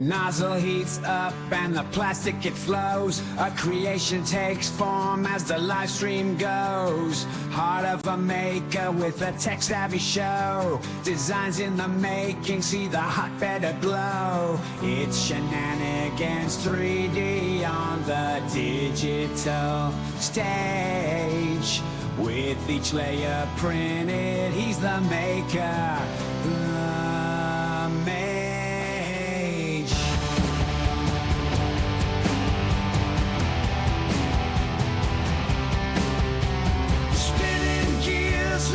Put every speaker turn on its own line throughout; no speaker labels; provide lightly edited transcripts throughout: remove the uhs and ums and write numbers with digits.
Nozzle heats up and the plastic it flows. A creation takes form as the live stream goes. Heart of a maker with a tech savvy show. Designs in the making, see the hotbed aglow. It's Shenanigans 3D on the digital stage. With each layer printed, he's the maker. The mage.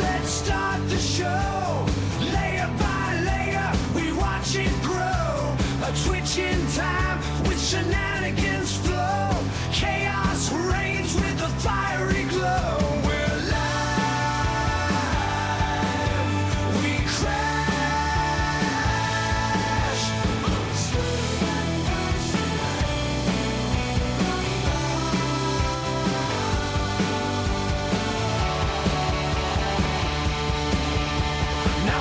Let's start the show. Layer by layer, we watch it grow. A twitch in time with shenanigans flow. Chaos reigns with a fiery glow. We're live. We crash.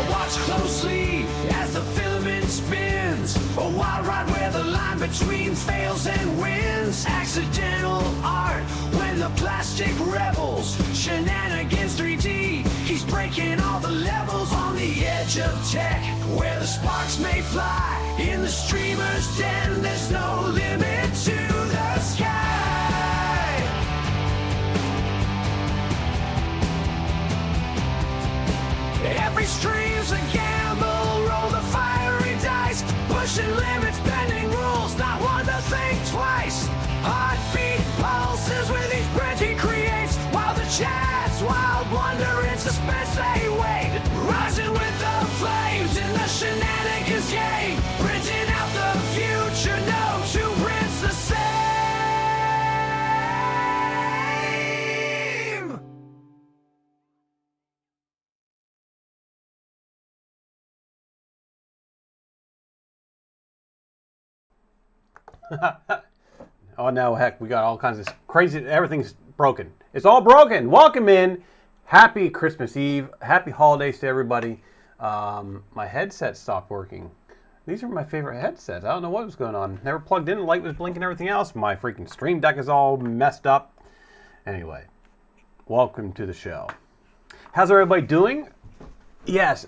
Watch closely as the filament spins. A wild ride where the line between fails and wins. Accidental art when the plastic rebels. Shenanigans 3D, he's breaking all the levels on the edge of tech, where the sparks may fly. In the streamer's den, there's no limit to the sky. Every stream's a gamble, roll the fiery dice, pushing limits, bending rules, not one to think twice. Heartbeat pulses with each print he creates, while the chat's wild wonder in suspense they wait. Rising with the flames in the shenanigans game, printing out the future, no two prints the same.
Oh no, heck, we got all kinds of crazy, everything's broken. It's all broken. Welcome in. Happy Christmas Eve. Happy holidays to everybody. My headset stopped working. These are my favorite headsets. I don't know what was going on. Never plugged in, the light was blinking, everything else. My freaking Stream Deck is all messed up. Anyway, welcome to the show. How's everybody doing? Yes,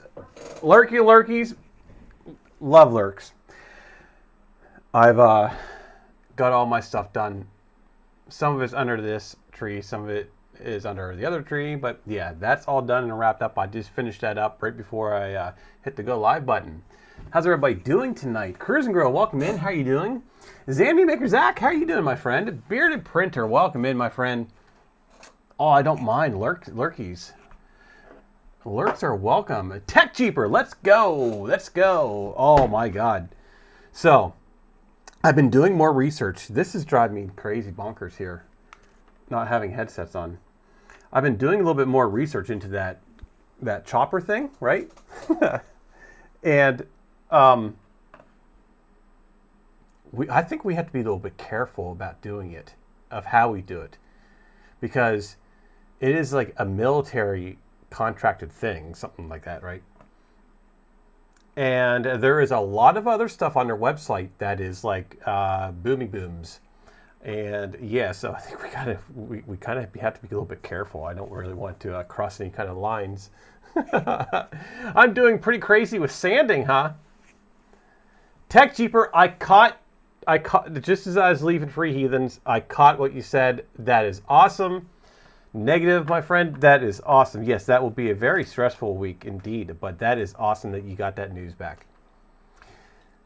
lurkies, love lurks. I've got all my stuff done. Some of it's under this tree, some of it is under the other tree, but yeah, that's all done and wrapped up. I just finished that up right before I hit the go live button. How's everybody doing tonight? Cruising Girl, welcome in. How are you doing? Zambi Maker Zach, how are you doing, my friend? Bearded Printer, welcome in, my friend. Oh, I don't mind lurkies. Lurks are welcome. Tech Cheaper, let's go. Let's go. Oh my God. So, I've been doing more research. This is driving me crazy bonkers here, not having headsets on. I've been doing a little bit more research into that chopper thing, right? And I think we have to be a little bit careful about doing it, of how we do it, because it is like a military contracted thing, something like that, right? And there is a lot of other stuff on their website that is like boomy booms. And yeah, so I think we kind of have to be a little bit careful. I don't really want to cross any kind of lines. I'm doing pretty crazy with sanding, huh? Tech Cheaper, I caught just as I was leaving Free Heathens, I caught what you said. That is awesome. Negative, my friend, that is awesome. Yes, that will be a very stressful week indeed, but that is awesome that you got that news back.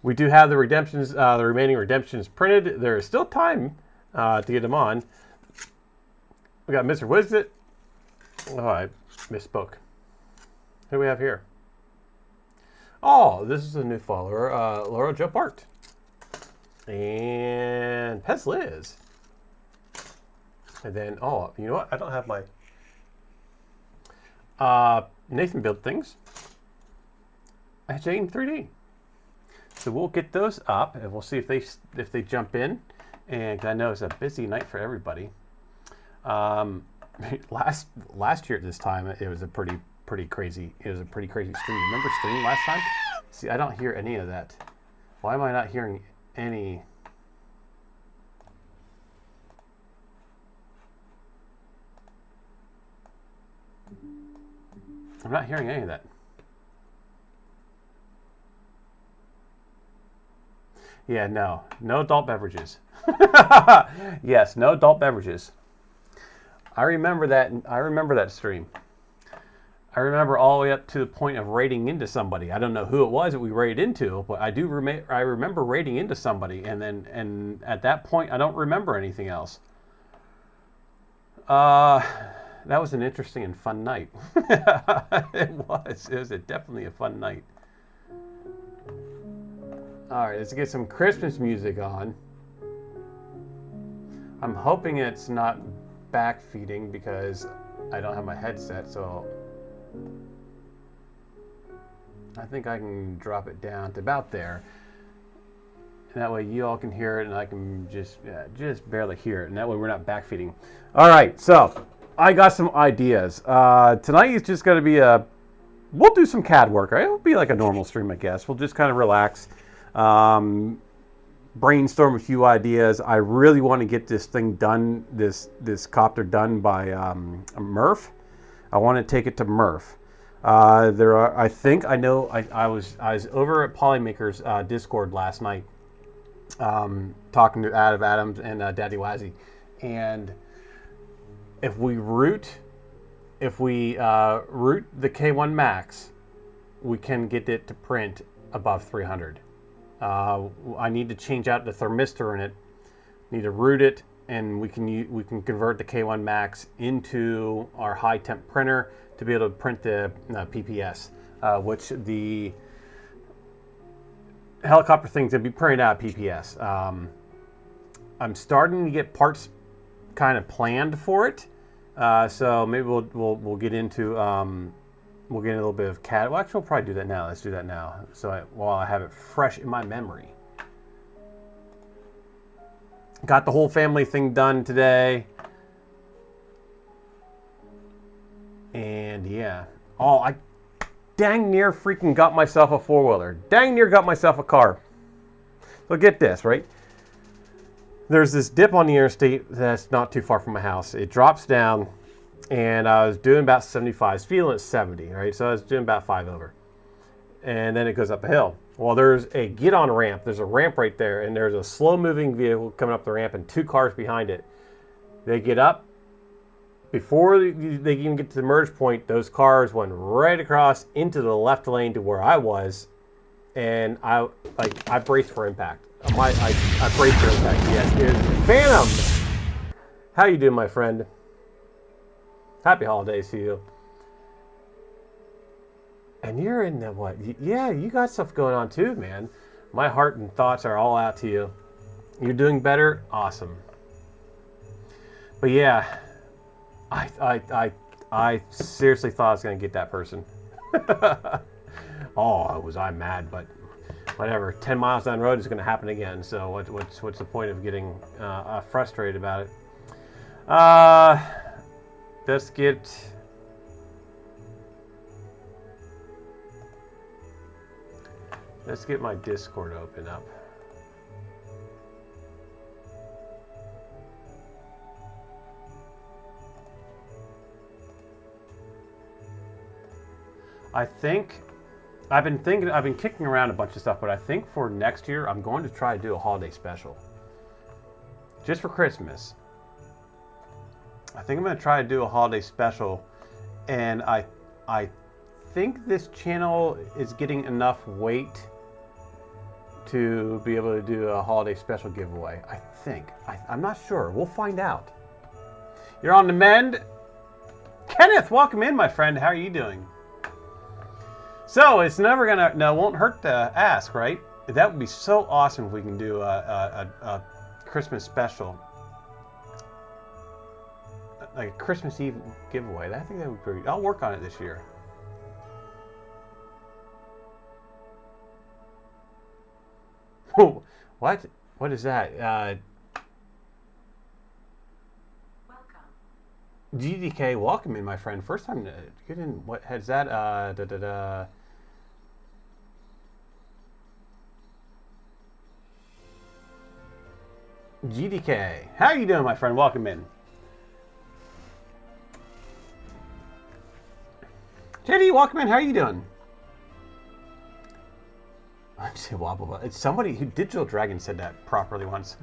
We do have the redemptions, the remaining redemptions printed. There is still time to get them on. We got Mr. Wizit. Oh, I misspoke. Who do we have here? Oh, this is a new follower, Laura Jump Art. And Pez Liz. And then, oh, you know what? I don't have my Nathan Build Things. Jane 3D. So we'll get those up, and we'll see if they jump in. And I know it's a busy night for everybody. Last year at this time, it was a pretty crazy. It was a pretty crazy stream. Remember stream last time? See, I don't hear any of that. Why am I not hearing any. I'm not hearing any of that. Yeah, no adult beverages. Yes, no adult beverages. I remember that. I remember that stream. I remember all the way up to the point of raiding into somebody. I don't know who it was that we raided into, but I remember raiding into somebody, and at that point, I don't remember anything else. That was an interesting and fun night. It was. It was definitely a fun night. All right, let's get some Christmas music on. I'm hoping it's not backfeeding because I don't have my headset, so I think I can drop it down to about there. And that way you all can hear it and I can just barely hear it. And that way we're not backfeeding. All right, so I got some ideas. Tonight is just going to be we'll do some CAD work. Right? It'll be like a normal stream, I guess. We'll just kind of relax. Brainstorm a few ideas. I really want to get this thing done, this copter done by Murph. I want to take it to Murph. I was over at Polymaker's Discord last night, talking to Adams and Daddy Wazzy, and if we root the K1 Max, we can get it to print above 300. I need to change out the thermistor in it. Need to root it, and we can convert the K1 Max into our high temp printer to be able to print the PPS, which the helicopter thing's gonna be printed out PPS. I'm starting to get parts kind of planned for it, so maybe we'll get into. We'll get a little bit of CAD. Well, actually, we'll probably do that now. Let's do that now. So while I have it fresh in my memory. Got the whole family thing done today. And yeah. Oh, I dang near freaking got myself a four-wheeler. Dang near got myself a car. So get this, right? There's this dip on the interstate that's not too far from my house. It drops down. And I was doing about 75, speeding at 70, right? So I was doing about 5 over. And then it goes up a hill. Well, there's a get-on ramp. There's a ramp right there, and there's a slow-moving vehicle coming up the ramp and 2 cars behind it. They get up. Before they even get to the merge point, those cars went right across into the left lane to where I was, and I braced for impact. I braced for impact. Yes, it is Phantom. How you doing, my friend? Happy holidays to you. And you're in the what? Yeah, you got stuff going on too, man. My heart and thoughts are all out to you. You're doing better? Awesome. But yeah, I seriously thought I was going to get that person. Oh, was I mad, but whatever. 10 miles down the road is going to happen again. So what's the point of getting frustrated about it? Let's get my Discord open up. I've been kicking around a bunch of stuff, but I think for next year I'm going to try to do a holiday special. Just for Christmas. I think I'm going to try to do a holiday special, and I think this channel is getting enough weight to be able to do a holiday special giveaway. I think. I'm not sure. We'll find out. You're on the mend. Kenneth, welcome in, my friend. How are you doing? So it's never gonna. No, it won't hurt to ask, right? That would be so awesome if we can do a Christmas special. Like a Christmas Eve giveaway. I think that would be pretty. I'll work on it this year. What? What is that?
Welcome.
GDK, welcome in, my friend. First time to get in. What is that? GDK. How are you doing, my friend? Welcome in. JD, welcome in. How are you doing? I say wobble. It's somebody who Digital Dragon said that properly once.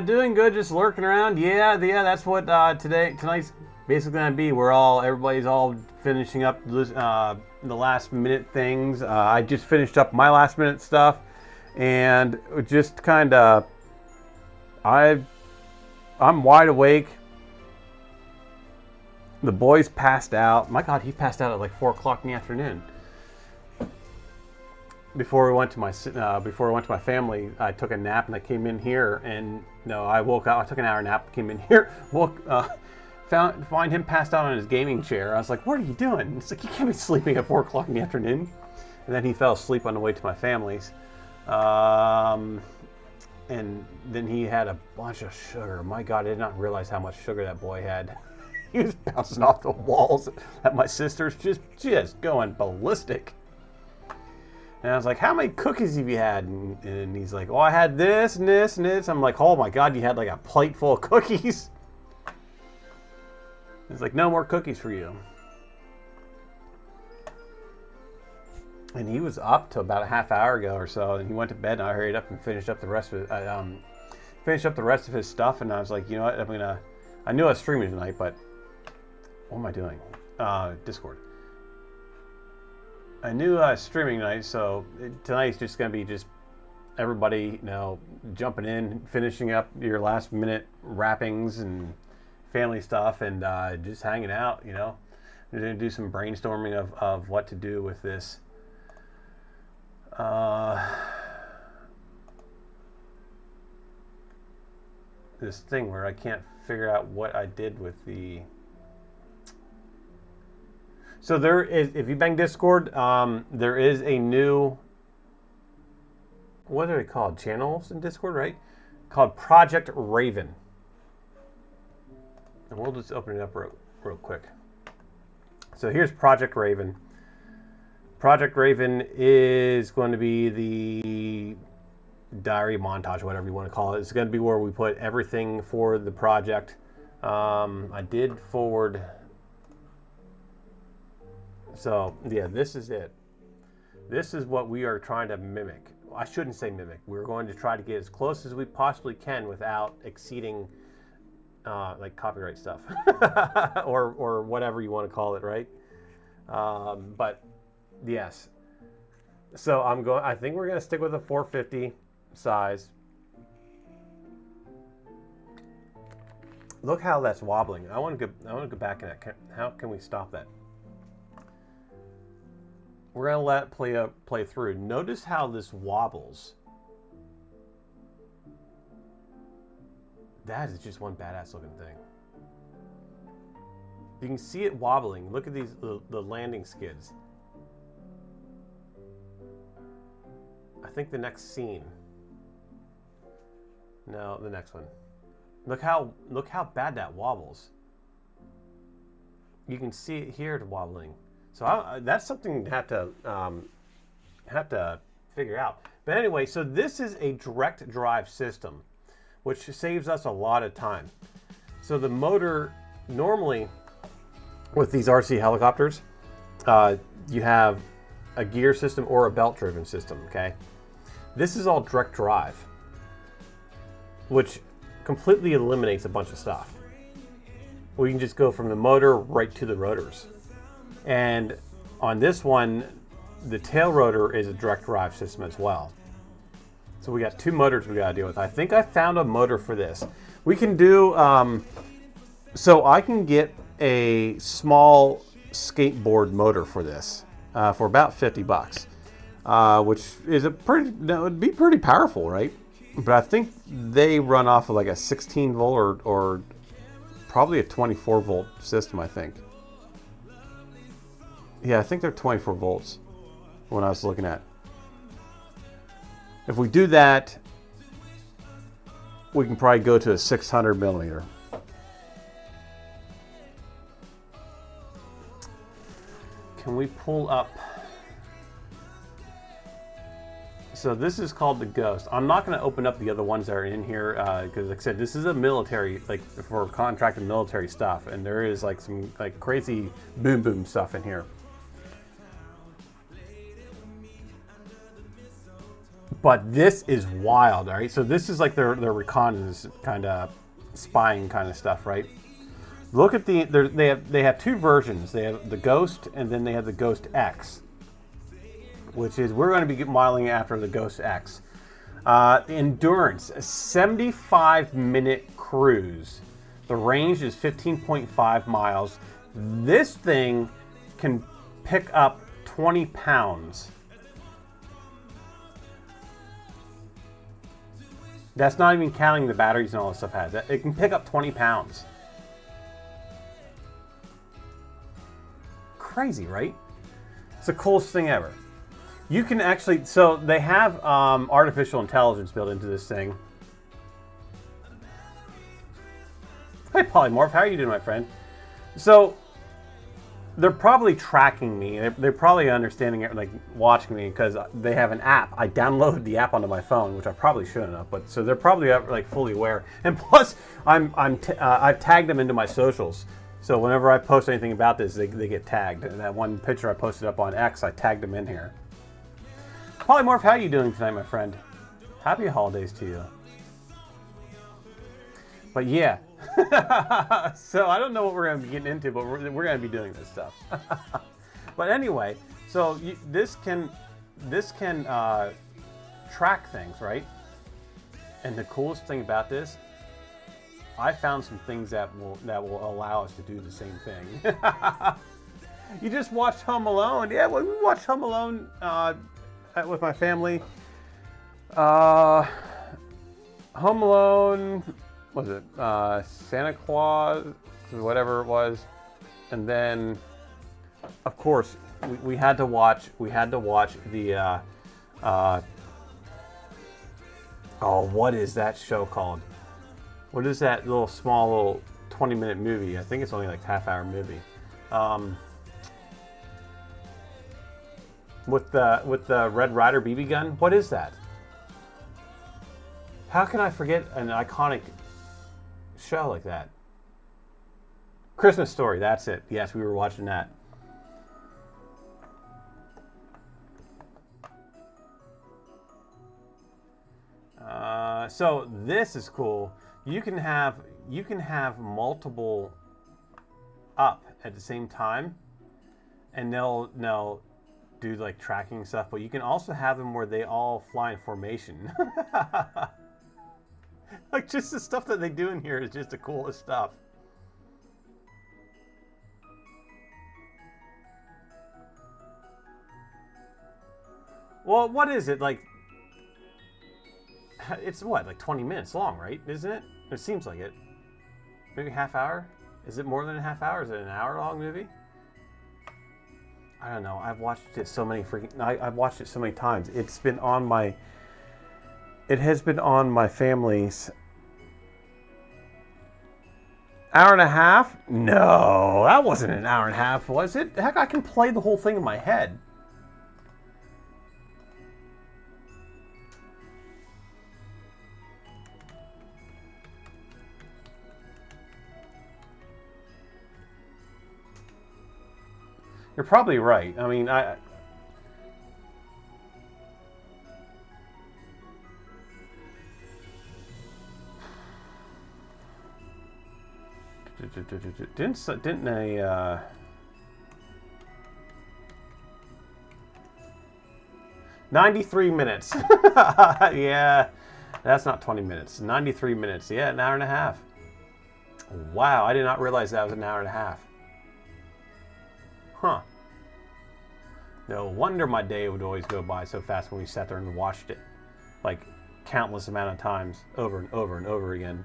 Doing good, just lurking around. Yeah, that's what tonight's basically gonna be. Everybody's all finishing up the last minute things. I just finished up my last minute stuff, and just kind of, I'm wide awake. The boys passed out. My God, he passed out at like 4 o'clock in the afternoon. Before we went to my family, I took a nap and I came in here, and I woke up. I took an hour nap, came in here, find him passed out on his gaming chair. I was like, "What are you doing?" It's like, you can't be sleeping at 4 o'clock in the afternoon. And then he fell asleep on the way to my family's, and then he had a bunch of sugar. My God, I did not realize how much sugar that boy had. He was bouncing off the walls at my sister's, just going ballistic. And I was like, "How many cookies have you had?" And he's like, "Oh, I had this and this and this." I'm like, "Oh my God, you had like a plate full of cookies." He's like, "No more cookies for you." And he was up till about a half hour ago or so, and he went to bed, and I hurried up and finished up the rest of his stuff. And I was like, you know what, I knew I was streaming tonight, but what am I doing? Discord. I knew I was streaming tonight, so tonight's just going to be just everybody, jumping in, finishing up your last minute wrappings and family stuff, and just hanging out, We're going to do some brainstorming of what to do with this. This thing where I can't figure out what I did with the... So there is, if you bang Discord, there is a new, what are they called? Channels in Discord, right? Called Project Raven. And we'll just open it up real quick. So here's Project Raven. Project Raven is going to be the diary montage, whatever you want to call it. It's going to be where we put everything for the project. I did forward... So, yeah, this is it. This is what we are trying to mimic. I shouldn't say mimic. We're going to try to get as close as we possibly can without exceeding, like, copyright stuff. or whatever you want to call it, right? But, yes. So, I think we're going to stick with a 450 size. Look how that's wobbling. I want to go back in that. How can we stop that? We're going to let it play through. Notice how this wobbles. That is just one badass looking thing. You can see it wobbling. Look at these the landing skids. I think the next scene. No, the next one. Look how bad that wobbles. You can see it here, it's wobbling. So that's something to have to figure out. But anyway, so this is a direct drive system, which saves us a lot of time. So the motor, normally with these RC helicopters, you have a gear system or a belt-driven system, okay? This is all direct drive, which completely eliminates a bunch of stuff. We can just go from the motor right to the rotors. And on this one, the tail rotor is a direct drive system as well. So we got two motors we got to deal with. I think I found a motor for this. We can do, so I can get a small skateboard motor for this for about $50, which is that would be pretty powerful, right? But I think they run off of like a 16 volt or probably a 24 volt system, I think. Yeah, I think they're 24 volts when I was looking at. If we do that, we can probably go to a 600 millimeter. Can we pull up So this is called the Ghost. I'm not going to open up the other ones that are in here because, like I said, this is a military, like for contracted military stuff, and there is like some like crazy boom boom stuff in here. But this is wild, all right? So this is like their reconnaissance kind of spying kind of stuff, right? Look at they have two versions. They have the Ghost, and then they have the Ghost X, which is we're going to be modeling after the Ghost X. Endurance, a 75-minute cruise. The range is 15.5 miles. This thing can pick up 20 pounds. That's not even counting the batteries and all this stuff has. It can pick up 20 pounds. Crazy, right? It's the coolest thing ever. You can actually, so they have artificial intelligence built into this thing. Hey Polymorph, how are you doing, my friend? So they're probably tracking me. They're probably understanding it, like watching me, because they have an app. I downloaded the app onto my phone, which I probably shouldn't have. But so they're probably like fully aware. And plus, I've tagged them into my socials. So whenever I post anything about this, they get tagged. And that one picture I posted up on X, I tagged them in here. Polymorph, how are you doing tonight, my friend? Happy holidays to you. But yeah, so I don't know what we're going to be getting into, but we're going to be doing this stuff. But anyway, so this can track things, right? And the coolest thing about this, I found some things that will allow us to do the same thing. You just watched Home Alone. Yeah, well, we watched Home Alone with my family. Home Alone, what was it Santa Claus, whatever it was, and then of course we had to watch the oh, what is that show called? What is that little 20-minute movie? I think it's only like half-hour movie. With the Red Ryder BB gun. What is that? How can I forget an iconic show like that? Christmas Story. That's it. Yes, we were watching that. So this is cool. You can have multiple up at the same time, and they'll do like tracking stuff. But you can also have them where they all fly in formation. Like just the stuff that they do in here is just the coolest stuff. Well, what is it like? It's what, like 20 minutes long, right? Isn't it? It seems like it. Maybe half hour? Is it more than a half hour? Is it an hour-long movie? I don't know. I've watched it so many I've watched it so many times. It has been on my family's hour and a half? No, that wasn't an hour and a half, was it? Heck, I can play the whole thing in my head. You're probably right. I mean, didn't they 93 minutes. Yeah, that's not 20 minutes. 93 minutes. Yeah, an hour and a half. Wow, I did not realize that was an hour and a half. Huh. No wonder my day would always go by so fast when we sat there and watched it. Like countless amount of times, over and over and over again.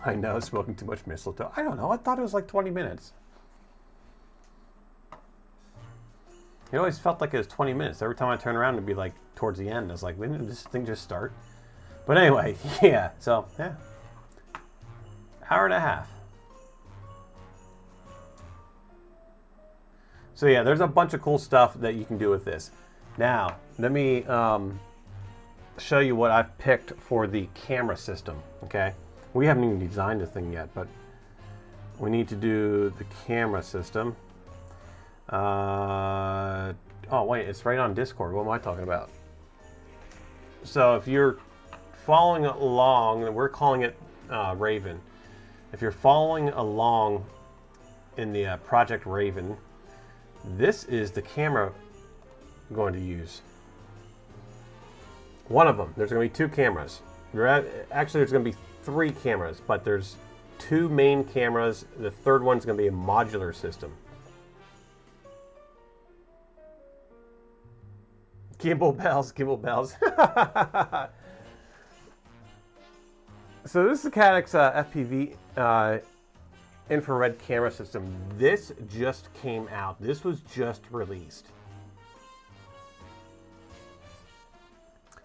I know, smoking too much mistletoe. I don't know, I thought it was like 20 minutes. It always felt like it was 20 minutes. Every time I turn around, it'd be like towards the end. I was like, when did this thing just start? But anyway, yeah, so, yeah. Hour and a half. So yeah, there's a bunch of cool stuff that you can do with this. Now, let me show you what I've picked for the camera system, okay? We haven't even designed the thing yet, but we need to do the camera system. Oh wait, it's right on Discord. What am I talking about? So if you're following along, we're calling it Raven. If you're following along in the Project Raven, this is the camera I'm going to use. One of them. There's going to be two cameras. Actually, there's going to be three cameras, but there's two main cameras. The third one's going to be a modular system. Gimbal bells, gimbal bells. So this is the Caddx FPV infrared camera system. This just came out. This was just released.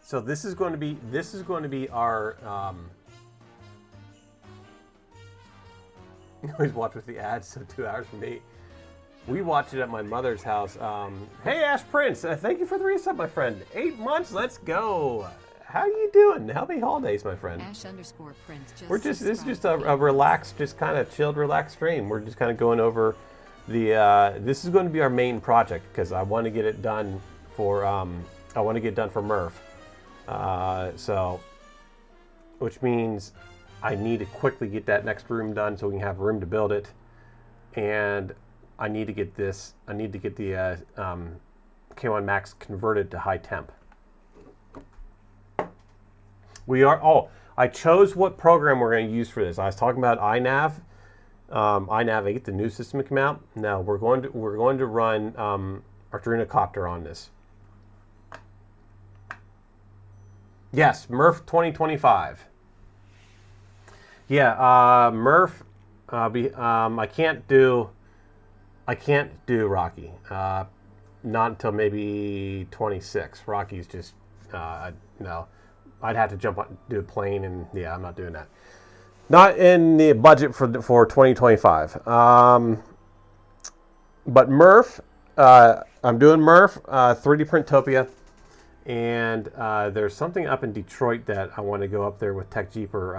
So this is going to be our. You always watch with the ads, so 2 hours for me. We watched it at my mother's house. Hey, Ash Prince, thank you for the resub, my friend. 8 months, let's go. How you doing? Happy holidays, my friend.
Ash_Prince just
We're just this is just a relaxed, just kind of chilled, relaxed stream. We're just kind of going over the. This is going to be our main project because I want to get it done for. I want to get it done for Murph. So, which means I need to quickly get that next room done so we can have room to build it, and I need to get this. I need to get the K1 Max converted to high temp. We are. Oh, I chose what program we're going to use for this. I was talking about iNav. iNav 8, the new system that came out. No, we're going to run Arduino Copter on this. Yes, Murph 2025. Yeah, Murph. I can't do Rocky. Not until maybe 26. Rocky's just no. I'd have to jump on, do a plane, and yeah, I'm not doing that. Not in the budget for 2025. But Murph, I'm doing Murph 3D Printopia, and there's something up in Detroit that I want to go up there with TechJeeper.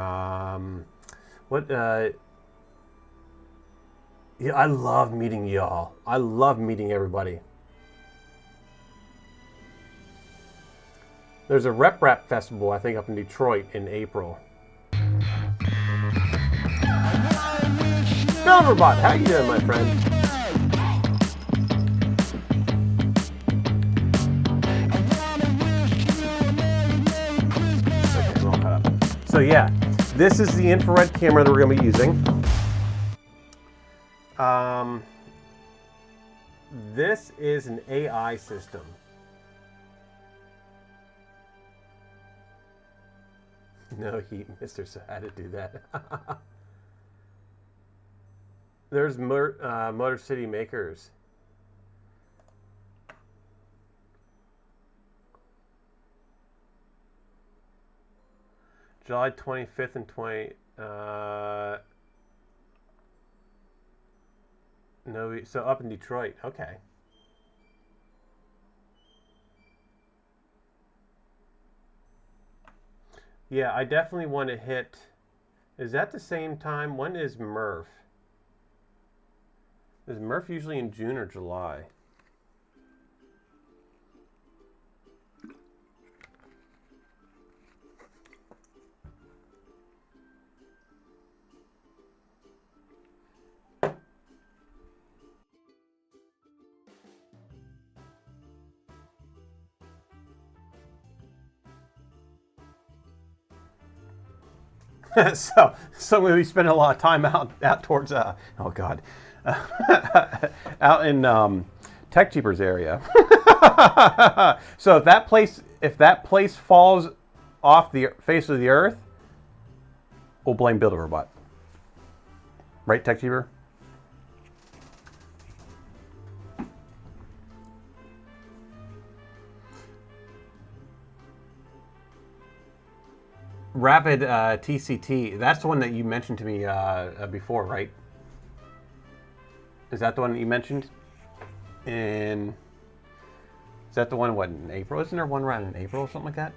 Yeah, I love meeting y'all. I love meeting everybody. There's a RepRap festival, I think, up in Detroit in April. Silverbot, how you doing, my friend? Okay, we're all caught up. So yeah, this is the infrared camera that we're going to be using. This is an AI system. No heat, Mr. So I had to do that. There's Motor City Makers. July 25th and 20. No, so up in Detroit. Okay. Yeah, I definitely want to hit. Is that the same time? When is Murph? Is Murph usually in June or July? so I'm going to be spending a lot of time out towards oh god, out in TechJeepers area. So if that place falls off the face of the earth, we'll blame Build-A-Robot. Right, TechJeeper? Rapid TCT, that's the one that you mentioned to me before, right? Is that the one that you mentioned? in, is that the one, what, in April? Isn't there one around in April or something like that?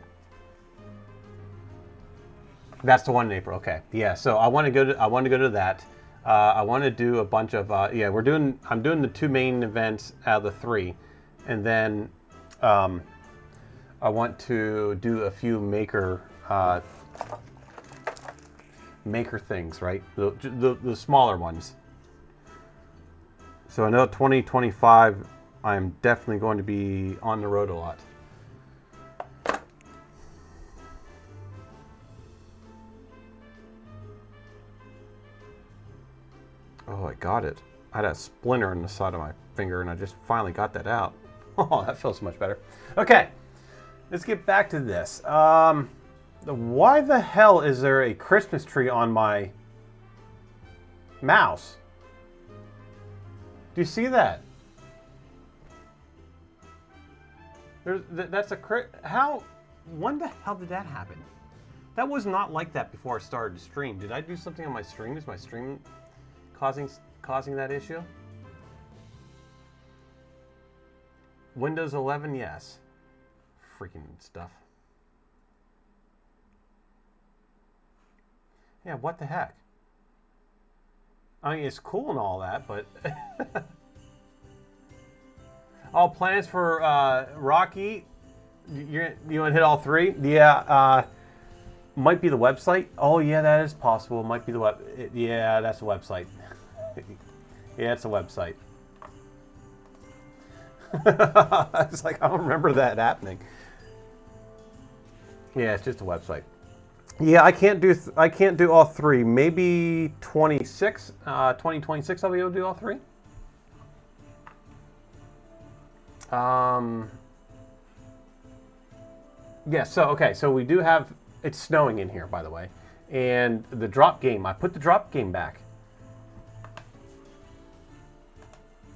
That's the one in April. Okay, yeah. So I want to go to that. I want to do a bunch of yeah. I'm doing the 2 main events out of the 3, and then I want to do a few maker things, right? The smaller ones. So I know 2025, I'm definitely going to be on the road a lot. Oh, I got it. I had a splinter in the side of my finger, and I just finally got that out. Oh, that feels much better. Okay, let's get back to this. Why the hell is there a Christmas tree on my mouse? Do you see that? That's a how? When the hell did that happen? That was not like that before I started to stream. Did I do something on my stream? Is my stream causing that issue? Windows 11, yes. Freaking stuff. Yeah, what the heck? I mean, it's cool and all that, but all plans for Rocky. You want to hit all 3? Yeah. Might be the website. Oh yeah, that is possible. Might be the web. Yeah, that's the website. Yeah, it's a website. It's like I don't remember that happening. Yeah, it's just a website. Yeah, I can't do all 3. Maybe 2026 I'll be able to do all 3. Yeah, so we do have, it's snowing in here, by the way. And the drop game, I put the drop game back.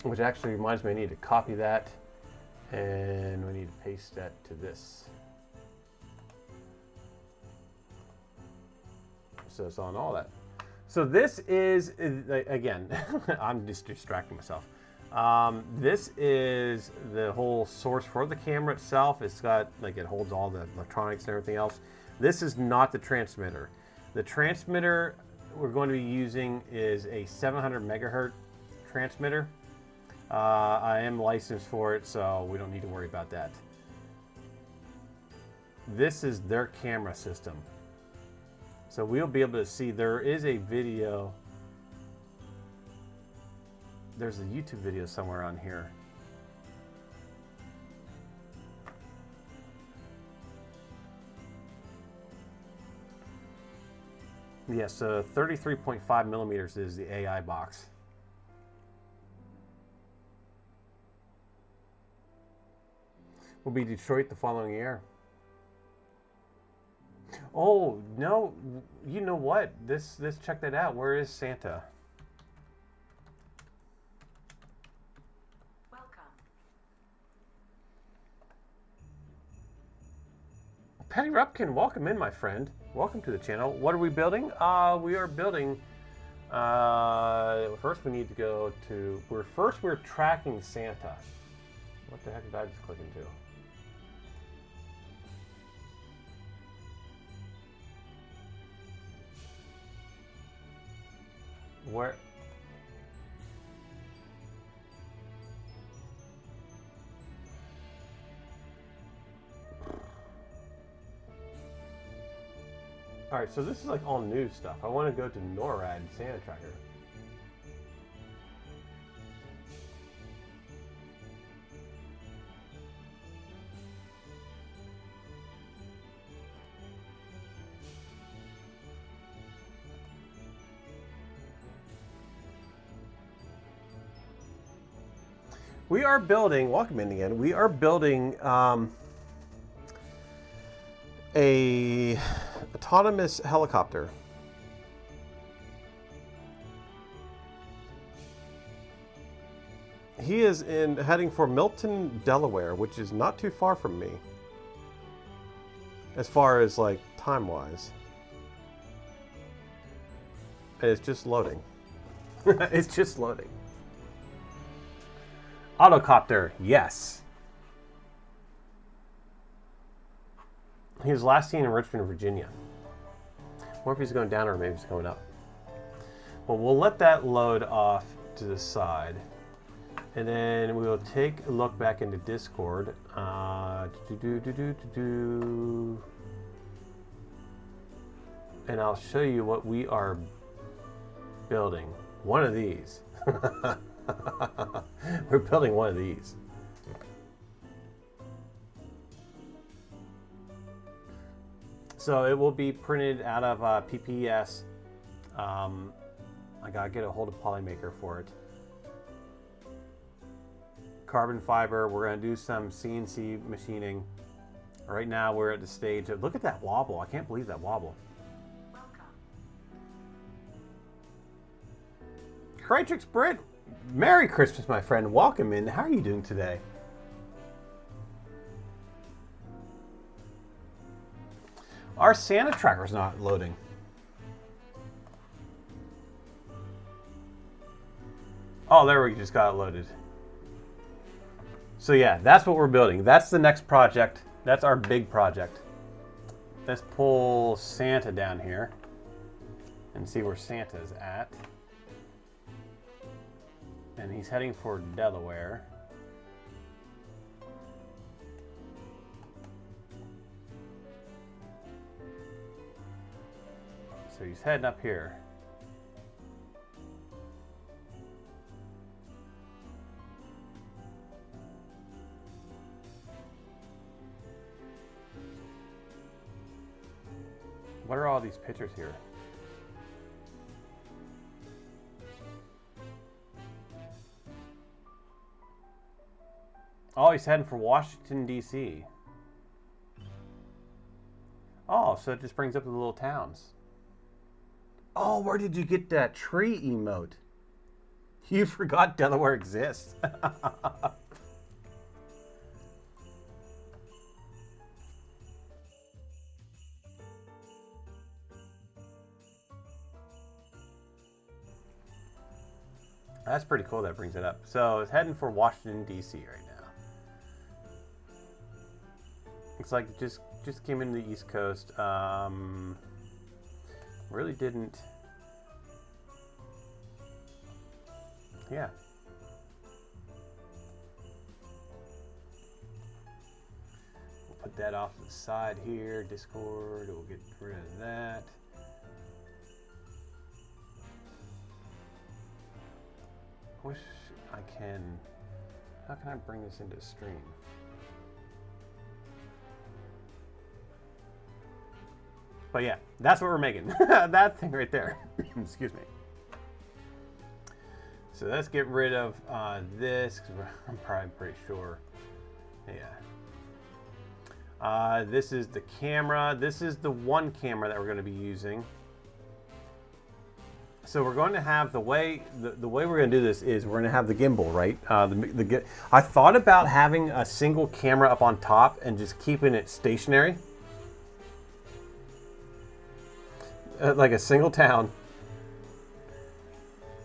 Which actually reminds me I need to copy that. And we need to paste that to this. So it's on all that. So this is, again, I'm just distracting myself. This is the whole source for the camera itself. It's got, like, it holds all the electronics and everything else. This is not the transmitter. The transmitter we're going to be using is a 700 megahertz transmitter. I am licensed for it, so we don't need to worry about that. This is their camera system. So we'll be able to see, there is a video. There's a YouTube video somewhere on here. Yeah, so 33.5 millimeters is the AI box. Will be Detroit the following year. Oh, no, you know what? This check that out. Where is Santa?
Welcome.
Patty Rupkin, welcome in, my friend. Welcome to the channel. What are we building? We are building, first we need to go to, we're tracking Santa. What the heck did I just click into? Where? All right, so this is like all new stuff. I want to go to NORAD Santa Tracker. We are building, welcome in again, we are building a autonomous helicopter. He is heading for Milton, Delaware, which is not too far from me. As far as like time-wise. And it's just loading. It's just loading. Autocopter, yes. He was last seen in Richmond, Virginia. Or if he's going down or maybe he's going up. Well, we'll let that load off to the side. And then we will take a look back into Discord. And I'll show you what we are building. One of these. We're building one of these. So it will be printed out of PPS. I gotta get a hold of Polymaker for it. Carbon fiber. We're gonna do some CNC machining. Right now we're at the stage of, look at that wobble. I can't believe that wobble.
Welcome.
Crytrix Brit, Merry Christmas, my friend. Welcome in. How are you doing today? Our Santa tracker's not loading. Oh, there we just got it loaded. So yeah, that's what we're building. That's the next project. That's our big project. Let's pull Santa down here and see where Santa's at. And he's heading for Delaware. So he's heading up here. What are all these pictures here? Oh, he's heading for Washington, D.C. Oh, so it just brings up the little towns. Oh, where did you get that tree emote? You forgot Delaware exists. That's pretty cool that brings it up. So it's heading for Washington, D.C. right now. Looks like it just came into the East Coast. Really didn't. Yeah. We'll put that off to the side here. Discord, we'll get rid of that. Wish I can. How can I bring this into a stream? But yeah, that's what we're making. That thing right there. Excuse me. So let's get rid of this, because I'm probably pretty sure. Yeah. This is the camera. This is the one camera that we're going to be using. So we're going to have the way we're going to do this is we're going to have the gimbal, right? I thought about having a single camera up on top and just keeping it stationary. Like a single town.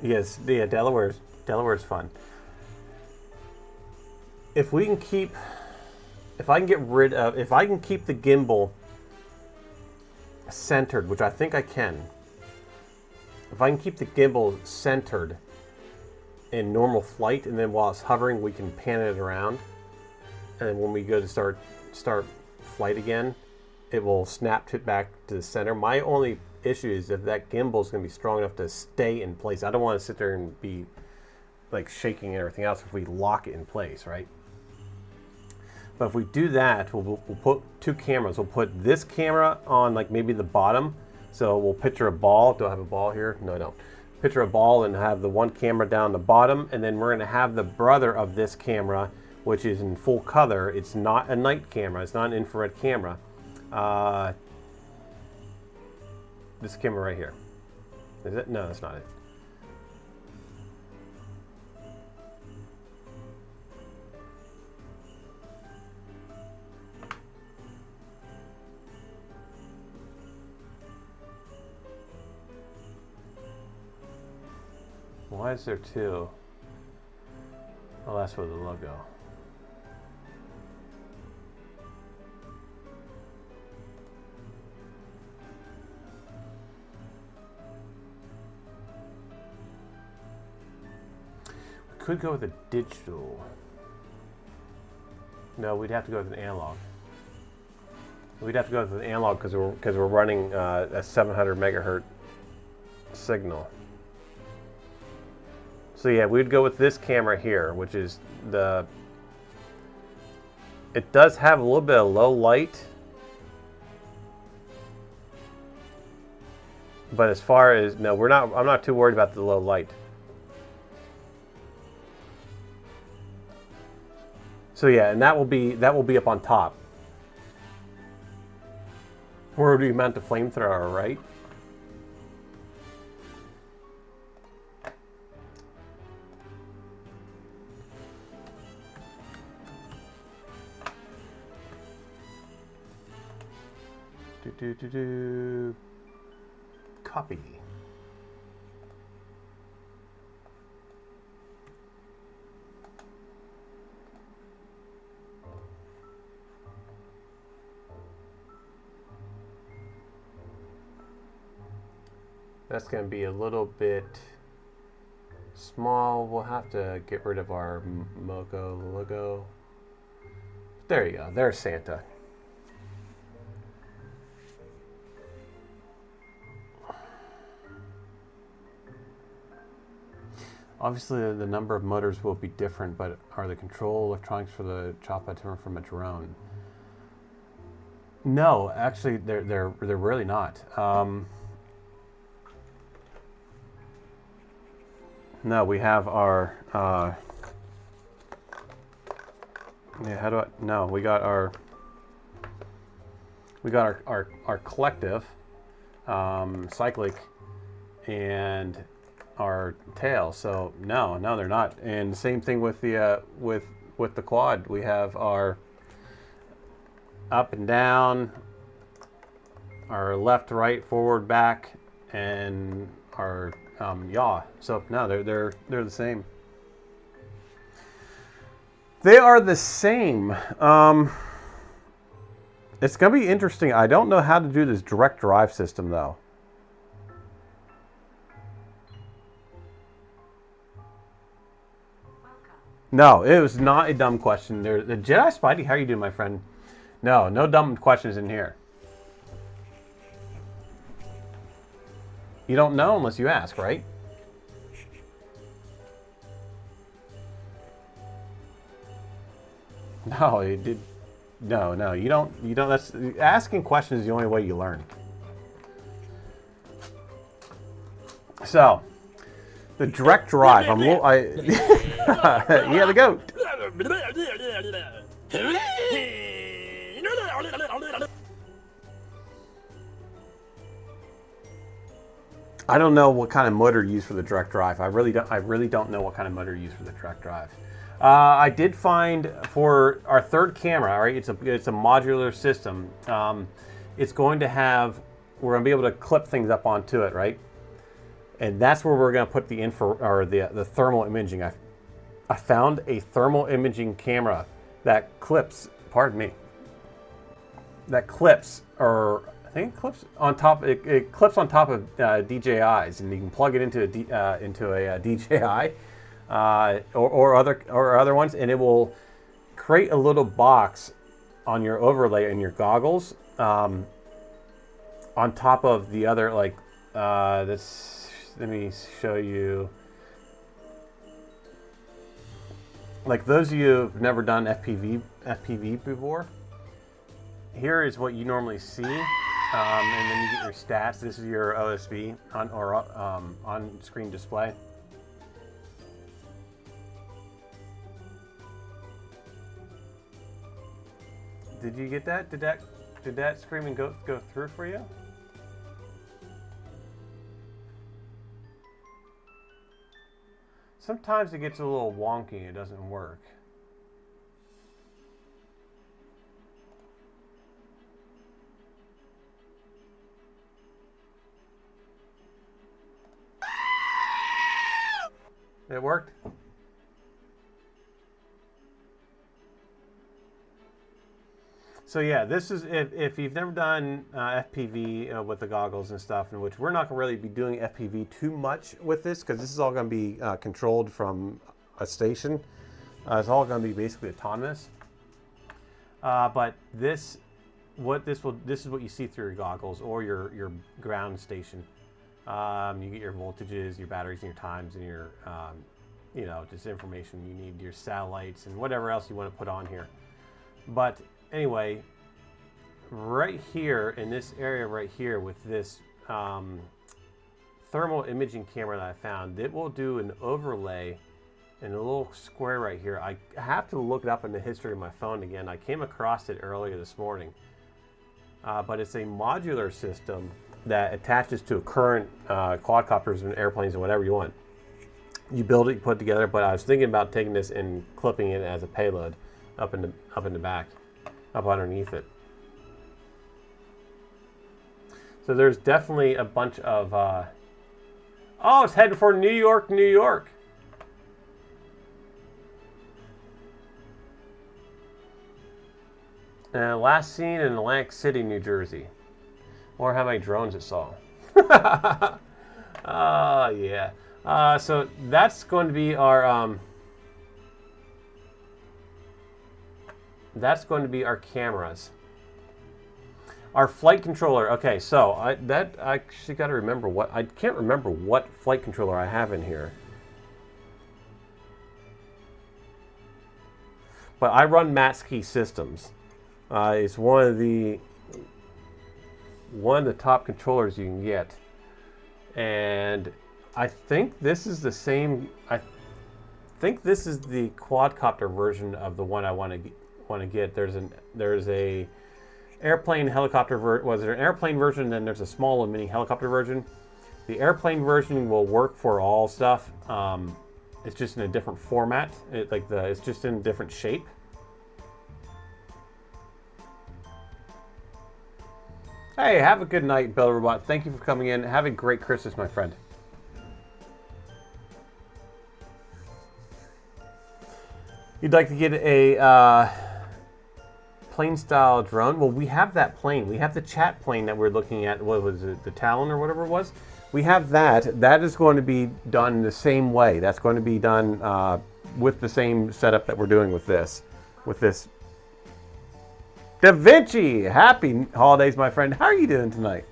Yes, yeah, Delaware's fun. If I can keep the gimbal centered, which I think I can. If I can keep the gimbal centered in normal flight, and then while it's hovering, we can pan it around. And then when we go to start flight again, it will snap it back to the center. My only issue is if that gimbal is going to be strong enough to stay in place. I don't want to sit there and be like shaking and everything else if we lock it in place, right? But if we do that, we'll put two cameras. We'll put this camera on like maybe the bottom. So we'll picture a ball. Do I have a ball here? No, I don't. Picture a ball and have the one camera down the bottom, and then we're going to have the brother of this camera, which is in full color. It's not a night camera. It's not an infrared camera. This camera right here. Is it? No, that's not it. Why is there two? Oh, Oh, that's with the logo. We could go with a digital. No, we'd have to go with an analog. We'd have to go with an analog because we're running a 700 megahertz signal. So yeah, we'd go with this camera here, which is the. It does have a little bit of low light, but as far as no, we're not. I'm not too worried about the low light. So yeah, and that will be up on top. Where do you mount the flamethrower, right? Copy. That's going to be a little bit small. We'll have to get rid of our Moco logo. There you go. There's Santa. Obviously, the number of motors will be different, but are the control electronics for the chopper different from a drone? No, actually, they're really not. No, we have our. Yeah, how do I? No, we got our. We got our collective, cyclic, and our tail. So no, they're not. And the same thing with the with the quad. We have our up and down, our left, right, forward, back, and our yaw. So no, they're the same. They are the same. It's gonna be interesting. I don't know how to do this direct drive system though. No, it was not a dumb question. The Jedi Spidey, how are you doing, my friend? No dumb questions in here. You don't know unless you ask, right? No, you did. No, you don't. You don't. That's asking questions is the only way you learn. So, the direct drive. Yeah, the goat. I don't know what kind of motor you use for the direct drive. I really don't know what kind of motor you use for the direct drive. I did find for our third camera, right? It's a modular system. It's going to have. We're going to be able to clip things up onto it, right? And that's where we're going to put the the thermal imaging. I found a thermal imaging camera that clips. Pardon me. That clips, or I think it clips on top. It clips on top of DJIs, and you can plug it into a DJI or other ones, and it will create a little box on your overlay in your goggles on top of the other this. Let me show you. Like those of you who've never done FPV before, here is what you normally see, and then you get your stats. This is your OSB on screen display. Did you get that? Did that screaming go through for you? Sometimes it gets a little wonky and it doesn't work. It worked? So yeah, this is if you've never done FPV with the goggles and stuff, in which we're not going to really be doing FPV too much with this because this is all going to be controlled from a station. It's all going to be basically autonomous. But this is what you see through your goggles or your ground station. You get your voltages, your batteries, and your times, and your just information you need, your satellites, and whatever else you want to put on here. But anyway, right here in this area right here with this thermal imaging camera that I found, it will do an overlay in a little square right here. I have to look it up in the history of my phone again. I came across it earlier this morning. But it's a modular system that attaches to a current quadcopters and airplanes and whatever you want. You build it, you put it together, but I was thinking about taking this and clipping it as a payload up in the back, up underneath it. So there's definitely a bunch of oh, it's heading for New York, New York. Last seen in Atlantic City, New Jersey. Or how many drones it saw. Yeah. So that's going to be our cameras. Our flight controller. Okay, so I actually got to remember I can't remember what flight controller I have in here. But I run Matsky Systems. It's one of the top controllers you can get, and I think this is the same. I think this is the quadcopter version of the one I want to get. There's a airplane helicopter was there an airplane version? And then there's a small mini helicopter version. The airplane version will work for all stuff. It's just in a different format. It's just in a different shape. Hey, have a good night, Bell Robot. Thank you for coming in. Have a great Christmas, my friend. You'd like to get a plane-style drone? Well, we have that plane. We have the chat plane that we're looking at. What was it? The Talon or whatever it was? We have that. That is going to be done the same way. That's going to be done with the same setup that we're doing with this. Da Vinci, happy holidays, my friend. How are you doing tonight?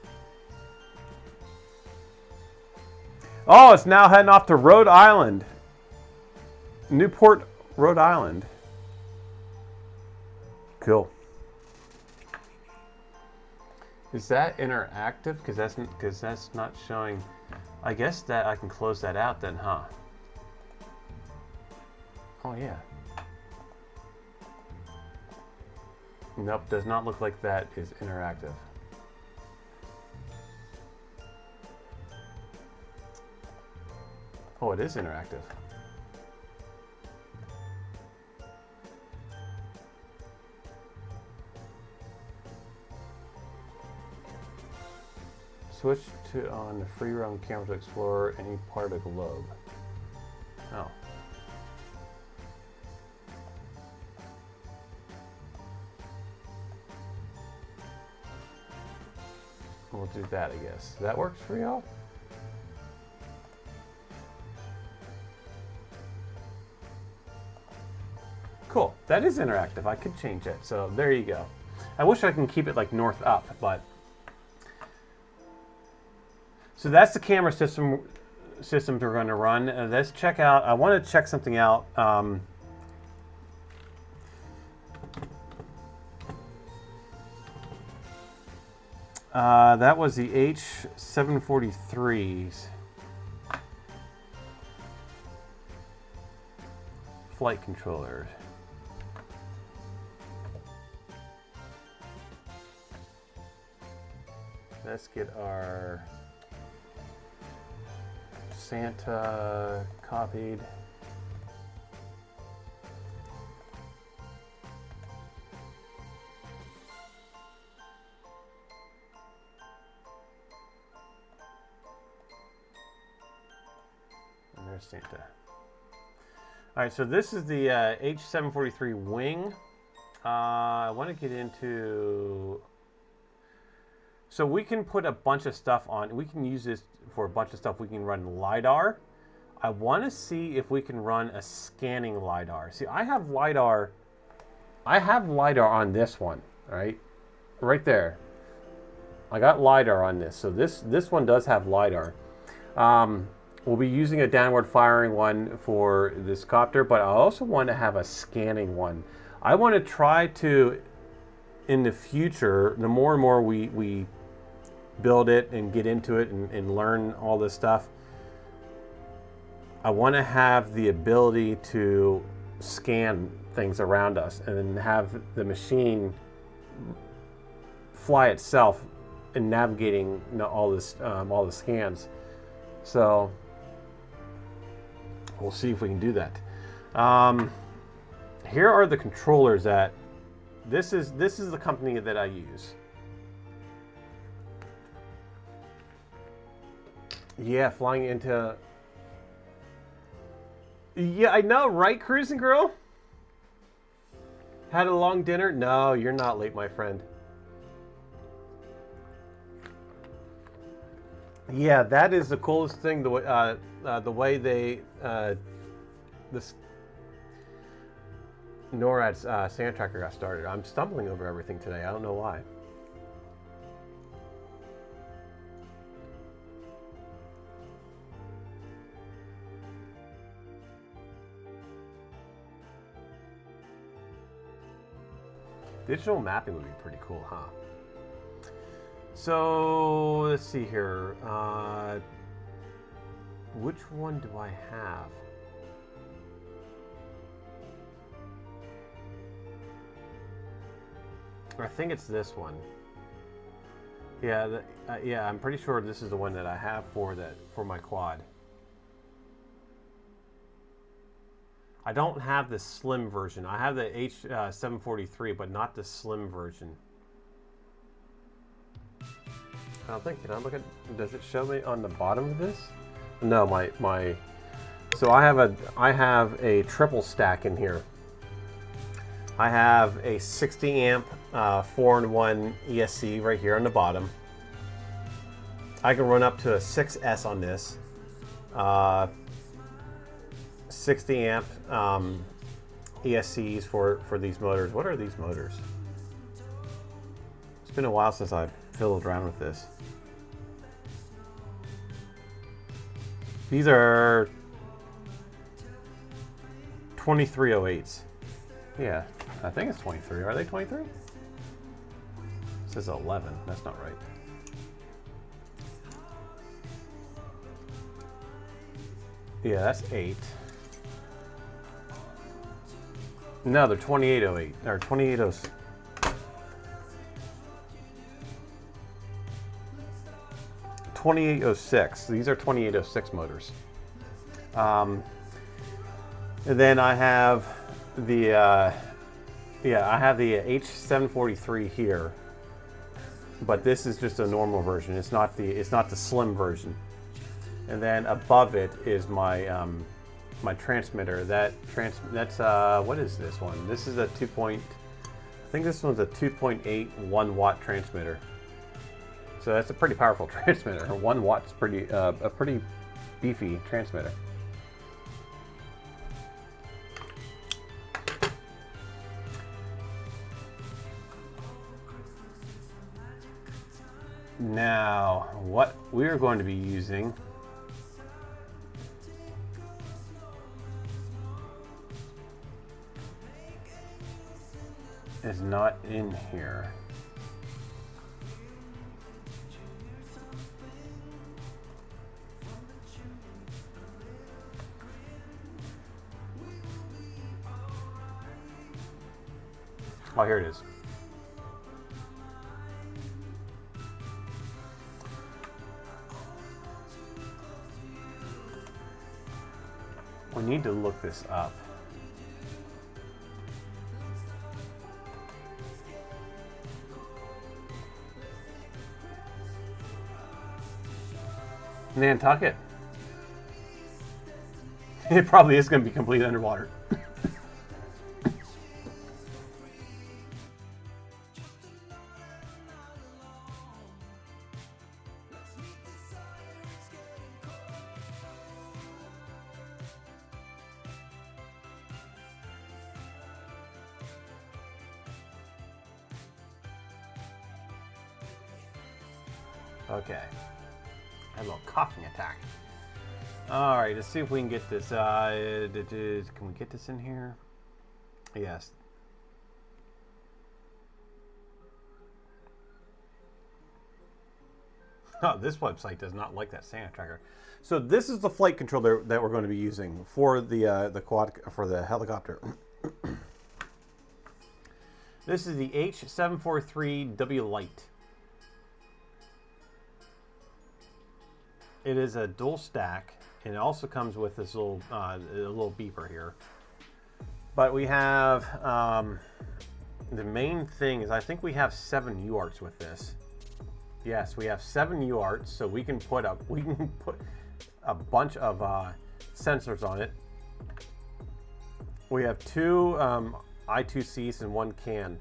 Oh, it's now heading off to Rhode Island. Newport, Rhode Island. Cool. Is that interactive? Because that's not showing. I guess that I can close that out then, huh? Oh yeah. Nope, does not look like that is interactive. Oh, it is interactive. Switch to on the free roam camera to explore any part of the globe. Oh. We'll do that, I guess. That works for y'all? Cool. That is interactive. I could change it. So there you go. I wish I can keep it like north up, but... So that's the camera systems we're going to run. Let's check out... I want to check something out. That was the H743's flight controller. Let's get our Santa copied. And there's Santa. All right, so this is the H743 wing. I want to get into... So we can put a bunch of stuff on. We can use this for a bunch of stuff. We can run LiDAR. I want to see if we can run a scanning LiDAR. See, I have LiDAR on this one, right? Right there. I got LiDAR on this. So this one does have LiDAR. We'll be using a downward firing one for this copter, but I also want to have a scanning one. I want to try to, in the future, the more and more we build it and get into it and learn all this stuff, I want to have the ability to scan things around us and then have the machine fly itself in navigating all the scans. So we'll see if we can do that. Here are the controllers that this is the company that I use. Yeah, flying into... Yeah, I know, right, Cruising Girl? Had a long dinner? No, you're not late, my friend. Yeah, that is the coolest thing. The way they this NORAD's sand tracker got started. I'm stumbling over everything today. I don't know why. Digital mapping would be pretty cool, huh? So let's see here. Which one do I have? I think it's this one. Yeah, yeah. I'm pretty sure this is the one that I have for my quad. I don't have the slim version. I have the H743, but not the slim version. I don't think. Can I look at? Does it show me on the bottom of this? No, my. So I have a triple stack in here. I have a 60 amp 4-in-1 ESC right here on the bottom. I can run up to a 6S on this. 60 amp ESCs for these motors. What are these motors? It's been a while since I've fiddled around with this. These are 2308s. Yeah, I think it's 23. Are they 23? It says 11. That's not right. Yeah, that's 8. No, they're 2808 or 2806. These are 2806 motors. And then I have the I have the H743 here, but this is just a normal version. It's not the slim version. And then above it is my my transmitter. That's what is this one? This is a I think this one's a 2.8 1 watt transmitter. So that's a pretty powerful transmitter. 1 watt's pretty a pretty beefy transmitter. Now, what we're going to be using is not in here. Oh, here it is. We need to look this up. Nantucket. It probably is going to be completely underwater. Okay. I had a little coughing attack. All right, let's see if we can get this. Can we get this in here? Yes. Oh, this website does not like that Santa tracker. So this is the flight controller that we're going to be using for the helicopter. This is the H743W Lite. It is a dual stack, and it also comes with this little beeper here. But we have the main thing is I think we have 7 UARTs with this. Yes, we have 7 UARTs, so we can put a bunch of sensors on it. We have 2 I2Cs and 1 CAN.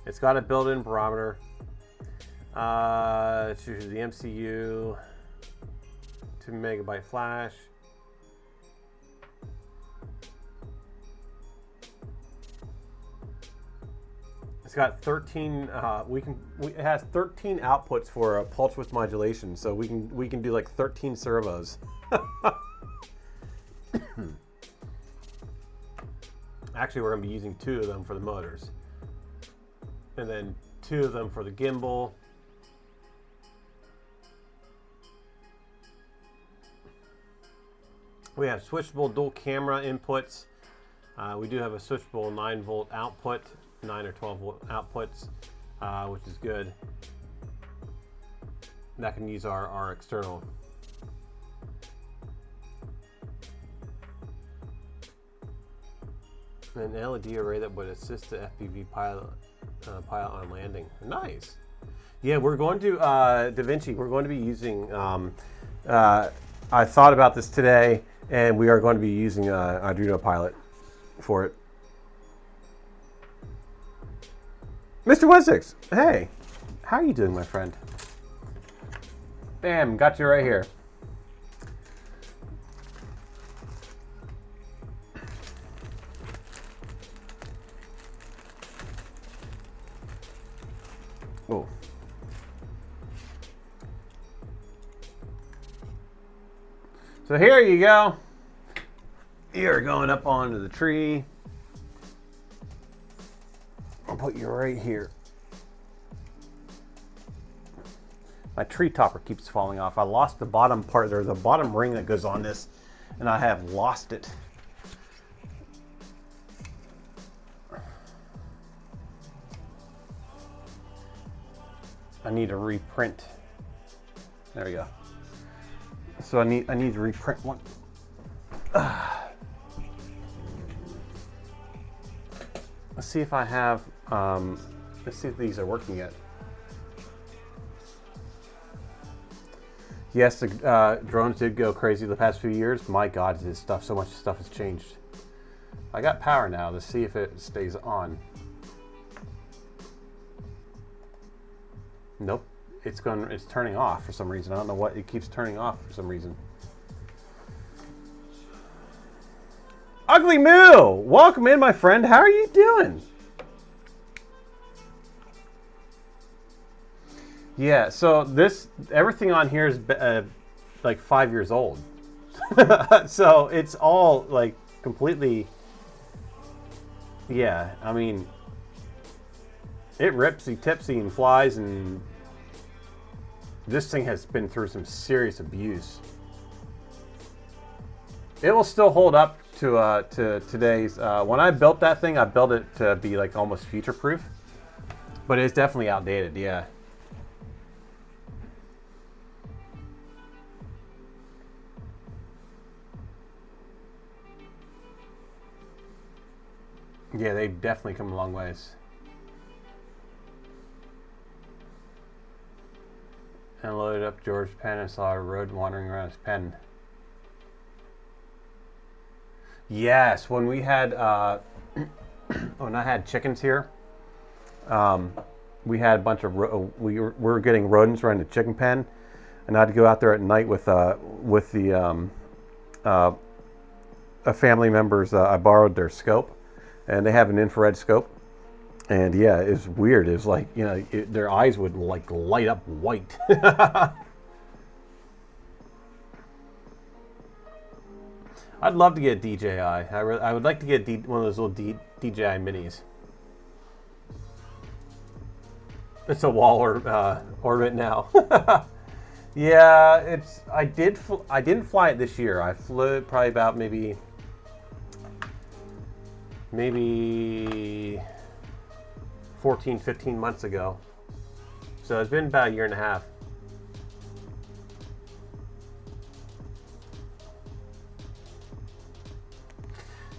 It's got a built-in barometer. Choose the MCU, 2 megabyte flash. It's got 13. It has 13 outputs for pulse width modulation, so we can do like 13 servos. Actually, we're going to be using 2 of them for the motors, and then 2 of them for the gimbal. We have switchable dual camera inputs. We do have a switchable 9-volt output, 9 or 12 volt outputs, which is good. That can use our external. An LED array that would assist the FPV pilot on landing. Nice. Yeah, we're going to DaVinci. We're going to be using. I thought about this today, and we are going to be using Arduino Pilot for it. Mr. Wessex, hey, how are you doing, my friend? Bam, got you right here. Oh. So here you go. You're going up onto the tree. I'll put you right here. My tree topper keeps falling off. I lost the bottom part there, the bottom ring that goes on this, and I have lost it. I need to reprint. There we go. So I need to reprint one. Let's see if I have. Let's see if these are working yet. Yes, the drones did go crazy the past few years. My God, this stuff, so much stuff has changed. I got power now. Let's see if it stays on. Nope, it's turning off for some reason. I don't know what, it keeps turning off for some reason. Ugly Moo, welcome in, my friend. How are you doing? Yeah, so everything on here is like 5 years old. So it's all like completely, yeah, I mean, it ripsy tipsy and flies, and this thing has been through some serious abuse. It will still hold up to today's. When I built that thing, I built it to be like almost future proof, but it's definitely outdated. Yeah. Yeah, they've definitely come a long ways. And loaded up George's pen and saw a road wandering around his pen. Yes, when we had when I had chickens here, we had a bunch of we were getting rodents around the chicken pen, and I had to go out there at night with the a family member's. I borrowed their scope, and they have an infrared scope, And yeah, it's weird. It's like, you know, their eyes would like light up white. I'd love to get a DJI. I would like to get one of those little DJI minis. It's a wall orbit now. Yeah, I didn't fly it this year. I flew it probably about maybe 14, 15 months ago. So it's been about a year and a half.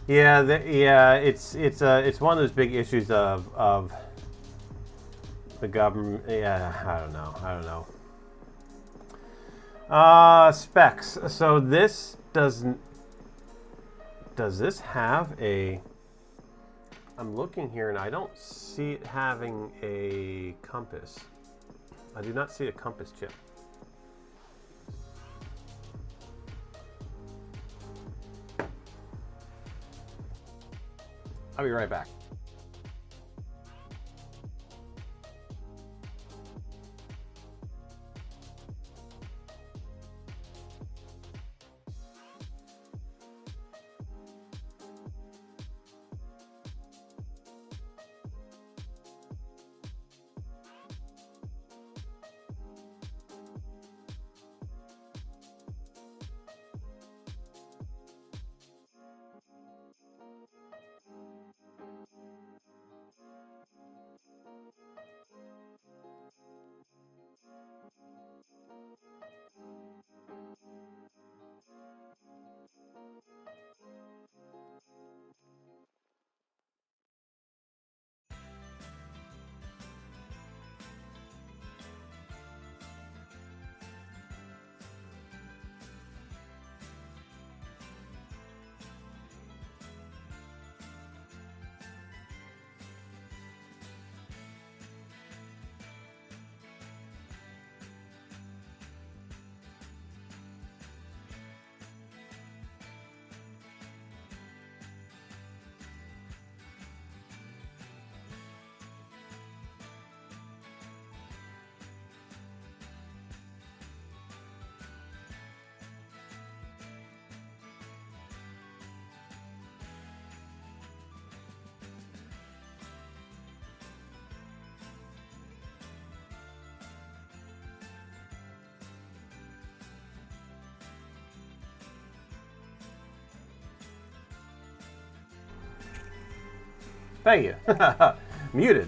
Yeah, it's one of those big issues of the government. Yeah, I don't know. Specs. So this doesn't. Does this have a? I'm looking here and I don't see it having a compass. I do not see a compass chip. I'll be right back. Thank you. Muted.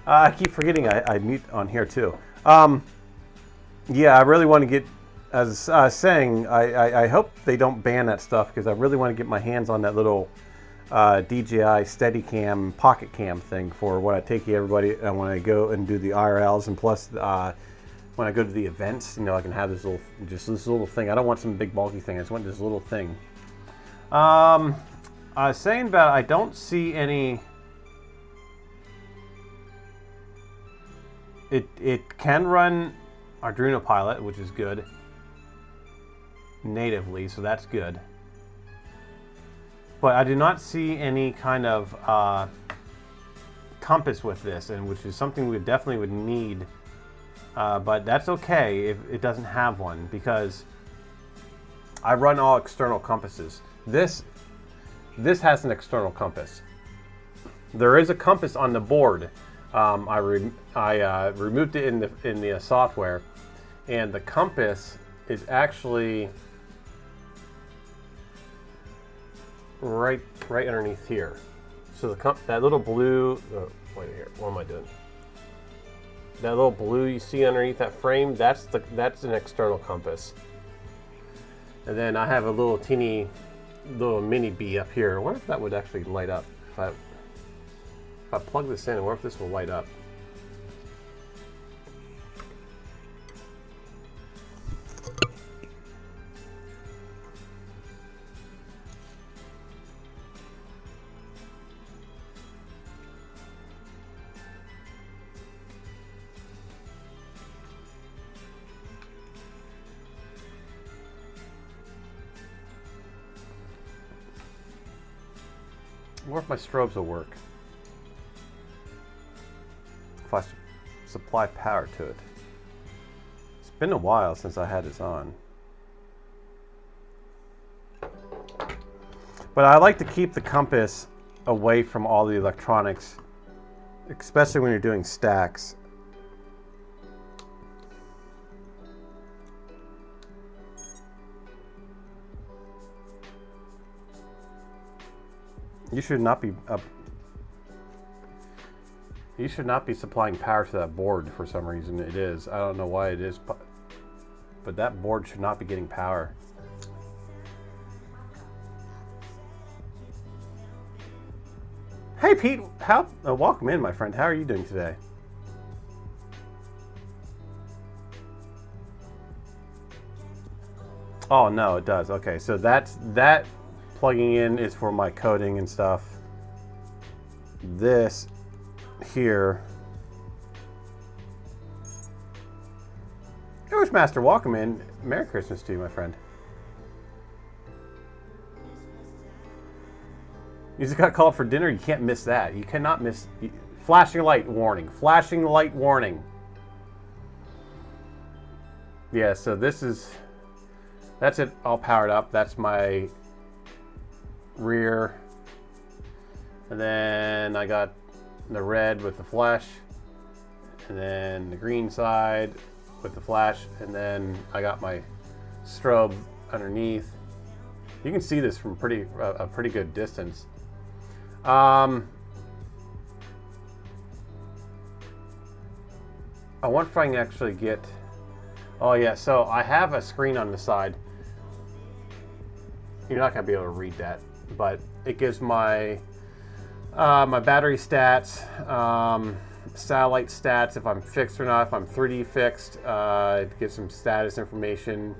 I keep forgetting I mute on here too. Yeah, I really want to get, as I was saying, I hope they don't ban that stuff because I really want to get my hands on that little DJI Steadicam pocket cam thing for when I take everybody and when I go and do the IRLs, and plus when I go to the events, you know, I can have this little thing. I don't want some big bulky thing. I just want this little thing. I was saying about I don't see any. It can run Arduino Pilot, which is good, natively, so that's good. But I do not see any kind of compass with this, and which is something we definitely would need. But that's okay if it doesn't have one, because I run all external compasses. This has an external compass. There is a compass on the board. I removed it in the software, and the compass is actually right underneath here. So that little blue. Wait here. What am I doing? That little blue you see underneath that frame. That's an external compass. And then I have a little mini bee up here. I wonder if that would actually light up if I plug this in. I wonder if this will light up. I wonder if my strobes will work. if I supply power to it. It's been a while since I had this on. But I like to keep the compass away from all the electronics, especially when you're doing stacks. You should not be supplying power to that board for some reason. It is. I don't know why it is, but that board should not be getting power. Hey Pete, welcome in, my friend. How are you doing today? Oh no, it does. Okay, so that plugging in is for my coding and stuff. This here. Coach Master, welcome in. Merry Christmas to you, my friend. You just got called for dinner. You can't miss that. You cannot miss. Flashing light warning. Flashing light warning. Yeah, so that's it all powered up. That's my rear. And then I got the red with the flash. And then the green side with the flash. And then I got my strobe underneath. You can see this from a pretty good distance. I wonder if I can actually get. Oh yeah, so I have a screen on the side. You're not gonna be able to read that, but it gives my my battery stats, satellite stats, if I'm fixed or not, if I'm 3D fixed. It gives some status information,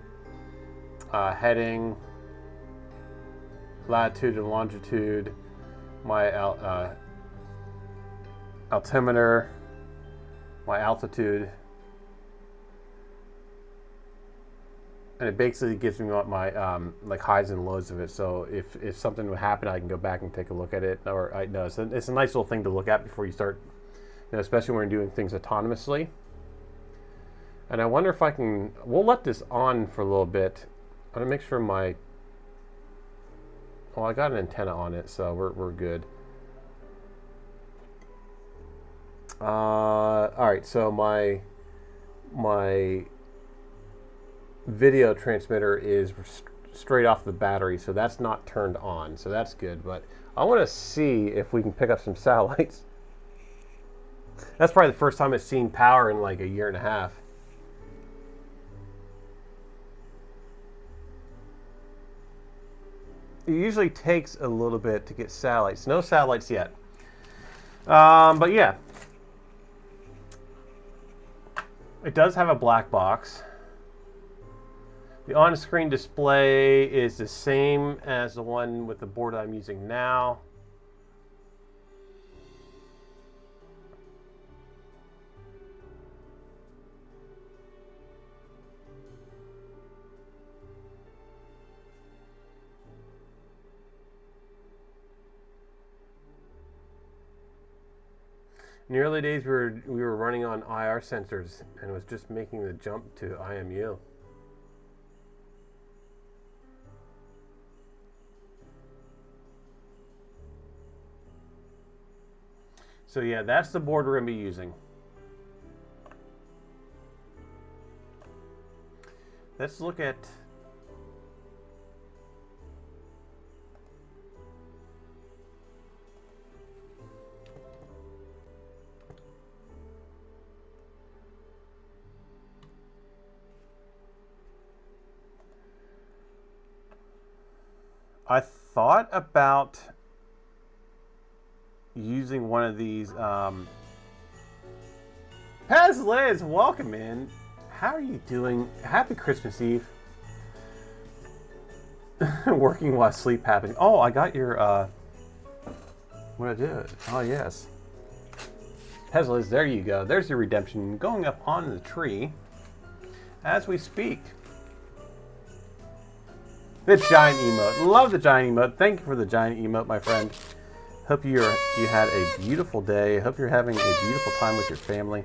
heading, latitude and longitude, my altimeter, my altitude, and it basically gives me what my like highs and lows of it. So if something would happen, I can go back and take a look at it. Or I know it's a nice little thing to look at before you start, especially when you're doing things autonomously. And I wonder if I can. We'll let this on for a little bit. I'm gonna make sure my. Well, I got an antenna on it, so we're good. All right, so my video transmitter is straight off the battery, so that's not turned on, so that's good. But I want to see if we can pick up some satellites. That's probably the first time it's seen power in like a year and a half. It usually takes a little bit to get satellites. No satellites yet. But yeah. It does have a black box. The on-screen display is the same as the one with the board I'm using now. In the early days, we were running on IR sensors and it was just making the jump to IMU. So yeah, that's the board we're going to be using. Let's look at I thought about using one of these. Paz Liz, welcome in. How are you doing? Happy Christmas Eve. Working while sleep happening. Oh, I got your. What I did? Oh yes. Paz Liz, there you go. There's your redemption going up on the tree as we speak. The giant emote. Love the giant emote. Thank you for the giant emote, my friend. Hope you had a beautiful day. Hope you're having a beautiful time with your family.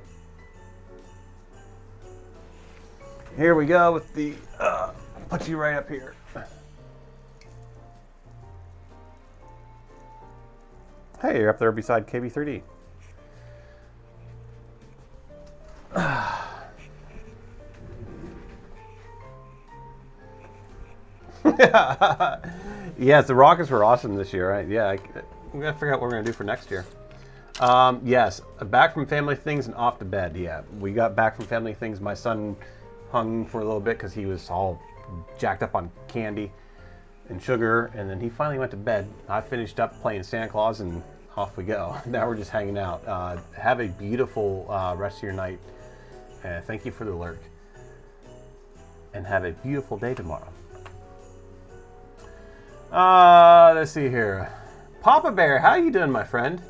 Here we go with the, put you right up here. Hey, you're up there beside KB3D. Yes, the Rockets were awesome this year, right? Yeah, we gotta figure out what we're gonna do for next year. Yes, back from family things and off to bed. Yeah, we got back from family things. My son hung for a little bit because he was all jacked up on candy and sugar, and then he finally went to bed. I finished up playing Santa Claus, and off we go. Now we're just hanging out. Have a beautiful rest of your night. Thank you for the lurk, and have a beautiful day tomorrow. Let's see here. Papa Bear, how you doing, my friend?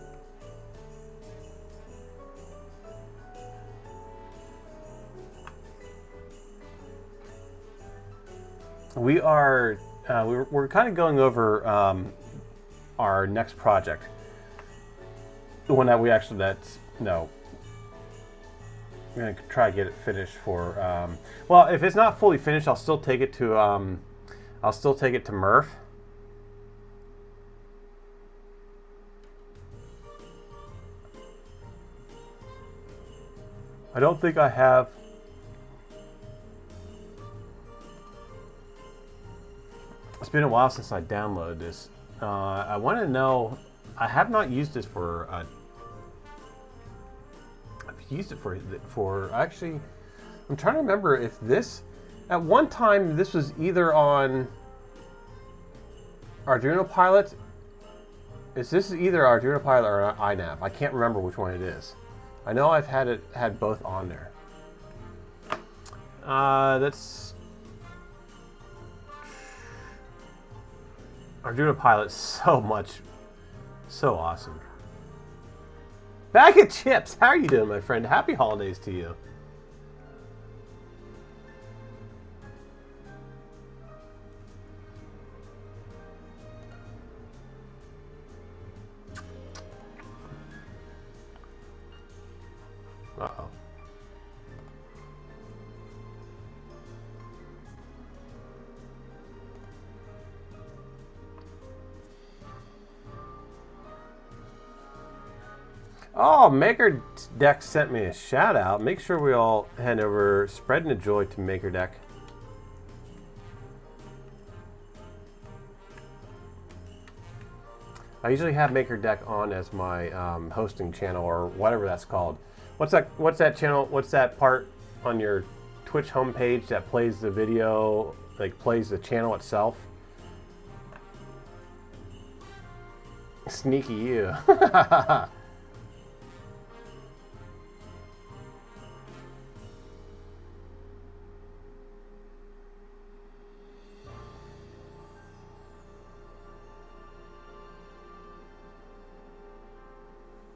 We are, we're kind of going over our next project. The one that we actually, no. I'm going to try to get it finished for, well, if it's not fully finished, I'll still take it to Murph. I don't think I have. It's been a while since I downloaded this. I want to know. I have not used this for. I've used it for actually. I'm trying to remember if this. At one time, this was either on Arduino Pilot. This is either Arduino Pilot or iNav. I can't remember which one it is. I know I've had both on there. That's Arduino Pilot. So awesome. Bag of chips. How are you doing, my friend? Happy holidays to you. Uh-oh. Oh, MakerDeck sent me a shout out. Make sure we all head over, spreading the joy to MakerDeck. I usually have MakerDeck on as my hosting channel or whatever that's called. What's that channel? What's that part on your Twitch homepage that plays the video, like plays the channel itself? Sneaky you.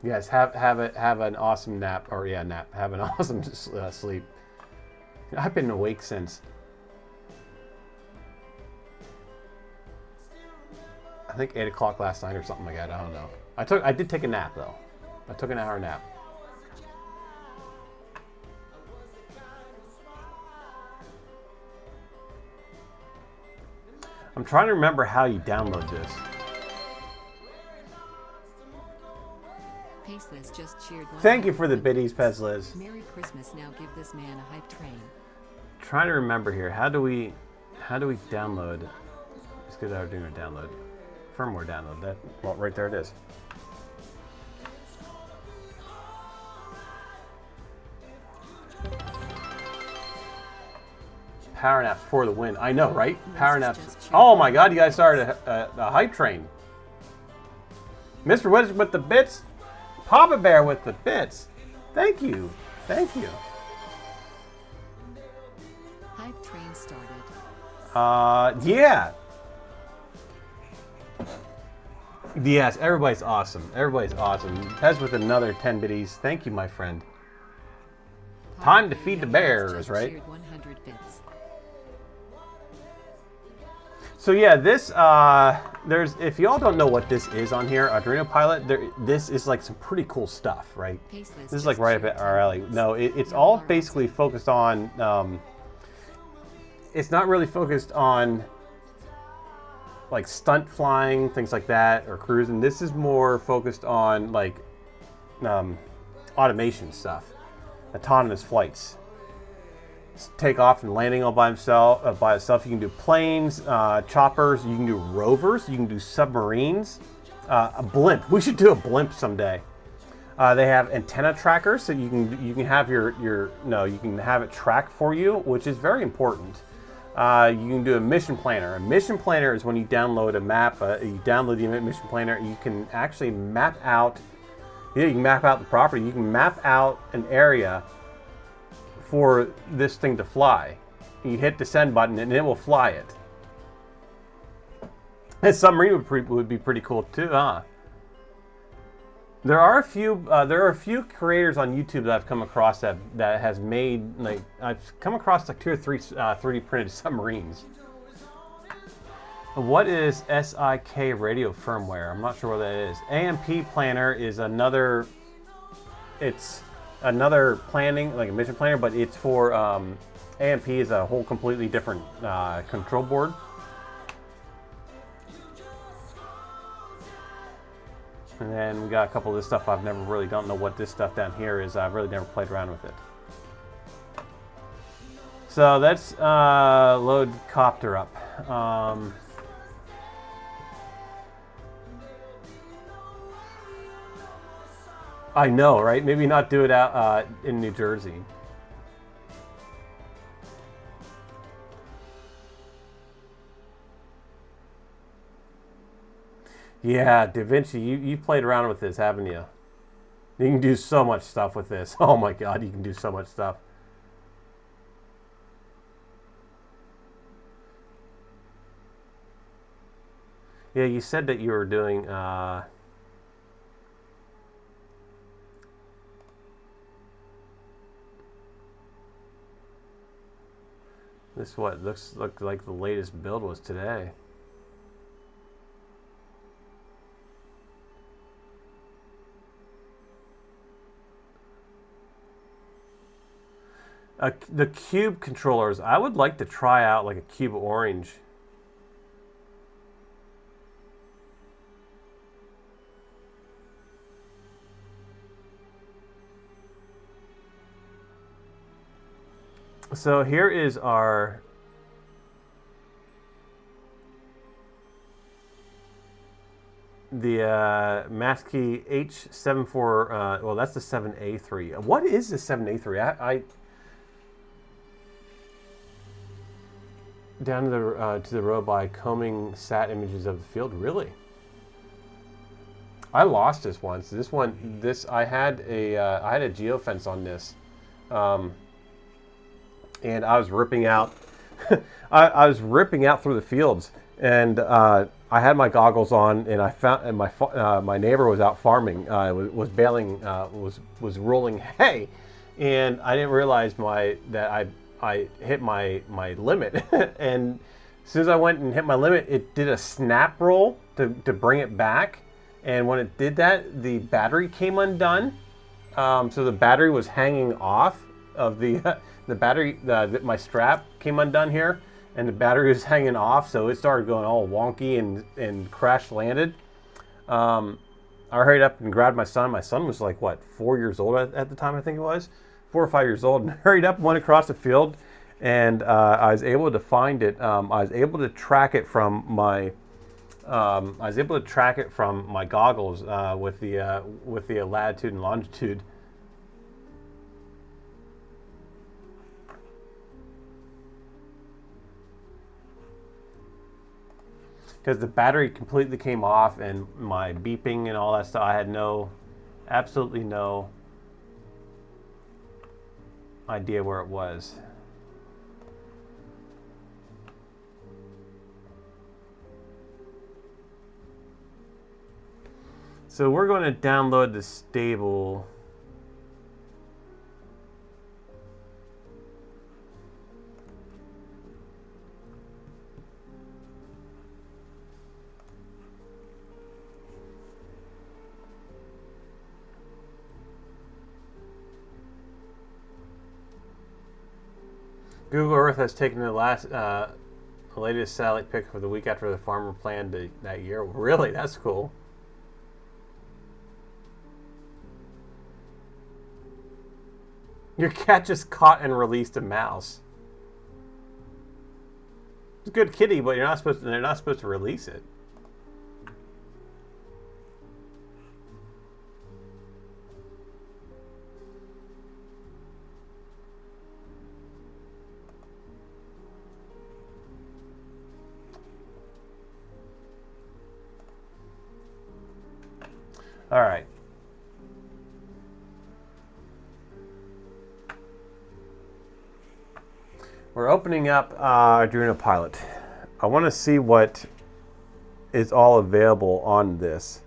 Yes, have an awesome nap, or yeah, nap. Have an awesome sleep. I've been awake since I think 8 o'clock last night or something like that. I don't know. I did take a nap though. I took an hour nap. I'm trying to remember how you download this.
Paceless just cheered.
Thank you for the biddies, Pezliz.
Merry Christmas. Now give this man a hype train.
Trying to remember here. How do we download? Let's get our Arduino download. Firmware download. That, well, right there it is. Power nap for the win. I know, right? Power naps. Oh my God! You guys started a hype train. Mr. Wizard with the bits. Papa Bear with the bits. Thank you. Thank you.
Hype train started.
Yeah. Yes, everybody's awesome. Everybody's awesome. Pez with another 10 biddies. Thank you, my friend. Time to feed the bears, right?
100 bits.
So yeah, this there's if y'all don't know what this is on here, Arduino Pilot, this is like some pretty cool stuff, right?
Paceless
This is like
just
right up
cheered
at our alley.
10
No,
months.
it's
No
all
alarms.
basically focused on. It's not really focused on like stunt flying, things like that, or cruising. This is more focused on like automation stuff, autonomous flights. Take off and landing all by himself. By itself, you can do planes, choppers. You can do rovers. You can do submarines. A blimp. We should do a blimp someday. They have antenna trackers, so you can have you can have it track for you, which is very important. You can do a mission planner. A mission planner is when you download a map. You download the mission planner. You can actually map out. Yeah, you can map out the property. You can map out an area for this thing to fly. You hit the send button and it will fly it. And submarine would be pretty cool too, huh? There are a few creators on YouTube that I've come across that has made like I've come across like 2 or 3 3D printed submarines. What is SIK radio firmware? I'm not sure what that is. AMP planner is another. It's another planning, like a mission planner, but it's for AMP is a whole completely different control board. And then we got a couple of this stuff I've never really don't know what this stuff down here is. I've really never played around with it. So that's load copter up. I know, right? Maybe not do it out in New Jersey. Yeah, DaVinci, you've played around with this, haven't you? You can do so much stuff with this. Oh my God, you can do so much stuff. Yeah, you said that you were doing... This what looks like the latest build was today. The Cube controllers. I would like to try out like a Cube Orange. So here is our Masky H74. Well, that's the 7A3. What is the 7A3? I down to the road by combing sat images of the field. Really? I lost this once. I had a geofence on this. And I was ripping out. I was ripping out through the fields, and I had my goggles on, and I found and my neighbor was out farming. Was baling, was rolling hay, and I didn't realize that I hit my limit. And as soon as I went and hit my limit, it did a snap roll to bring it back. And when it did that, the battery came undone. So the battery was hanging off of the battery. My strap came undone here, and the battery was hanging off. So it started going all wonky and crash landed. I hurried up and grabbed my son. My son was like, what, 4 years old at the time, I think it was. 4 or 5 years old, and hurried up and went across the field, and I was able to find it. I was able to track it from my goggles with the latitude and longitude. Because the battery completely came off, and my beeping and all that stuff, I had absolutely no idea where it was. So we're going to download the stable. Google Earth has taken the latest satellite pic for the week after the farmer planned that year. Really? That's cool. Your cat just caught and released a mouse. It's a good kitty, but they're not supposed to release it. All right. We're opening up Arduino Pilot. I want to see what is all available on this.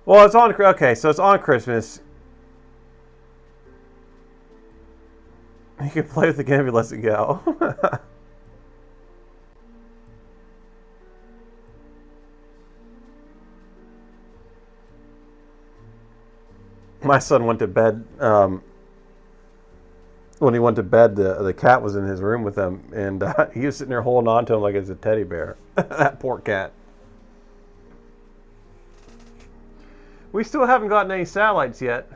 Well, it's on. Okay, so it's on Christmas. You can play with the game if it lets it go. My son went to bed. When he went to bed, the cat was in his room with him, and he was sitting there holding on to him like it's a teddy bear. That poor cat. We still haven't gotten any satellites yet.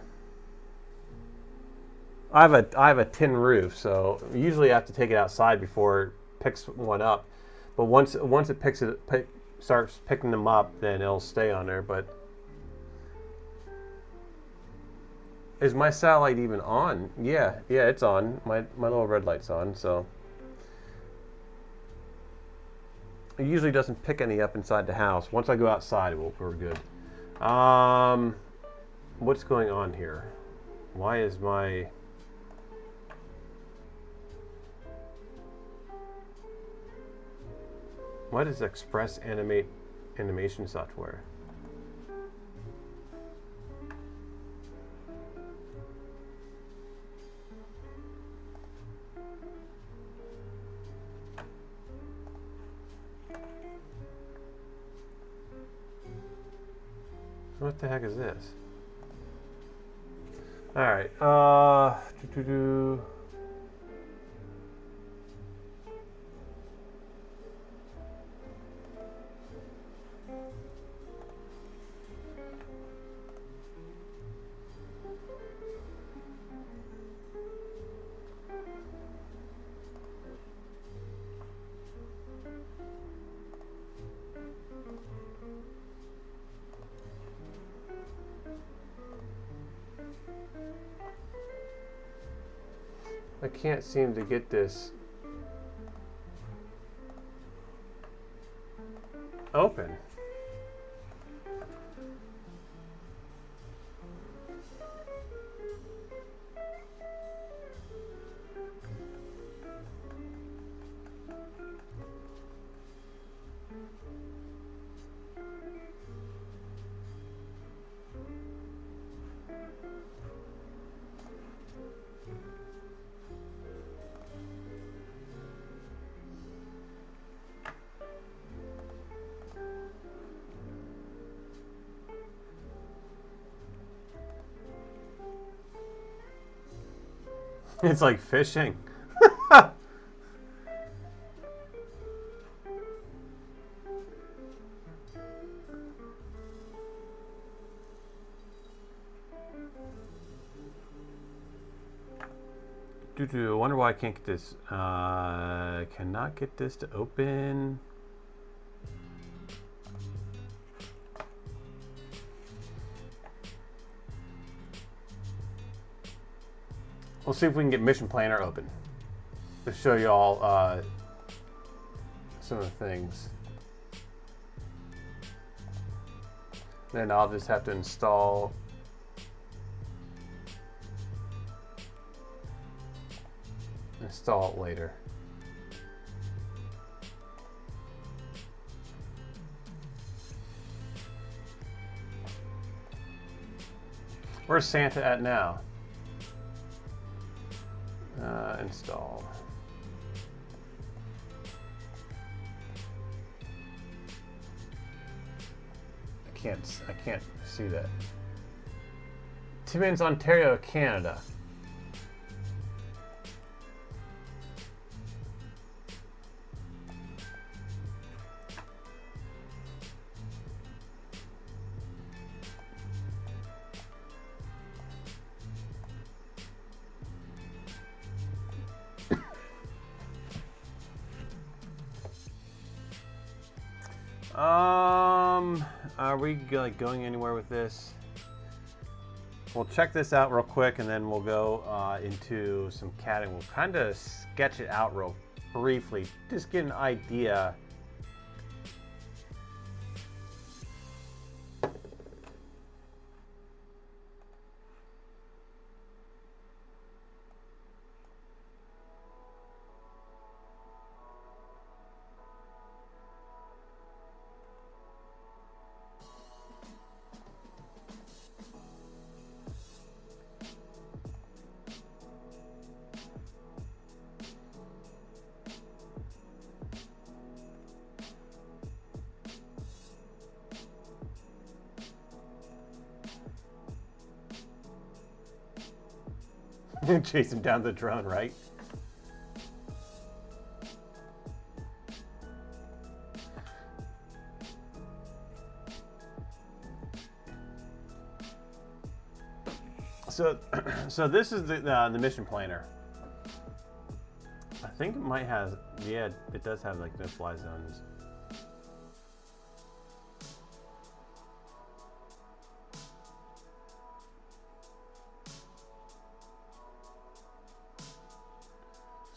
I have a tin roof, so usually I have to take it outside before it picks one up. But once it starts picking them up, then it'll stay on there. But is my satellite even on? Yeah, it's on. My little red light's on, so it usually doesn't pick any up inside the house. Once I go outside, we're good. What's going on here? Why is my... What is Express animation software? What the heck is this? All right. I can't seem to get this open. It's like fishing. I wonder why I can't get this. Cannot get this to open. We'll see if we can get Mission Planner open to show you all some of the things. Then I'll just have to install it later. Where's Santa at now? Install. I can't see that. Timmins, Ontario, Canada. Are we like going anywhere with this? We'll check this out real quick, and then we'll go into some catting. We'll kind of sketch it out real briefly, just get an idea. Chase him down the drone, right? So this is the mission planner. I think it might have, yeah, it does have like no fly zones.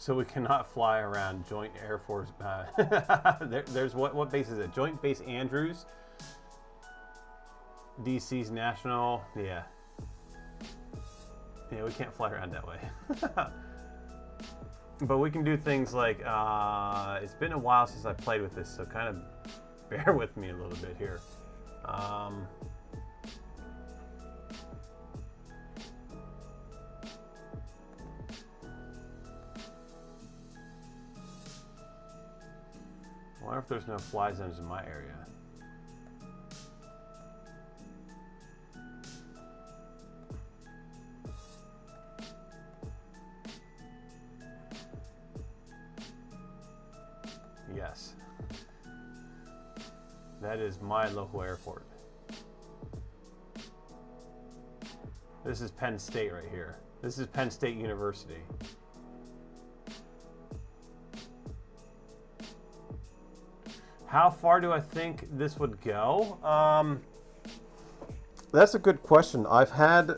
So we cannot fly around Joint Air Force. There's what base is it? Joint Base Andrews. DC's National. Yeah. Yeah, we can't fly around that way. But we can do things like, it's been a while since I played with this, so kind of bear with me a little bit here. I wonder if there's no fly zones in my area. Yes. That is my local airport. This is Penn State right here. This is Penn State University. How far do I think this would go? That's a good question. I've had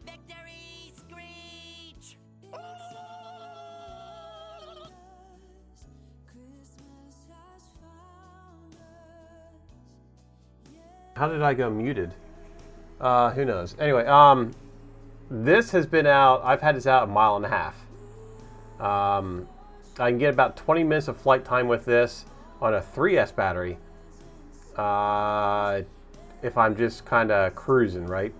Victory screech!
How did I go muted? Who knows? Anyway, this has been out. I've had this out a mile and a half. I can get about 20 minutes of flight time with this on a 3S battery. If I'm just kind of cruising, right?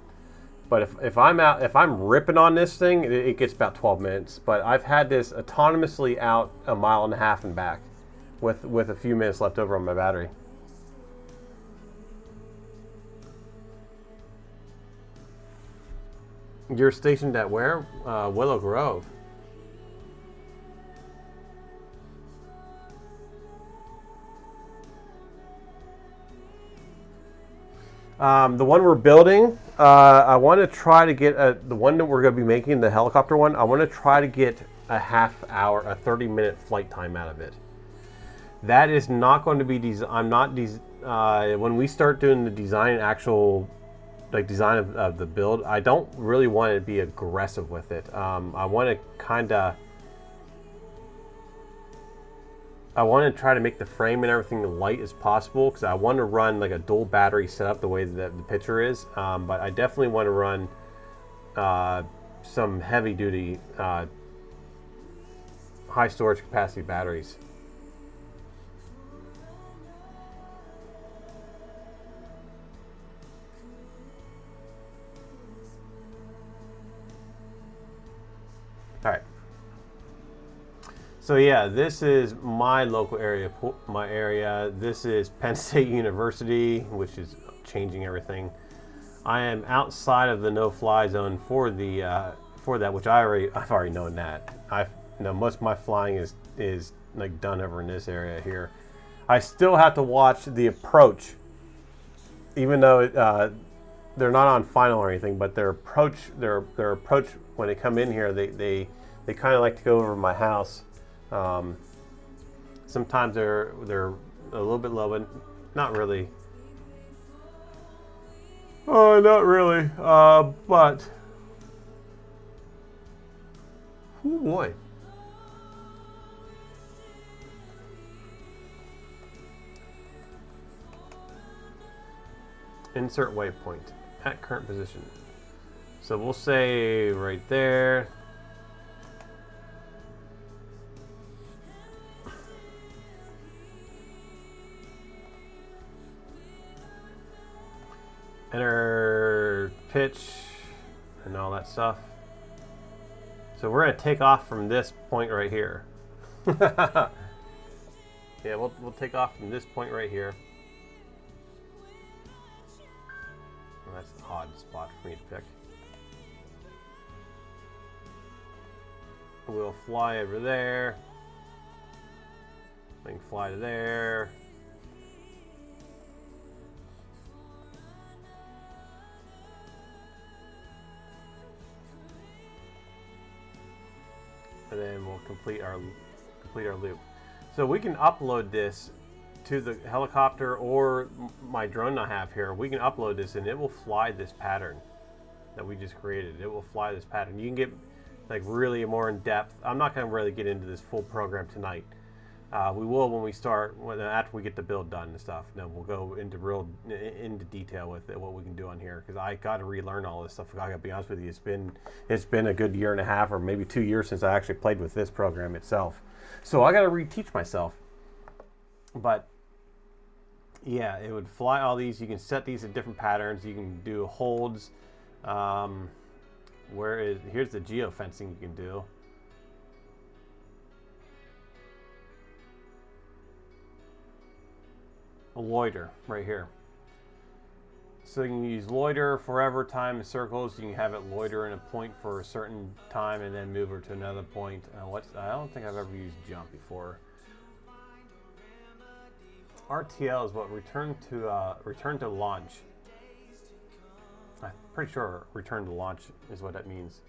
But if I'm ripping on this thing, it gets about 12 minutes. But I've had this autonomously out a mile and a half and back, with a few minutes left over on my battery. You're stationed at where? Willow Grove. The one we're building, I want to try to get the one that we're going to be making, the helicopter one. I want to try to get a half hour, a 30-minute flight time out of it. That is not going to be when we start doing the design, actual design of the build, I don't really want to be aggressive with it. I want to try to make the frame and everything light as possible, because I want to run like a dual battery setup the way that the picture is. But I definitely want to run some heavy duty high storage capacity batteries. All right. So yeah, this is my local area, my area. This is Penn State University, which is changing everything. I am outside of the no-fly zone for that, which I've already known that. Most of my flying is like done over in this area here. I still have to watch the approach, even though they're not on final or anything. But their approach when they come in here, they kind of like to go over my house. Sometimes they're a little bit low, but not really. Oh, not really. But oh boy. Insert waypoint at current position. So we'll say right there. Enter pitch and all that stuff. So we're going to take off from this point right here. Yeah, we'll take off from this point right here. Well, that's an odd spot for me to pick. We'll fly over there. We can fly to there. And then we'll complete our loop. So we can upload this to the helicopter or my drone I have here. We can upload this and it will fly this pattern that we just created. It will fly this pattern. You can get like really more in depth. I'm not going to really get into this full program tonight. We will when we start, after we get the build done and stuff. Then we'll go into detail with it, what we can do on here, because I got to relearn all this stuff. I got to be honest with you, it's been a good year and a half or maybe 2 years since I actually played with this program itself. So I got to reteach myself. But yeah, it would fly all these. You can set these in different patterns. You can do holds. Here's the geofencing you can do. A loiter right here. So you can use loiter forever, time in circles. You can have it loiter in a point for a certain time and then move her to another point. I don't think I've ever used jump before. RTL is what return to launch. I'm pretty sure return to launch is what that means.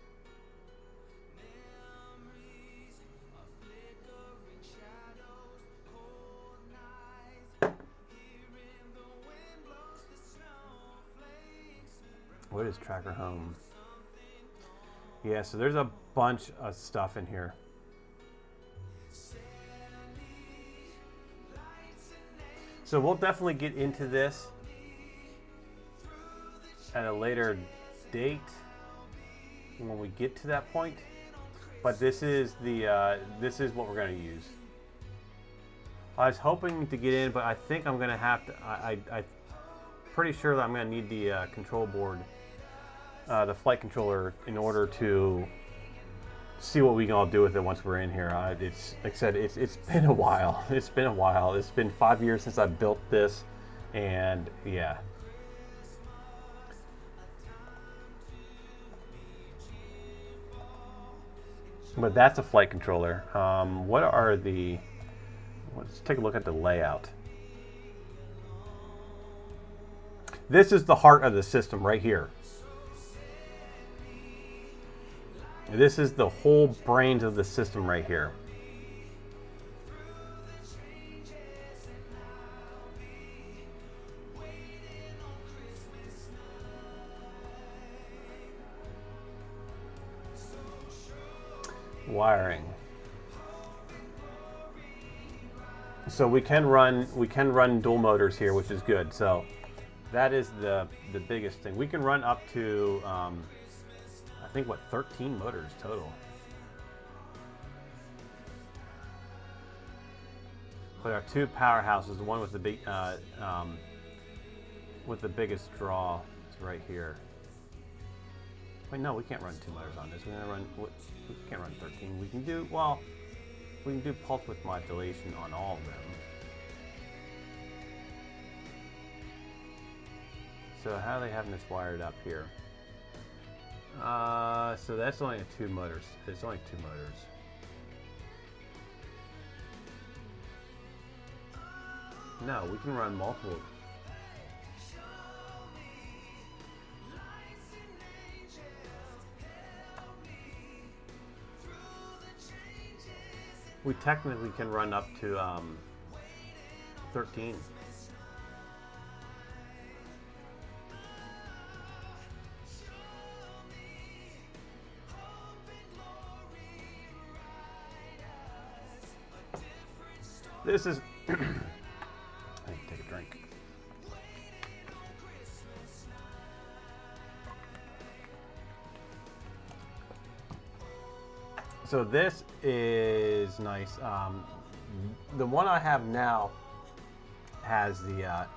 What is tracker home? Yeah, so there's a bunch of stuff in here. So we'll definitely get into this at a later date when we get to that point. But this is what we're going to use. I was hoping to get in, but I think I'm going to have to. I'm pretty sure that I'm going to need the control board, the flight controller, in order to see what we can all do with it once we're in here. It's like I said, it's been a while. It's been a while. It's been 5 years since I built this, and yeah. But that's a flight controller. Let's take a look at the layout. This is the heart of the system right here. This is the whole brains of the system right here. Wiring. So we can run dual motors here, which is good. So that is the biggest thing. We can run up to think, what, 13 motors total. But our two powerhouses, the one with the big, with the biggest draw, is right here. Wait, no, we can't run 2 motors on this. We're gonna run. We can't run 13. We can do, well, we can do pulse width modulation on all of them. So how are they having this wired up here? So that's only 2 motors. It's only 2 motors. No, we can run multiple. We technically can run up to 13. This is. I need to take a drink. So this is nice. The one I have now has the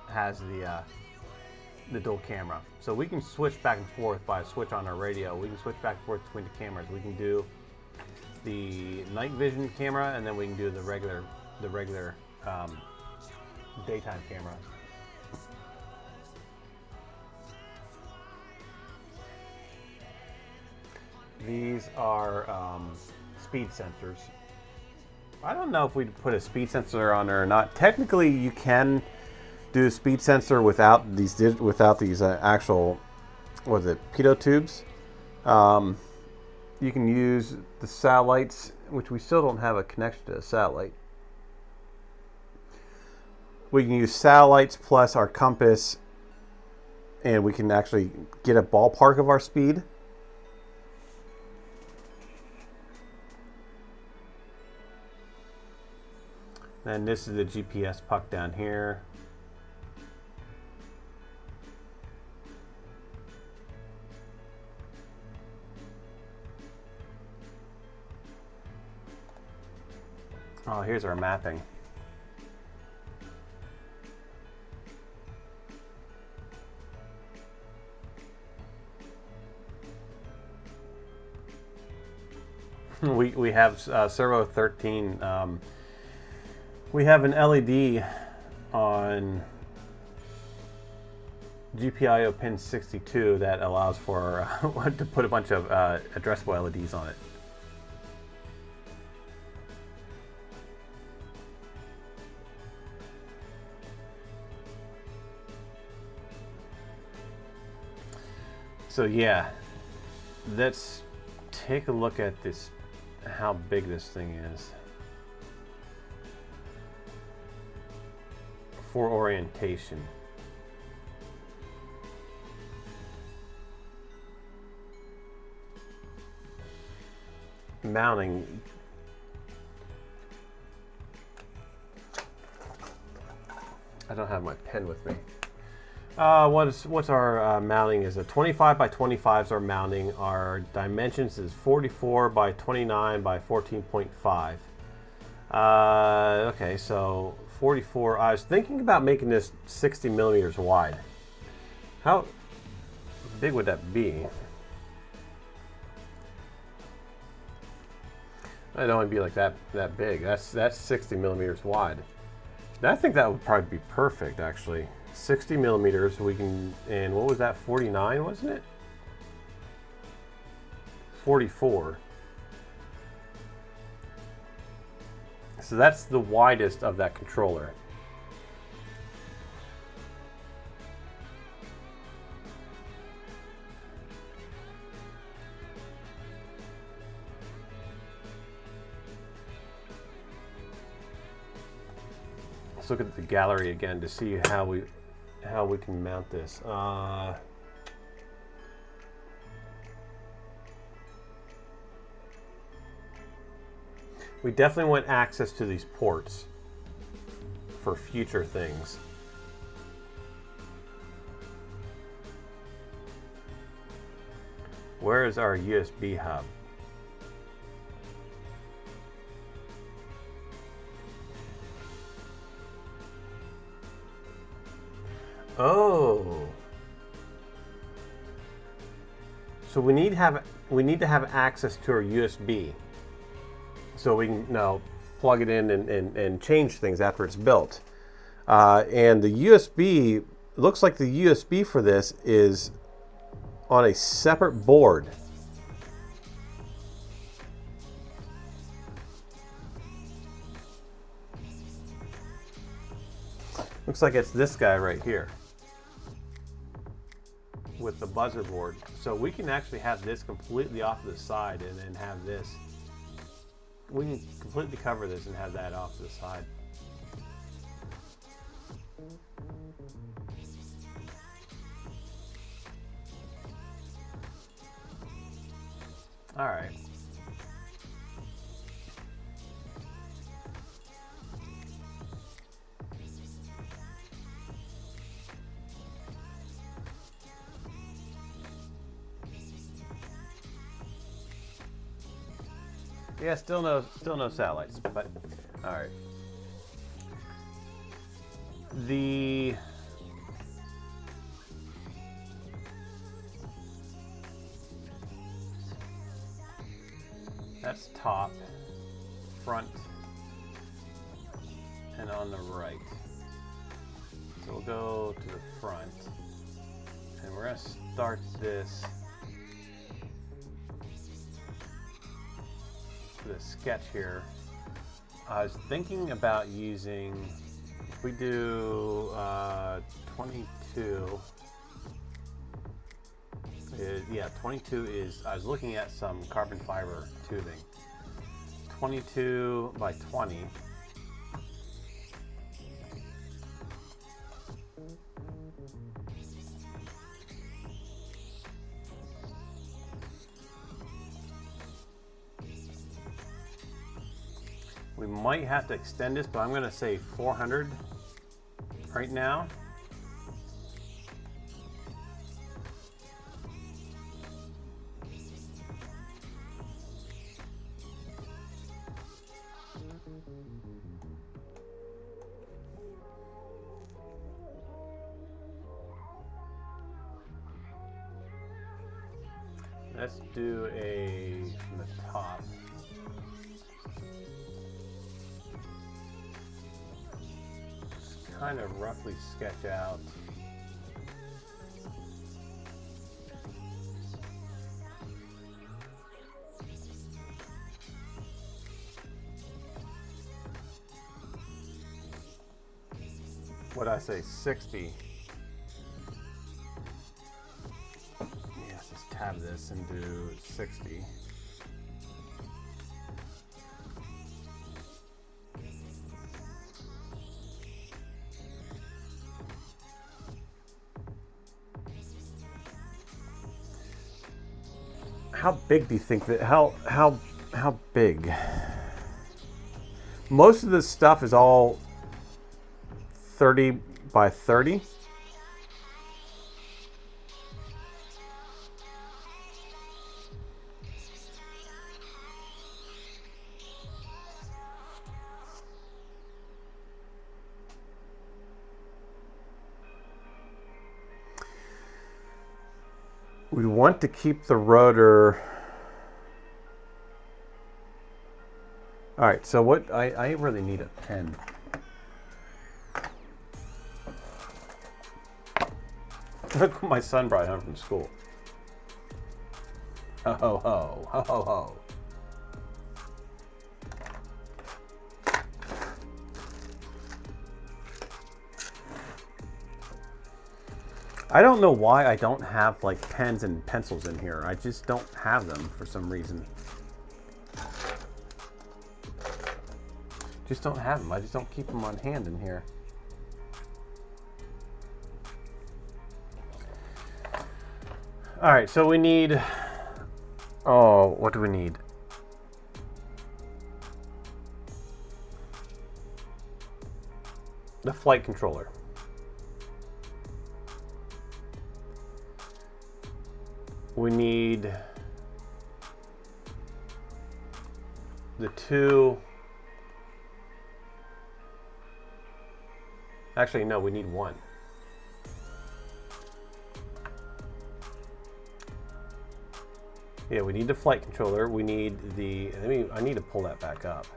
dual camera, so we can switch back and forth by a switch on our radio. We can switch back and forth between the cameras. We can do the night vision camera, and then we can do the regular daytime camera. These are speed sensors. I don't know if we'd put a speed sensor on there or not. Technically, you can do a speed sensor without these actual, what is it, pitot tubes. You can use the satellites, which we still don't have a connection to a satellite. We can use satellites plus our compass, and we can actually get a ballpark of our speed. And this is the GPS puck down here. Oh, here's our mapping. We have Servo 13. We have an LED on GPIO pin 62 that allows for to put a bunch of addressable LEDs on it. So yeah, let's take a look at this, how big this thing is. For orientation. Mounting. I don't have my pen with me. What's our mounting? Is a 25 by 25 is our mounting. Our dimensions is 44 by 29 by 14.5. Okay, so 44. I was thinking about making this 60 millimeters wide. How big would that be? It'd only be like that big. That's 60 millimeters wide. I think that would probably be perfect, actually. 60 millimeters. We can, and what was that? 49, wasn't it? 44. So that's the widest of that controller. Let's look at the gallery again to see how we can mount this. We definitely want access to these ports for future things. Where is our USB hub? Oh. So we need to have access to our USB, so we can plug it in and change things after it's built. And the USB, looks like the USB for this is on a separate board. Looks like it's this guy right here with the buzzer board. So we can actually have this completely off to the side and then have this. We can completely cover this and have that off to the side. All right. Yeah, still no satellites, but all right. That's top, front, and on the right. So we'll go to the front, and we're gonna start this. The sketch here. I was thinking about using, if we do 22, 22 is, I was looking at some carbon fiber tubing. 22 by 20. We might have to extend this, but I'm going to say 400 right now. Let's do a from the top. Kind of roughly sketch out what I say 60. Yes, let's tab this and do 60. How big do you think that, how big? Most of this stuff is all 30 by 30. We want to keep the rotor. All right, so what I really need a pen. Look what my son brought home from school. Ho ho ho, ho ho ho. I don't know why I don't have like pens and pencils in here. I just don't have them for some reason. Just don't have them. I just don't keep them on hand in here. All right, so we need, oh, what do we need? The flight controller. We need the two. Actually, no, we need one. Yeah, we need the flight controller. We need the. I need to pull that back up.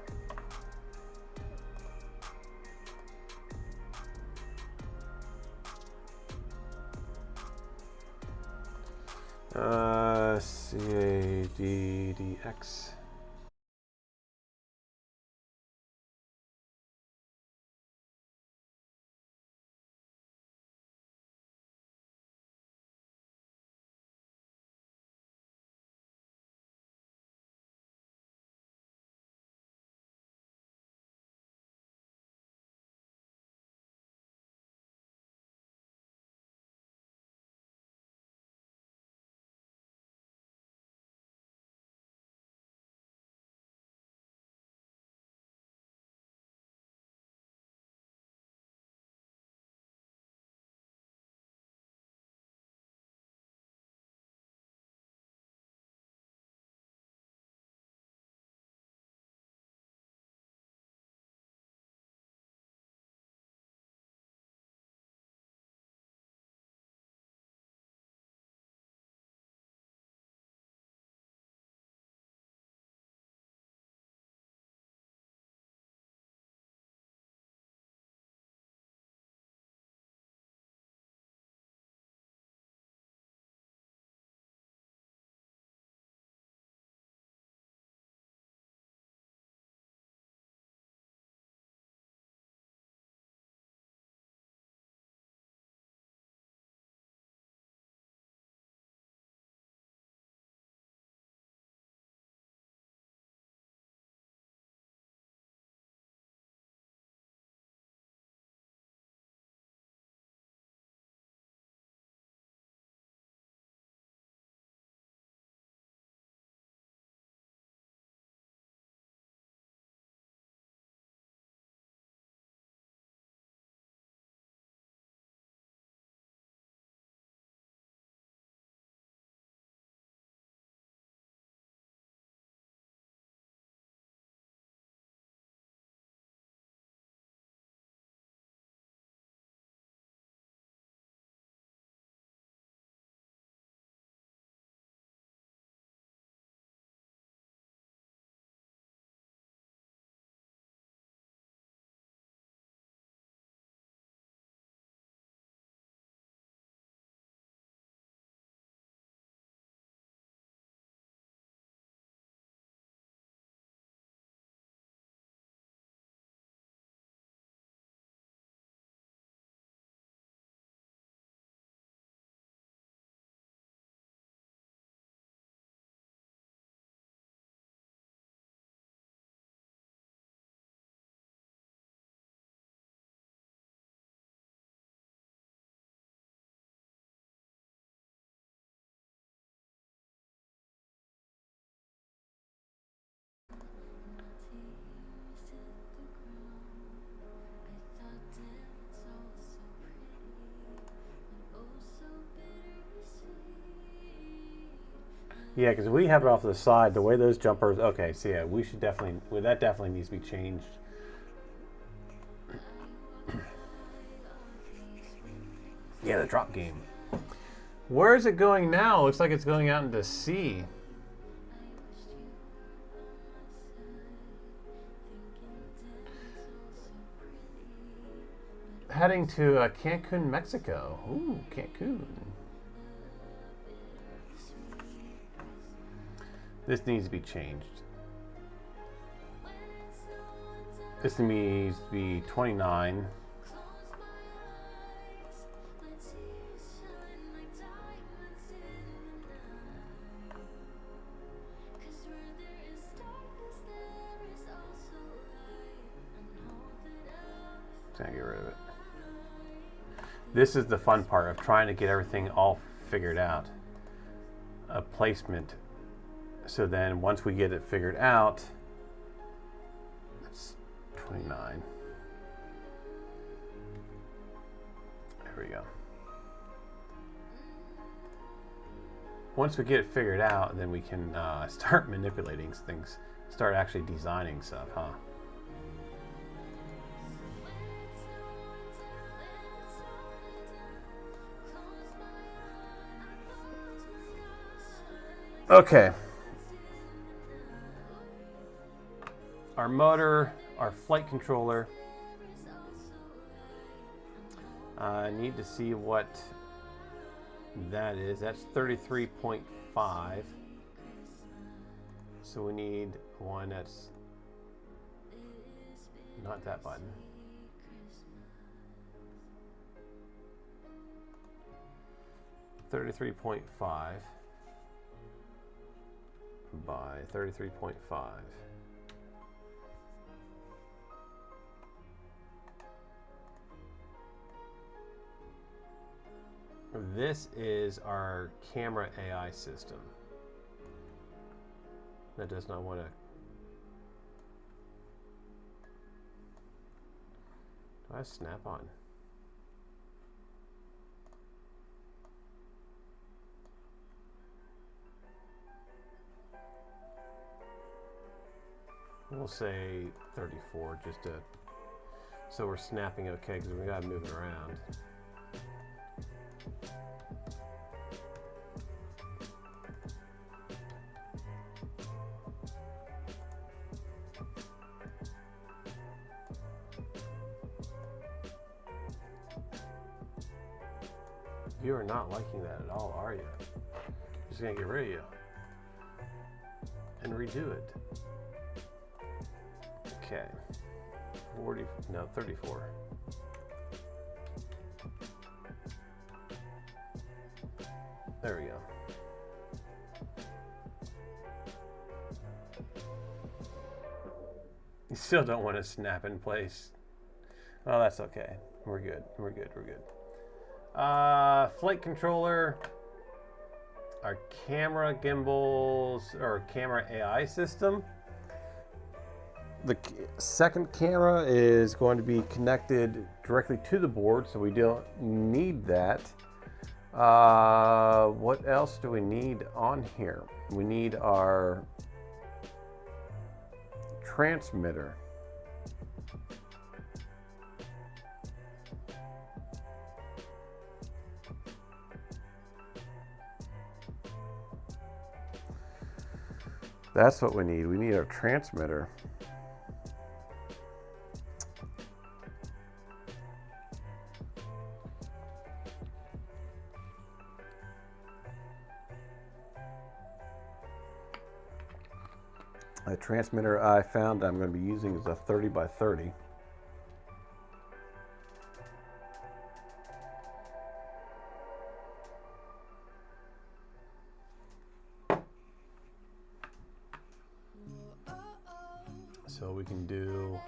CADDX. Yeah, because we have it off to the side. The way those jumpers. Okay, so yeah, we should definitely. Well, that definitely needs to be changed. Yeah, the drop game. Where is it going now? Looks like it's going out into sea. Heading to Cancun, Mexico. Ooh, Cancun. This needs to be changed. This needs to be 29. Just gonna get rid of it. This is the fun part of trying to get everything all figured out. A placement. So then once we get it figured out, it's 29. There we go. once we get it figured out, then we can start manipulating things, start actually designing stuff, huh? Okay. Our motor, our flight controller. I need to see what that is. That's 33.5. So we need one that's not that button. .5 by 33.5. This is our camera AI system. That does not want to. Do I have snap on? We'll say 34 just to, so we're snapping okay, because we gotta move it around. You are not liking that at all, are you? Just gonna get rid of you and redo it. Okay, 40, no, 34. There we go. You still don't want to snap in place. Oh, that's okay. We're good. We're good. We're good. Flight controller. Our camera gimbals, or camera AI system. The second camera is going to be connected directly to the board, so we don't need that. What else do we need on here? We need our transmitter. That's what we need. We need our transmitter. The transmitter I found I'm going to be using is a 30 by 30. So we can do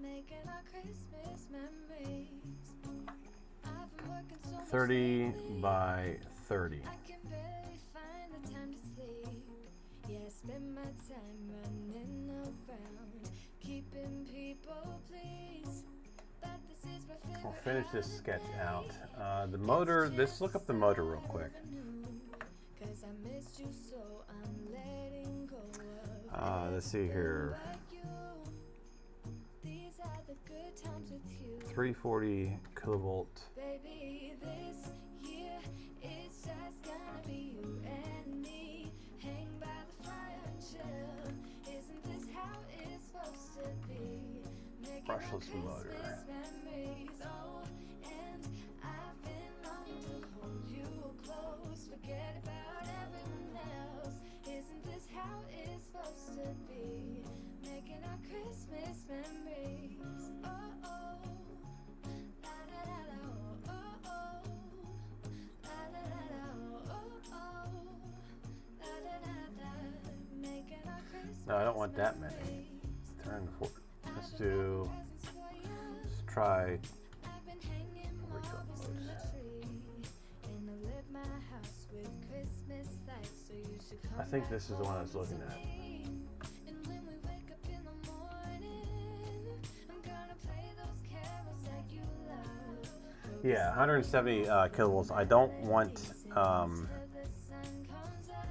making our Christmas memories. I've been working so much
30
lately,
by 30.
I can barely find the time to sleep. Yeah, I spend my time running around, keeping people pleased. But this is my favorite
We'll finish this sketch out. The motor, let's look up the motor real quick.
'Cause I missed you, so I'm letting go of
Let's see here.
you. These are the good times with you.
340 kilovolt.
Baby, this year it's just gonna be you and me. Hang by the fire and chill. Isn't this how it's supposed to be? Making our
Brushless motor.
Christmas memories. Oh, and I've been longing to hold you close. Forget about everyone else. Isn't this how it's supposed to be? Making our Christmas memories. Oh, oh. La, la, la, la, oh, oh, oh. La, la, la, la, oh, oh, oh. La, la, la, la. Making our Christmas
No, I don't want that many.
memories.
Turn for. Let's do. Let's try.
I've been hanging marbles in the tree, and I lit my house with Christmas lights, so you should come
I think
back
this is the one I was
home
looking
to
at.
me. And when we wake up in the morning, I'm gonna play those carols
Yeah, 170 kilovolts. I don't want.
The sun comes up.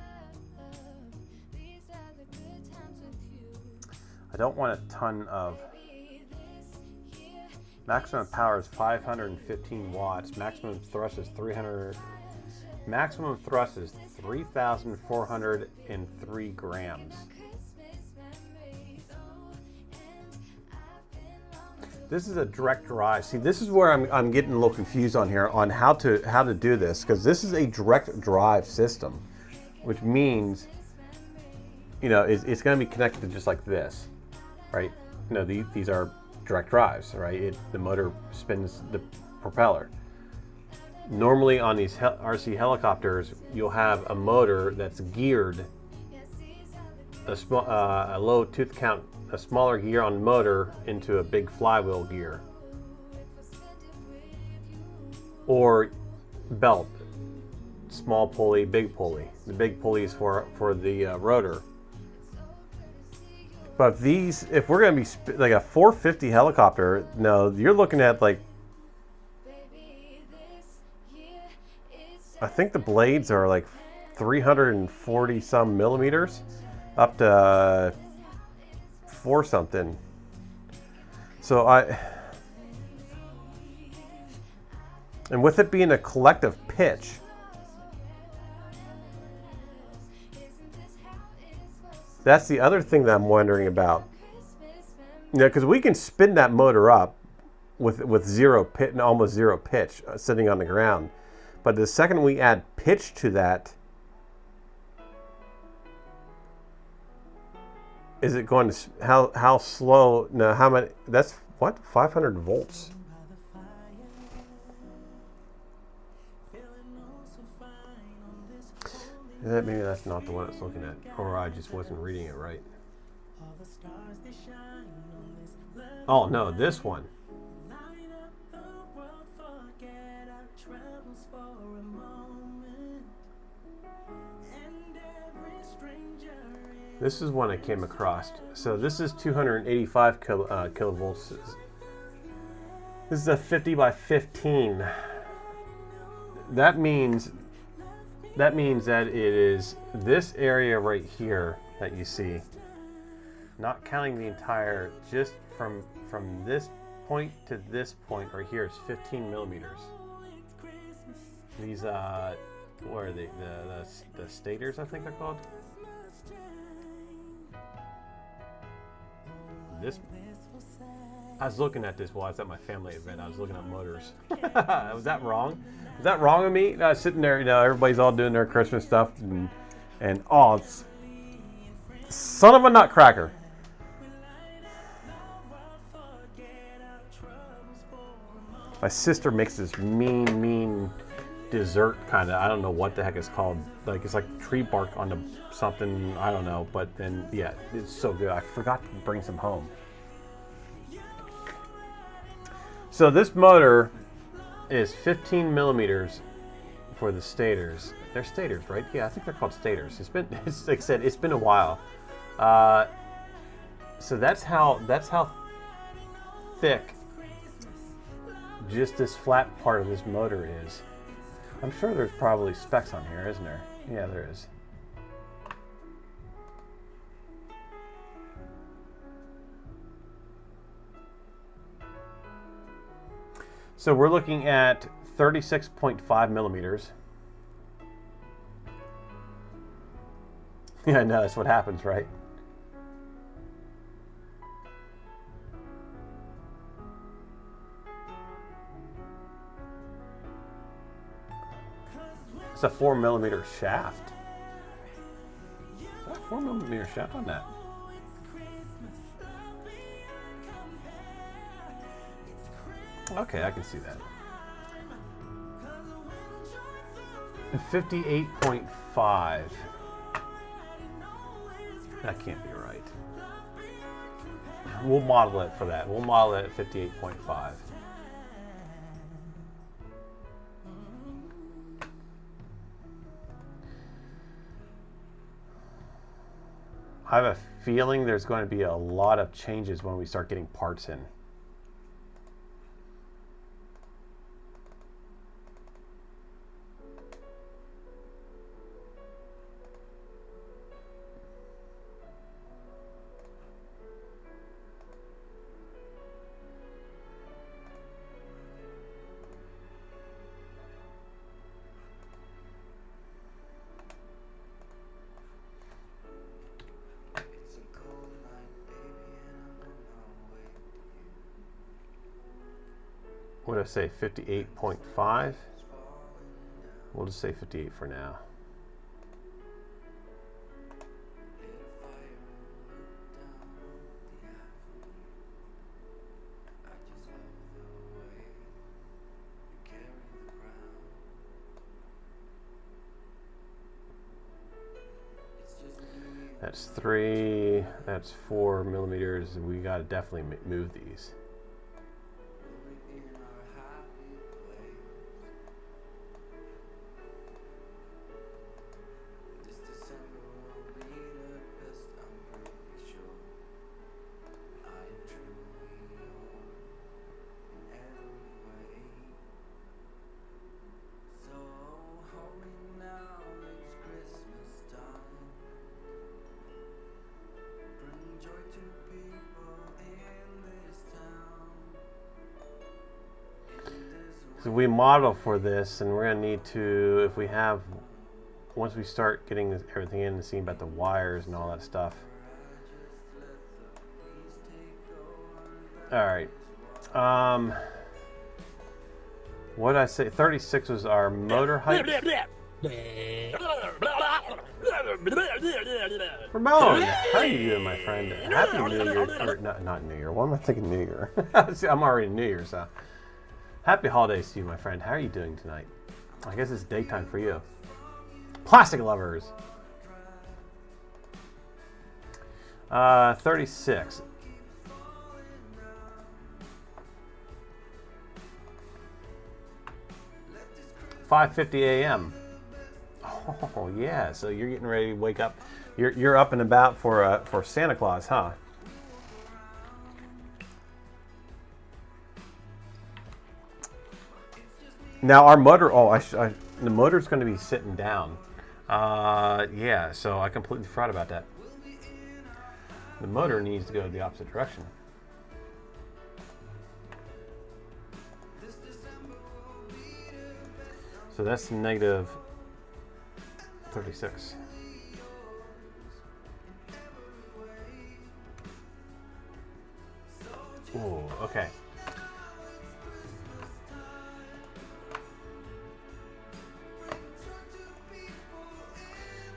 These are the good times with you.
I don't want a ton of.
Baby, this year
Maximum power is 515 watts. Maximum thrust is 300. Maximum thrust is 3,403 grams.
Christmas memories. Oh, and I've been longing to
This is a direct drive. See, this is where I'm getting a little confused on here on how to do this, because this is a direct drive system, which means, you know, it's going to be connected to just like this, right? You know, these are direct drives, right? The motor spins the propeller. Normally on these RC helicopters, you'll have a motor that's geared, a low tooth count, a smaller gear on motor into a big flywheel gear, or belt, small pulley, big pulley. The big pulley is for the rotor. But if we're going to be like a 450 helicopter, no, you're looking at like, I think the blades are like 340 some millimeters up to 4 something. So and with it being a collective pitch, that's the other thing that I'm wondering about. You know, because we can spin that motor up with zero pitch and almost zero pitch sitting on the ground. But the second we add pitch to that, is it going to how slow? No, how many? That's what 500 volts. Maybe that's not the one it's looking at, or I just wasn't reading it right. Oh no, this one. This is one I came across. So this is 285 kilovolts. This is a 50 by 15. That means that it is this area right here that you see, not counting the entire, just from this point to this point right here is 15 millimeters. These what are they? The stators, I think they're called. This, I was looking at this while I was at my family event. I was looking at motors. Was that wrong? Was that wrong of me? I was sitting there, you know, everybody's all doing their Christmas stuff, and oh, it's son of a nutcracker. My sister makes this mean dessert kind of, I don't know what the heck it's called. Like, it's like tree bark on the something, I don't know. But then, yeah, it's so good. I forgot to bring some home. So this motor is 15 millimeters for the stators. They're stators, right? Yeah, I think they're called stators. It's like I said, it's been a while. So that's how thick just this flat part of this motor is. I'm sure there's probably specs on here, isn't there? Yeah, there is. So we're looking at 36.5 millimeters. Yeah, I know, that's what happens, right? It's a 4 millimeter shaft. Is that a 4 millimeter shaft on that? Okay, I can see that. 58.5. That can't be right. We'll model it for that. We'll model it at 58.5. I have a feeling there's going to be a lot of changes when we start getting parts in. did I say? 58.5. We'll just say 58 for now. That's 3, that's 4 millimeters. We gotta definitely move these. So we model for this, and we're gonna need to, if we have, once we start getting everything in and seeing about the wires and all that stuff. All right. What did I say? 36 was our motor height. Ramon, how are you doing, my friend? Happy New Year. Or not New Year. What am I thinking New Year? I'm already New Year, so. Happy holidays to you, my friend. How are you doing tonight? I guess it's daytime for you. Plastic lovers. 36. $5:50 a.m. Oh yeah, so you're getting ready to wake up. You're up and about for Santa Claus, huh? Now our motor. Oh, the motor's going to be sitting down. Yeah, so I completely forgot about that. The motor needs to go the opposite direction. So that's negative 36. Ooh, okay.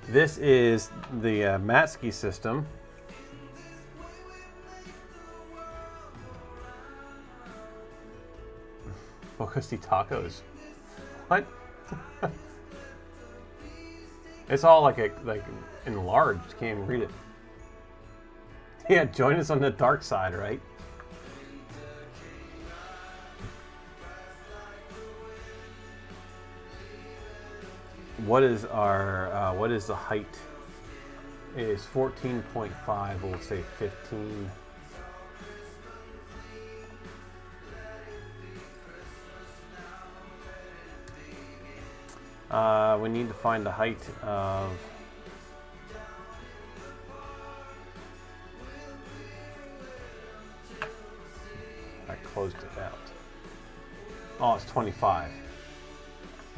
This is the Matsky system. Bokusti tacos. What? It's all like enlarged. Can't even read it. Yeah, join us on the dark side, right? What is our what is the height? It is 14.5. We'll say 15. We need to find the height of I closed it out. Oh, it's 25.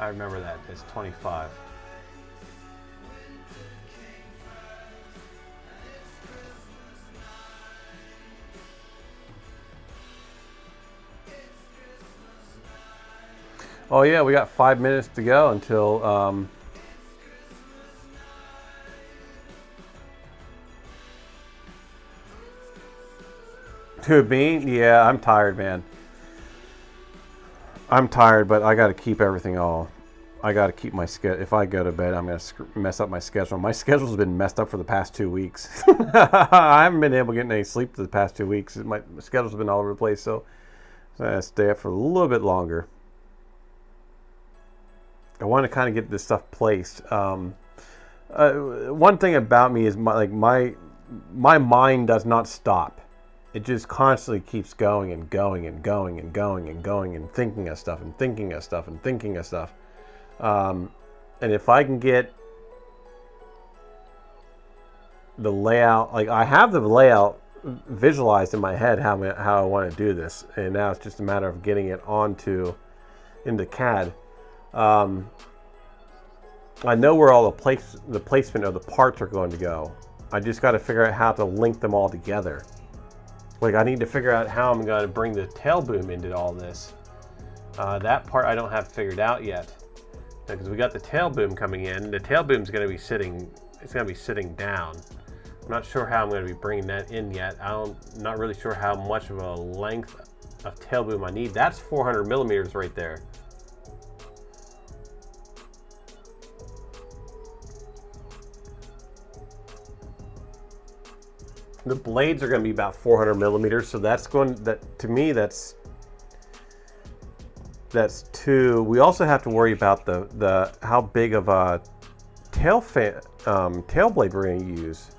I remember that. It's 25. Oh yeah, we got 5 minutes to go until to me. Yeah, I'm tired, man. I'm tired, but I got to keep everything all. I got to keep my schedule. If I go to bed, I'm going to mess up my schedule. My schedule's been messed up for the past 2 weeks. I haven't been able to get any sleep for the past 2 weeks. My schedule's been all over the place, so I gotta stay up for a little bit longer. I want to kind of get this stuff placed. One thing about me is my mind does not stop. It just constantly keeps going and going and going and going and going and thinking of stuff and thinking of stuff and thinking of stuff. And if I can get the layout, like I have the layout visualized in my head how I want to do this, and now it's just a matter of getting it into CAD. I know where all the placement of the parts are going to go. I just got to figure out how to link them all together. Like I need to figure out how I'm going to bring the tail boom into all this. That part I don't have figured out yet, because we got the tail boom coming in. The tail boom is going to be sitting. It's going to be sitting down. I'm not sure how I'm going to be bringing that in yet. Not really sure how much of a length of tail boom I need. That's 400 millimeters right there. The blades are going to be about 400 millimeters, so that's going. That to me, that's two. We also have to worry about the how big of a tail blade we're going to use.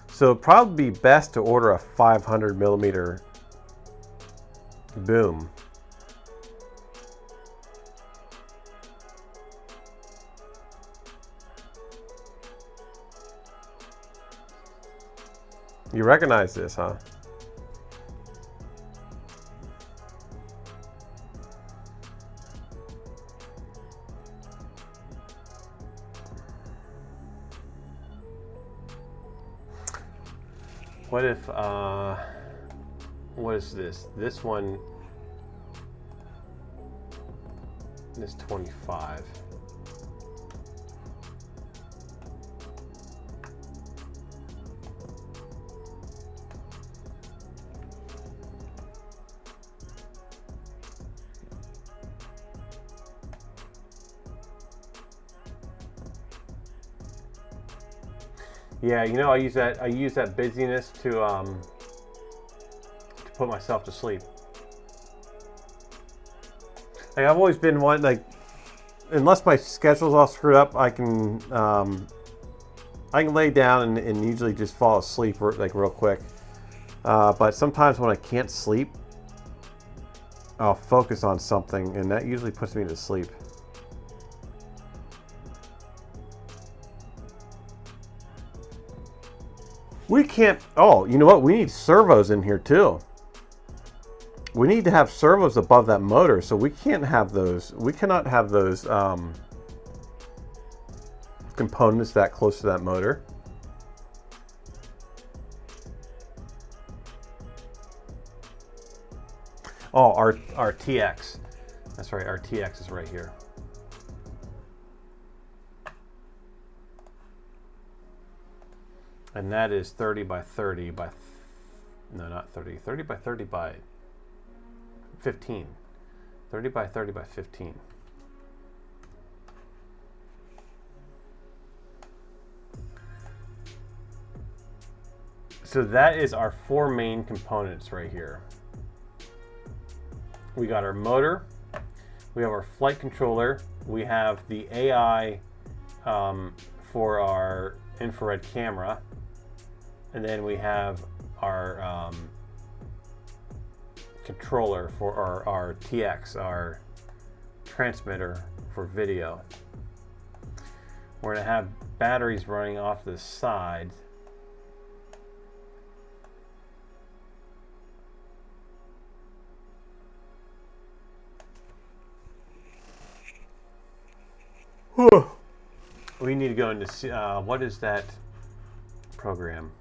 So it'd probably be best to order a 500 millimeter boom. You recognize this, huh? What if, what is this? This one is 25. Yeah, you know, I use that busyness to put myself to sleep. Like, I've always been one, like, unless my schedule's all screwed up, I can lay down and usually just fall asleep like real quick. But sometimes when I can't sleep, I'll focus on something, and that usually puts me to sleep. We can't, oh, you know what? We need servos in here too. We need to have servos above that motor, so we can't have those, we cannot have those components that close to that motor. Oh, our TX. That's right, our TX is right here. And that is 30 by 30 by, no, not 30, 30 by 30 by 15. 30 by 30 by 15. So that is our four main components right here. We got our motor, we have our flight controller, we have the AI for our infrared camera, and then we have our controller for our TX, our transmitter for video. We're going to have batteries running off the side. We need to go into what is that program?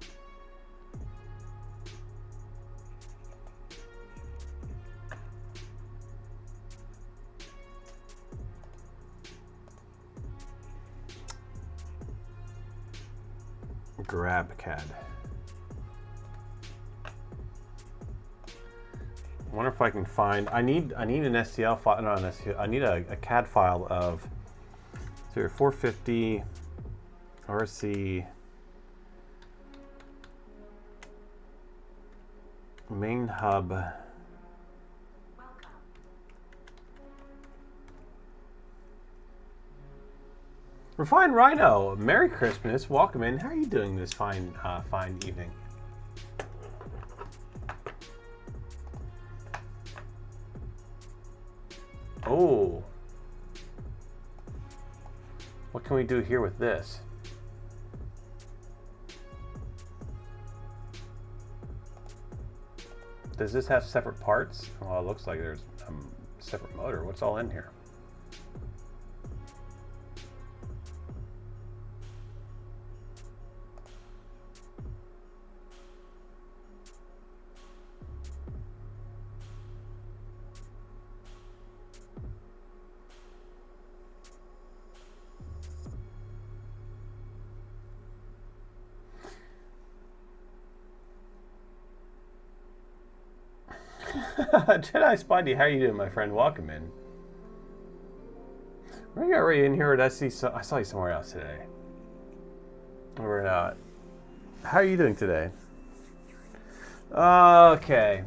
GrabCAD. I wonder if I can find. I need an STL file. No, an STL. I need a CAD file of 450 RC main hub. Refined Rhino, Merry Christmas, welcome in. How are you doing this fine evening? Oh, what can we do here with this? Does this have separate parts? Well, it looks like there's a separate motor. What's all in here? Jedi Spidey, how you doing, my friend? Welcome in. Were you already in here? Or did I see? I saw you somewhere else today. We're not. How are you doing today? Okay.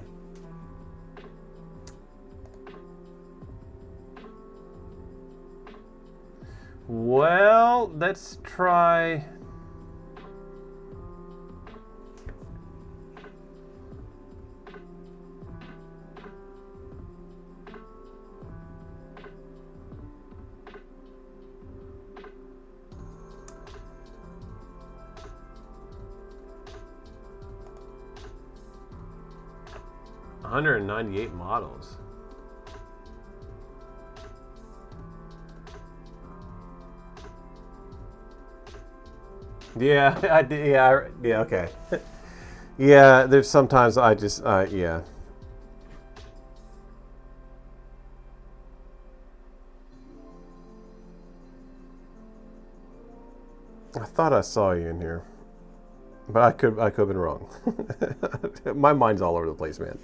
Well, let's try. $198 models. Yeah, I did. Yeah, okay. Yeah, there's sometimes I just, yeah. I thought I saw you in here, but I could have been wrong. My mind's all over the place, man.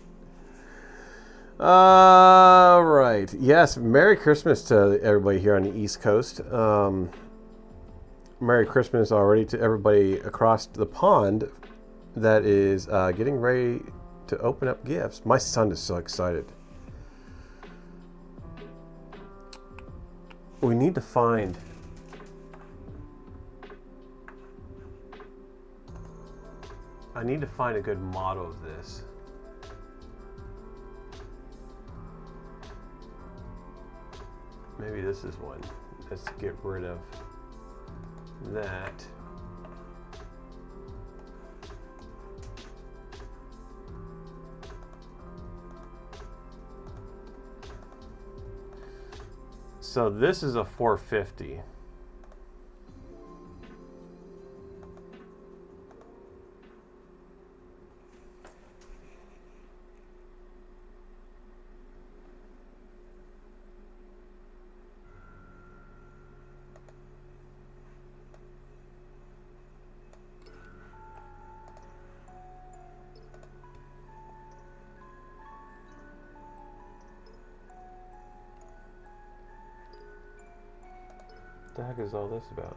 Right. Yes, Merry Christmas to everybody here on the East Coast. Merry Christmas already to everybody across the pond that is getting ready to open up gifts. My son is so excited. We need to find... I need to find a good model of this. Maybe this is one. Let's get rid of that. So this is a 450. What the heck is all this about?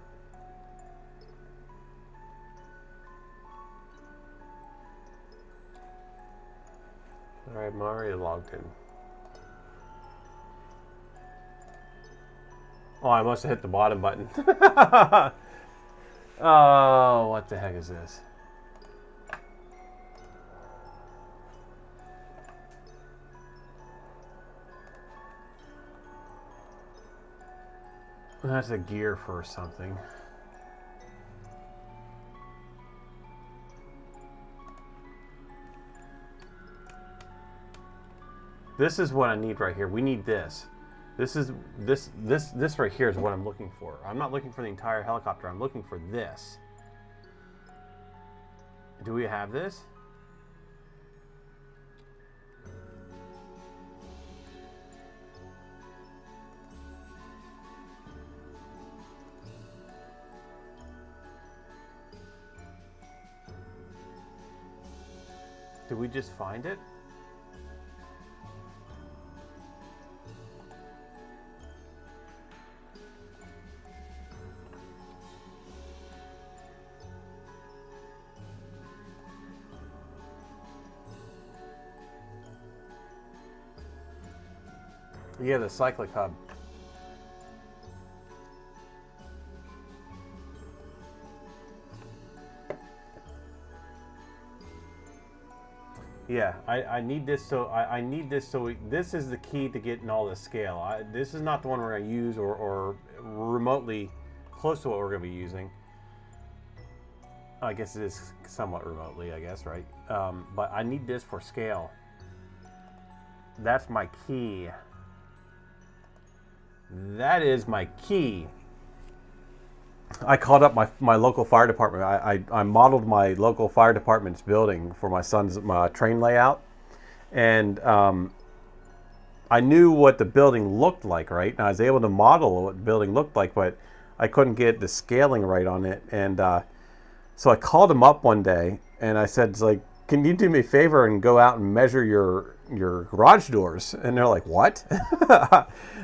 Alright, I'm already logged in. Oh, I must have hit the bottom button. Oh, what the heck is this? That's a gear for something. This is what I need right here. We need this. This right here is what I'm looking for. I'm not looking for the entire helicopter. I'm looking for this. Do we have this? Did we just find it? Yeah, the cyclic hub. Yeah, I need this so I need this so this is the key to getting all the scale. This is not the one we're going to use or remotely close to what we're going to be using. I guess it is somewhat remotely, I guess, right? But I need this for scale. That's my key. That is my key. I called up my local fire department. I modeled my local fire department's building for my son's train layout. And I knew what the building looked like, right? And I was able to model what the building looked like, but I couldn't get the scaling right on it. And so I called him up one day and I said, like, can you do me a favor and go out and measure your your garage doors. And they're like, what?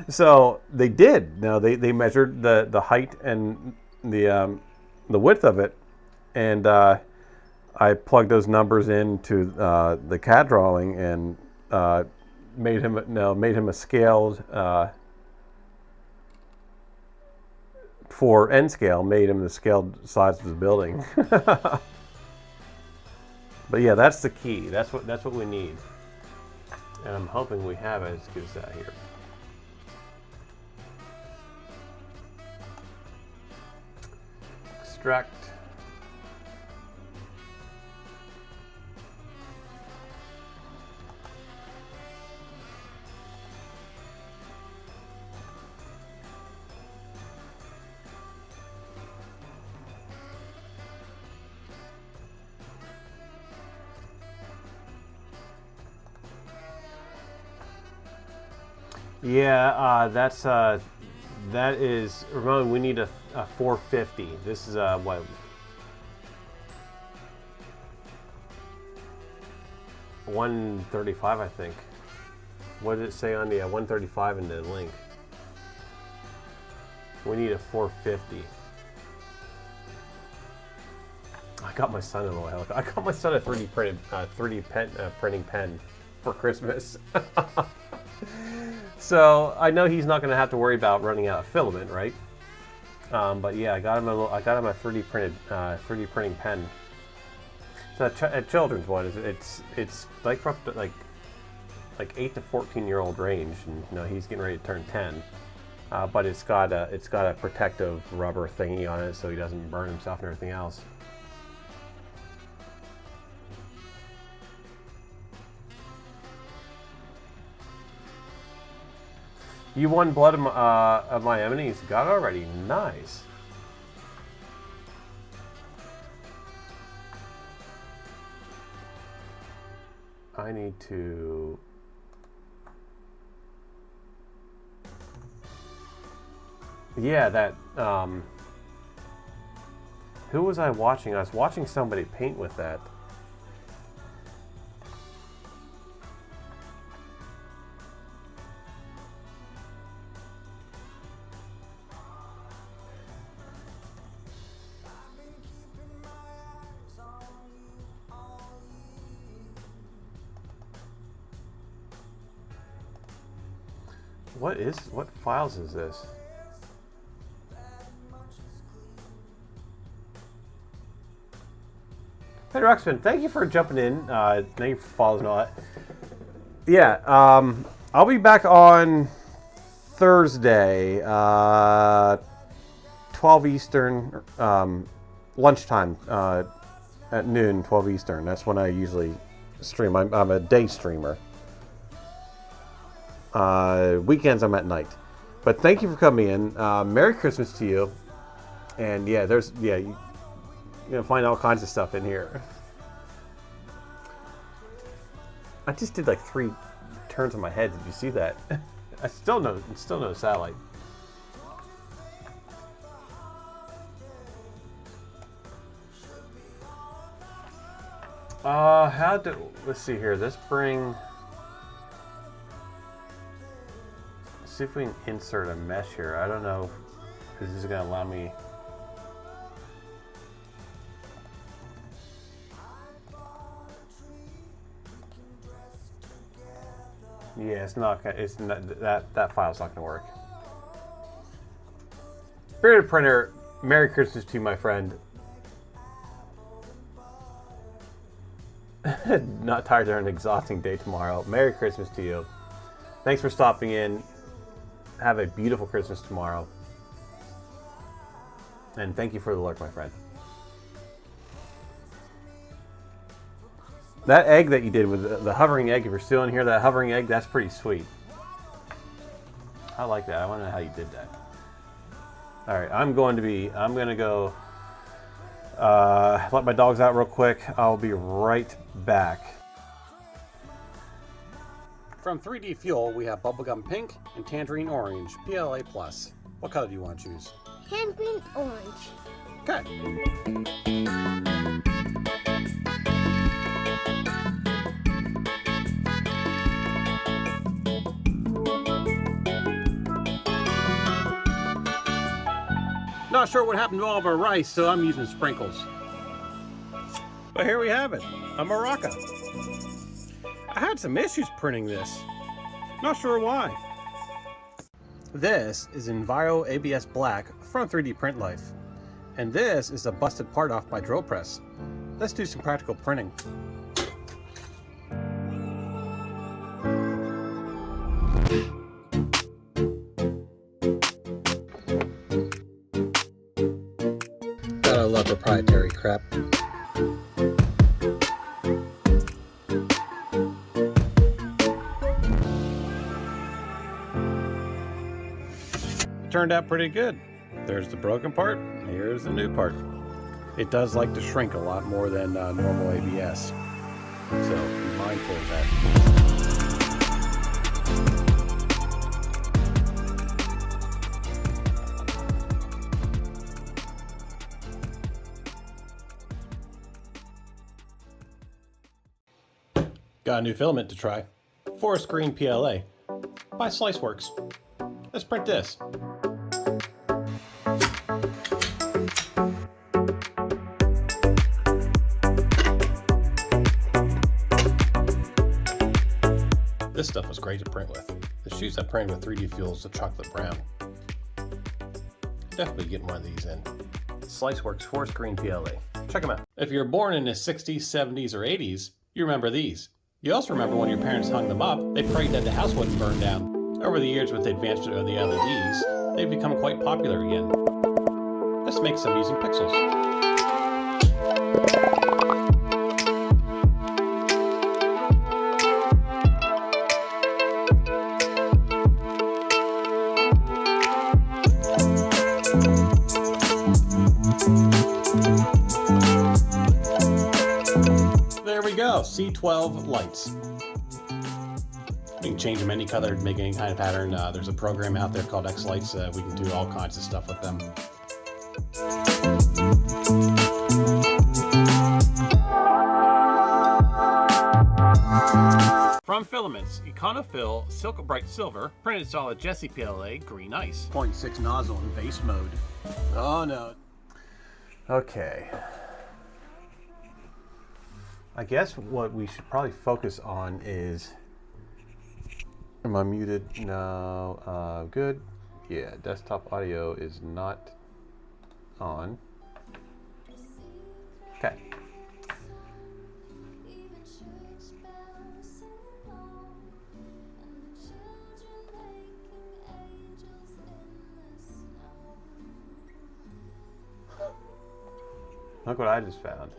So they did. No, they measured the height and the width of it, and I plugged those numbers into the CAD drawing and made him a scaled for N scale. Made him the scaled size of the building. But yeah, that's the key. That's what we need, and I'm hoping we have as good as that here. Extract. Yeah, that is, Ramon, we need a 450. This is what? 135, I think. What did it say on the 135 in the link? We need a 450. I got my son a I got my son a 3D printing pen for Christmas. So I know he's not going to have to worry about running out of filament, right? But yeah, I got him a 3D printing pen. It's a children's one. It's like for up to like 8 to 14-year-old range, and you know he's getting ready to turn 10. But it's got a protective rubber thingy on it, so he doesn't burn himself and everything else. You won Blood of My Enemies. Got it already. Nice. I need to... Yeah, that... Who was I watching? I was watching somebody paint with that. What files is this? Hey Ruxpin, thank you for jumping in. Thank you for following all that. Yeah, I'll be back on Thursday, 12 Eastern, lunchtime, at noon, 12 Eastern. That's when I usually stream. I'm a day streamer. Weekends I'm at night. But thank you for coming in. Merry Christmas to you. And yeah, you're gonna find all kinds of stuff in here. I just did like 3 turns on my head. Did you see that? I still no satellite. Let's see here. Let's see if we can insert a mesh here. I don't know if this is gonna allow me. Yeah, it's not. That file's not gonna work. Spirited Printer, Merry Christmas to you, my friend. Not tired of an exhausting day tomorrow. Merry Christmas to you. Thanks for stopping in. Have a beautiful Christmas tomorrow. And thank you for the lurk, my friend. That egg that you did with the hovering egg, if you're still in here, that hovering egg, that's pretty sweet. I like that. I want to know how you did that. All right, I'm going to go let my dogs out real quick. I'll be right back. From 3D Fuel, we have Bubblegum Pink and Tangerine Orange, PLA+. What color do you want to choose?
Tangerine orange.
Okay. Not sure what happened to all of our rice, so I'm using sprinkles. But here we have it, a maraca. I had some issues printing this. Not sure why. This is Enviro ABS Black from 3D Print Life. And this is a busted part off my drill press. Let's do some practical printing. Gotta love proprietary crap. Turned out pretty good. There's the broken part, here's the new part. It does like to shrink a lot more than normal ABS, so be mindful of that. Got a new filament to try. Forest Green PLA by Sliceworks. Let's print this. This stuff was great to print with. The shoes I printed with 3D Fuels, the chocolate brown. Definitely getting one of these in. Sliceworks Forest Green PLA. Check them out. If you're born in the 60s, 70s, or 80s, you remember these. You also remember when your parents hung them up, they prayed that the house wouldn't burn down. Over the years with the advancement of the LEDs, they've become quite popular again. Let's make some using pixels. There we go, C12 lights. You can change them any color, make any kind of pattern. There's a program out there called X-Lights. We can do all kinds of stuff with them. From Filaments, Econofill Silk Bright Silver, printed solid Jesse PLA Green Ice. 0.6 nozzle in vase mode. Oh no. Okay. I guess what we should probably focus on is, am I muted? No. Good. Yeah, desktop audio is not on. Okay. Look what I just found.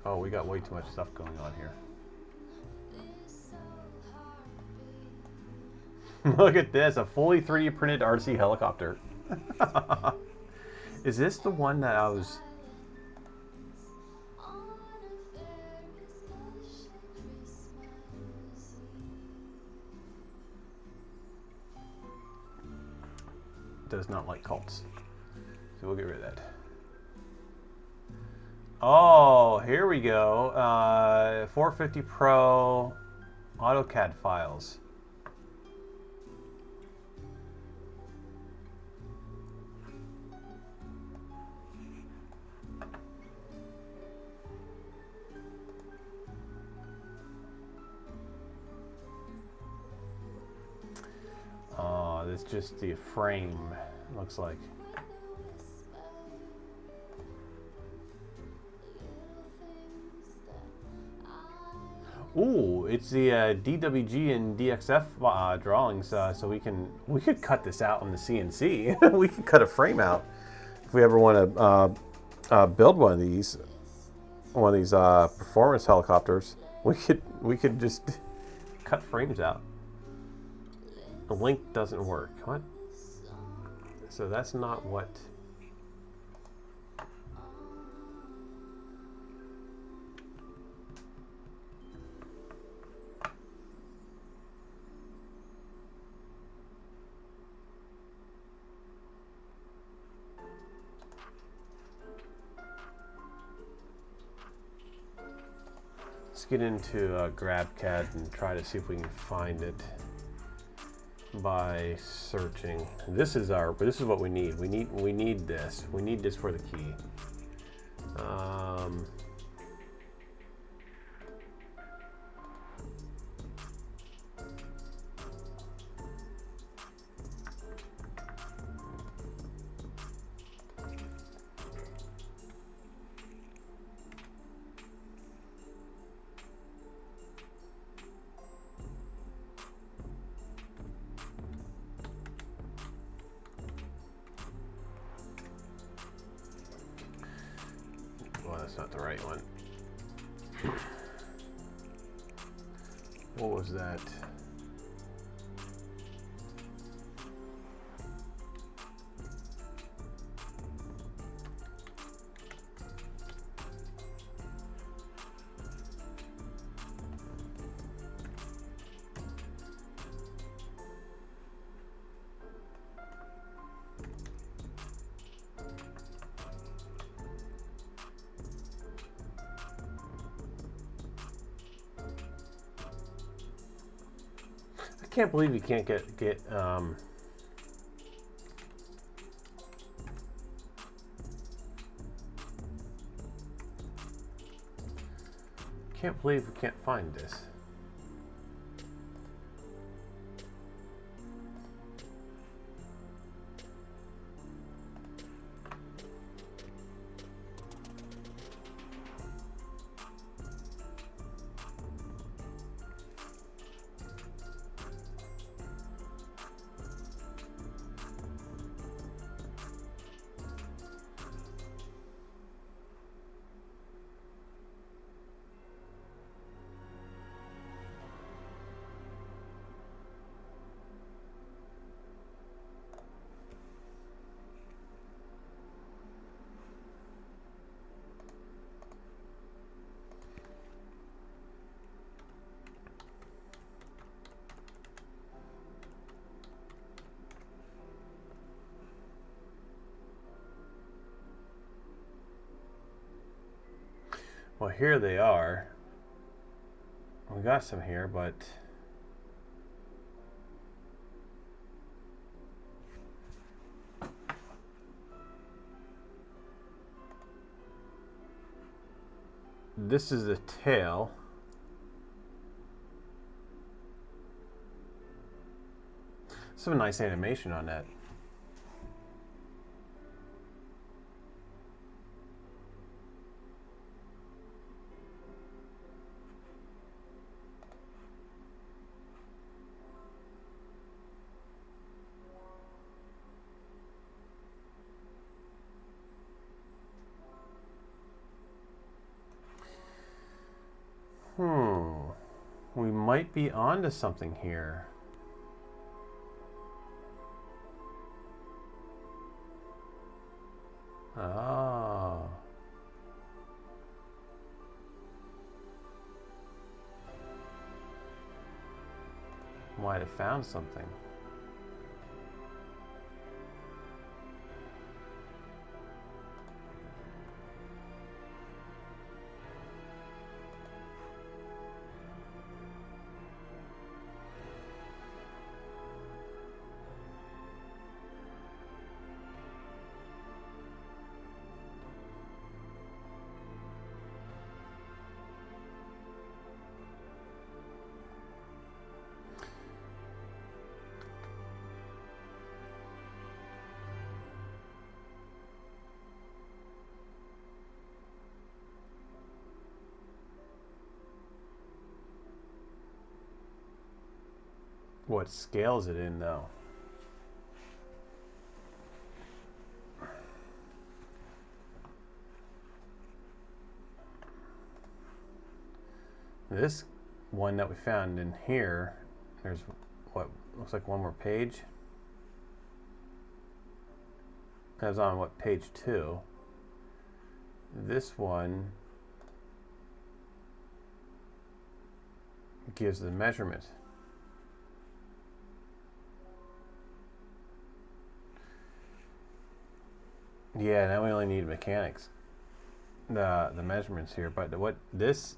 Oh, we got way too much stuff going on here. Look at this, a fully 3D printed RC helicopter. Is this the one that I was... Does not like cults. So we'll get rid of that. Oh, here we go. 450 Pro AutoCAD files. Oh, this is just the frame, looks like. Ooh, it's the DWG and DXF drawings, so we could cut this out on the CNC. We could cut a frame out if we ever want to build one of these performance helicopters. We could just cut frames out. The link doesn't work. What? So that's not what. Let's get into GrabCAD and try to see if we can find it. by searching. This is what we need. We need this. We need this for the key. Well, that's not the right one. What was that? I can't believe you can't get can't believe we can't find this. Well, here they are. We got some here, but this is the tail. Some nice animation on that. We might be onto something here. Oh. Might have found something. What scales it in, though? This one that we found in here, there's what looks like one more page. That's on what, page 2. This one gives the measurement. Yeah, now we only need mechanics. The measurements here, but what this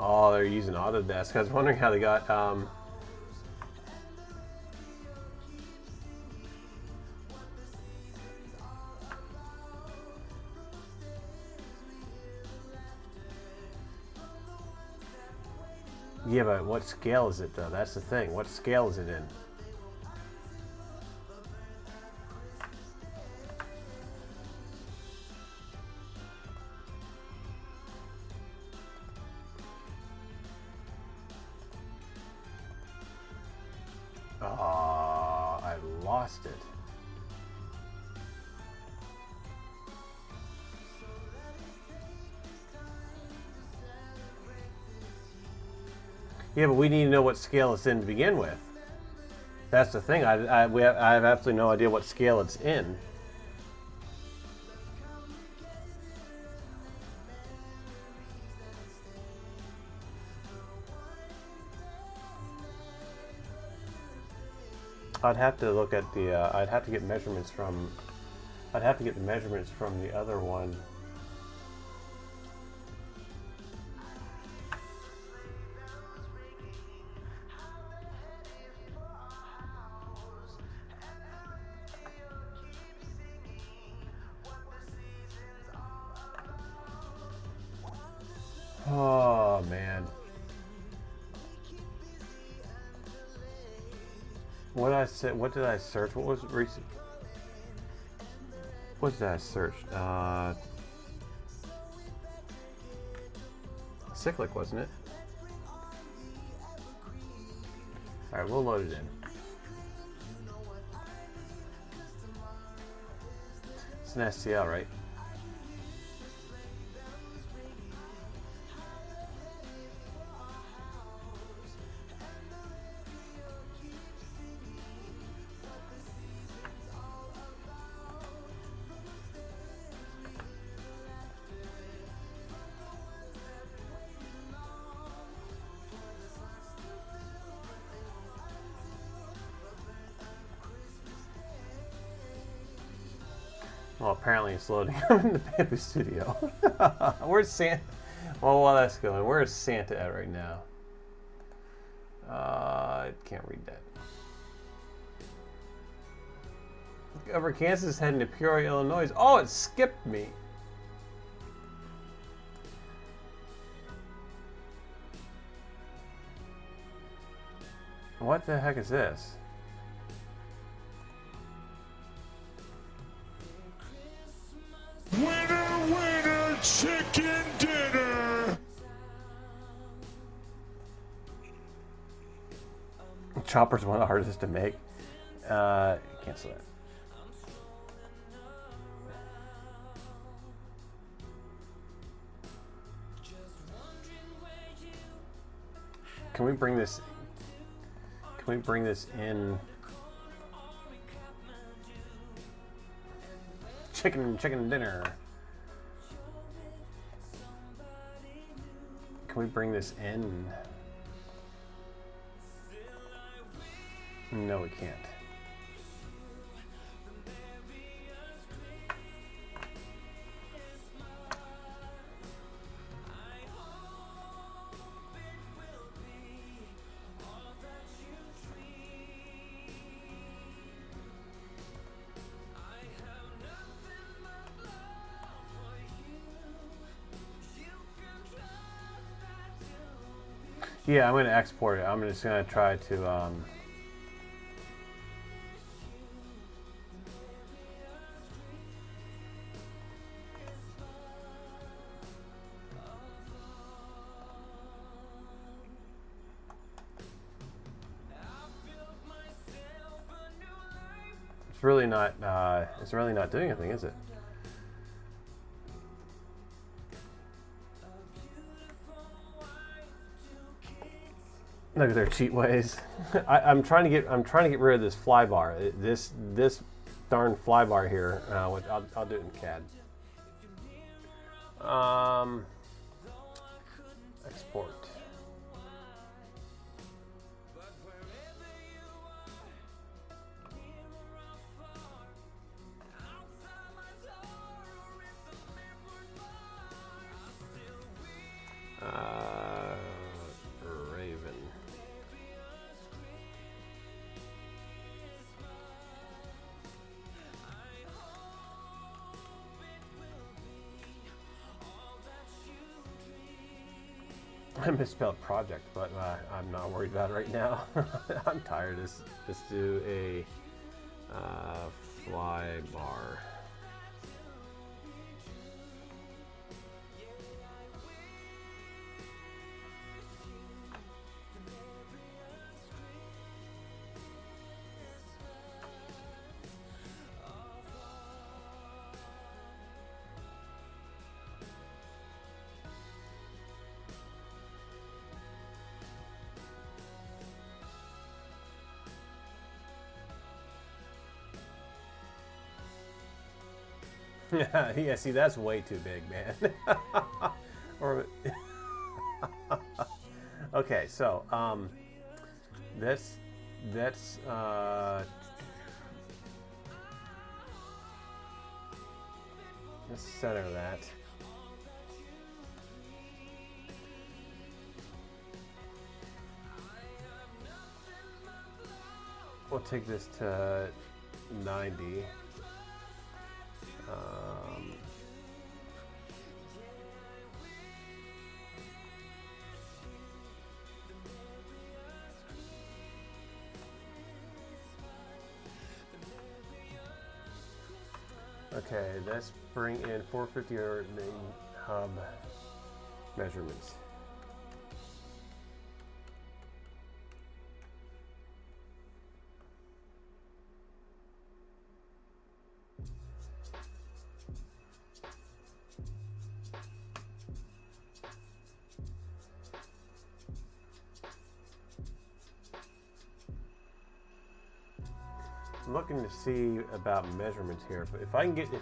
Oh, they're using Autodesk. I was wondering how they got. Yeah, but what scale is it though? That's the thing. What scale is it in? I lost it. Yeah, but we need to know what scale it's in to begin with. That's the thing. I have absolutely no idea what scale it's in. I'd have to look at the. I'd have to get measurements from. I'd have to get the measurements from the other one. Oh man. What I said? What did I search? What was recent? What did I search? Cyclic, wasn't it? All right, we'll load it in. It's an STL, right? Well, apparently it's loading. I'm in the Bamboo Studio. Where's Santa? Well, while that's going, where's Santa at right now? I can't read that. Over Kansas heading to Peoria, Illinois. Oh, it skipped me. What the heck is this?
Winner, winner, chicken dinner.
Chopper's one of the hardest to make. Cancel that. Can we bring this? Can we bring this in? Chicken dinner. Can we bring this in? No, we can't. Yeah, I'm going to export it. I'm just going to try to it's really not doing anything, is it? Look at their cheat ways. I'm trying to get rid of this fly bar. This darn fly bar here. I'll do it in CAD. Export. I misspelled project, but I'm not worried about it right now. I'm tired. Let's do a fly bar. Yeah, see, that's way too big, man. Or, okay, so let's center that. We'll take this to 90. Okay, let's bring in 450 or main hub measurements. I'm looking to see about measurements here. If I can get a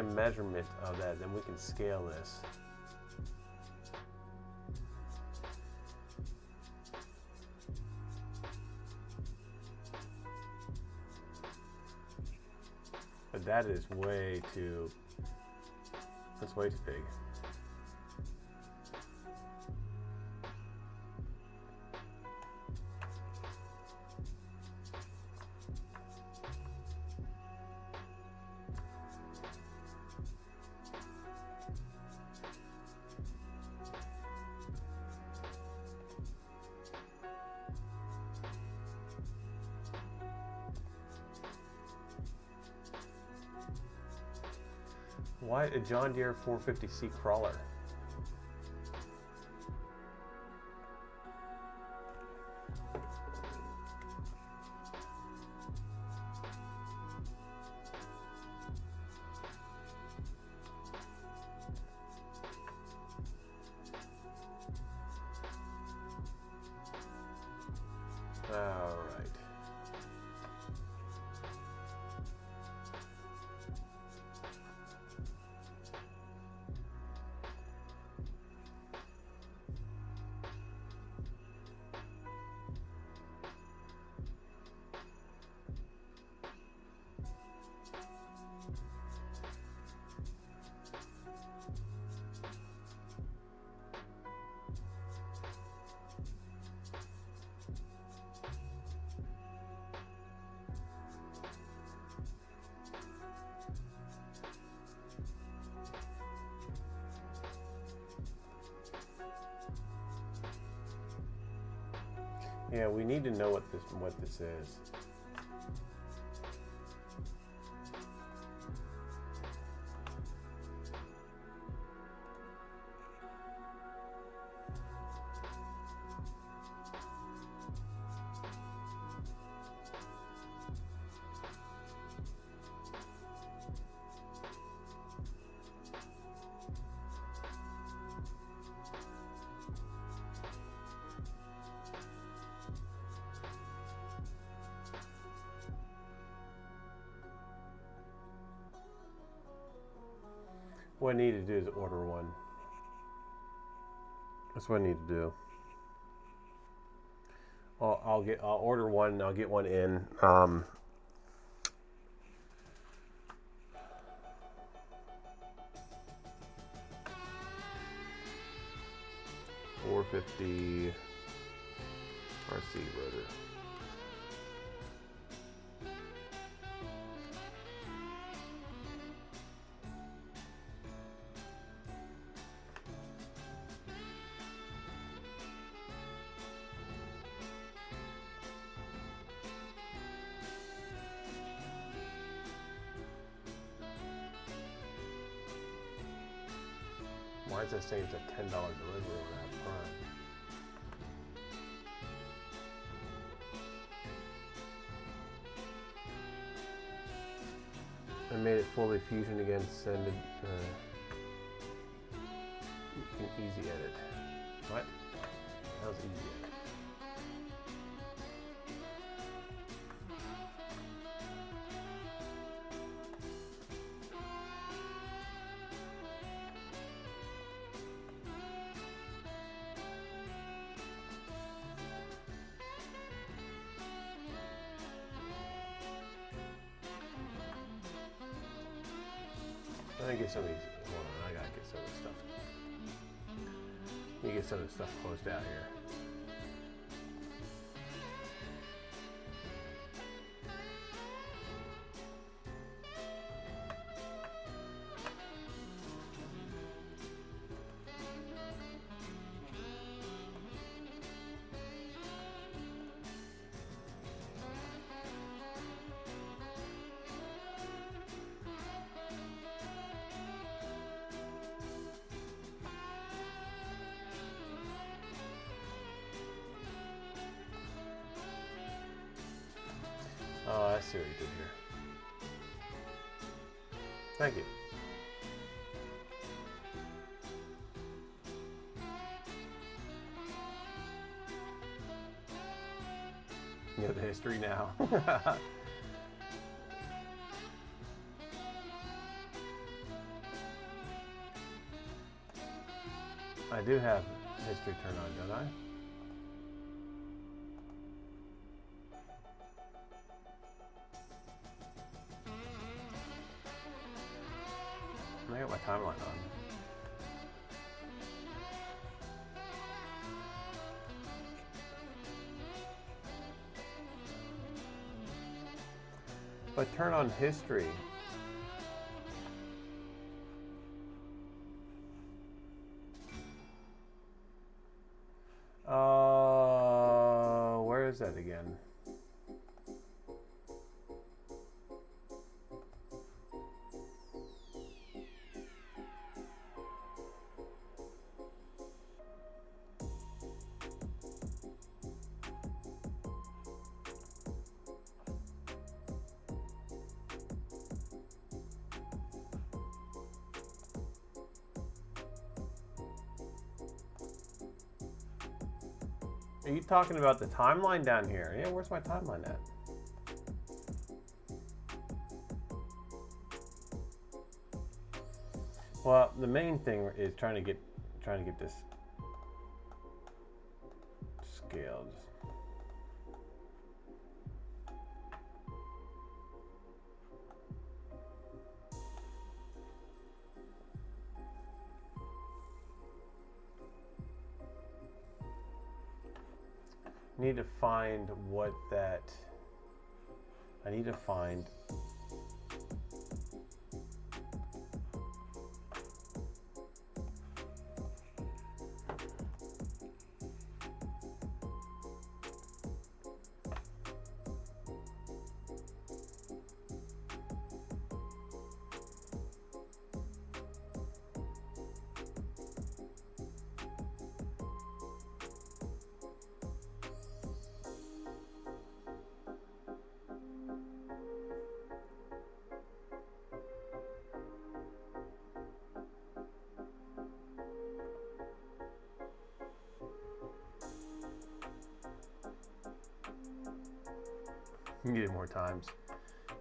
measurement of that, then we can scale this. But that is way too, that's way too big. Why a John Deere 450C crawler? All right. Yeah, we need to know what this is. What I need to do is order one. That's what I need to do. I'll order one and I'll get one in. 450. 450 RC rotor. Why does that say it's a $10 delivery on that Prime? I made it fully fusion again. Send it. You can easy edit. What? That was easy edit. I gotta get some of these. Hold on, I gotta get some of this stuff. You get some of this stuff closed out here. Oh, I see what you did here. Thank you. You know the history now. I do have history turned on, don't I? I got my timeline on. If I turn on history, where is that again? Are you talking about the timeline down here? Yeah, where's my timeline at? Well, the main thing is trying to get this scaled. Need to find what that. I need to find. Needed more times.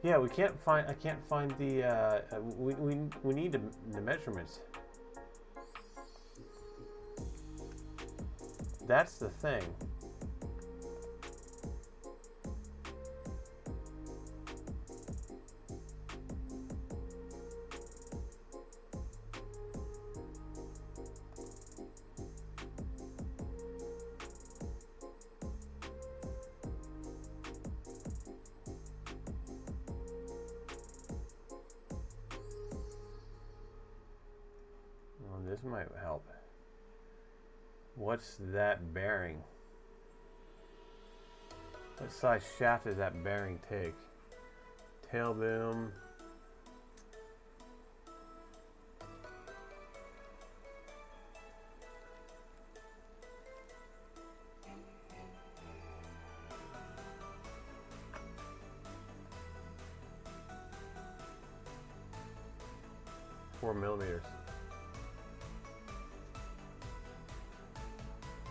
Yeah, we can't find. I can't find the. We need the measurements. That's the thing. might help. What's that bearing? What size shaft does that bearing take? Tail boom. Four millimeters.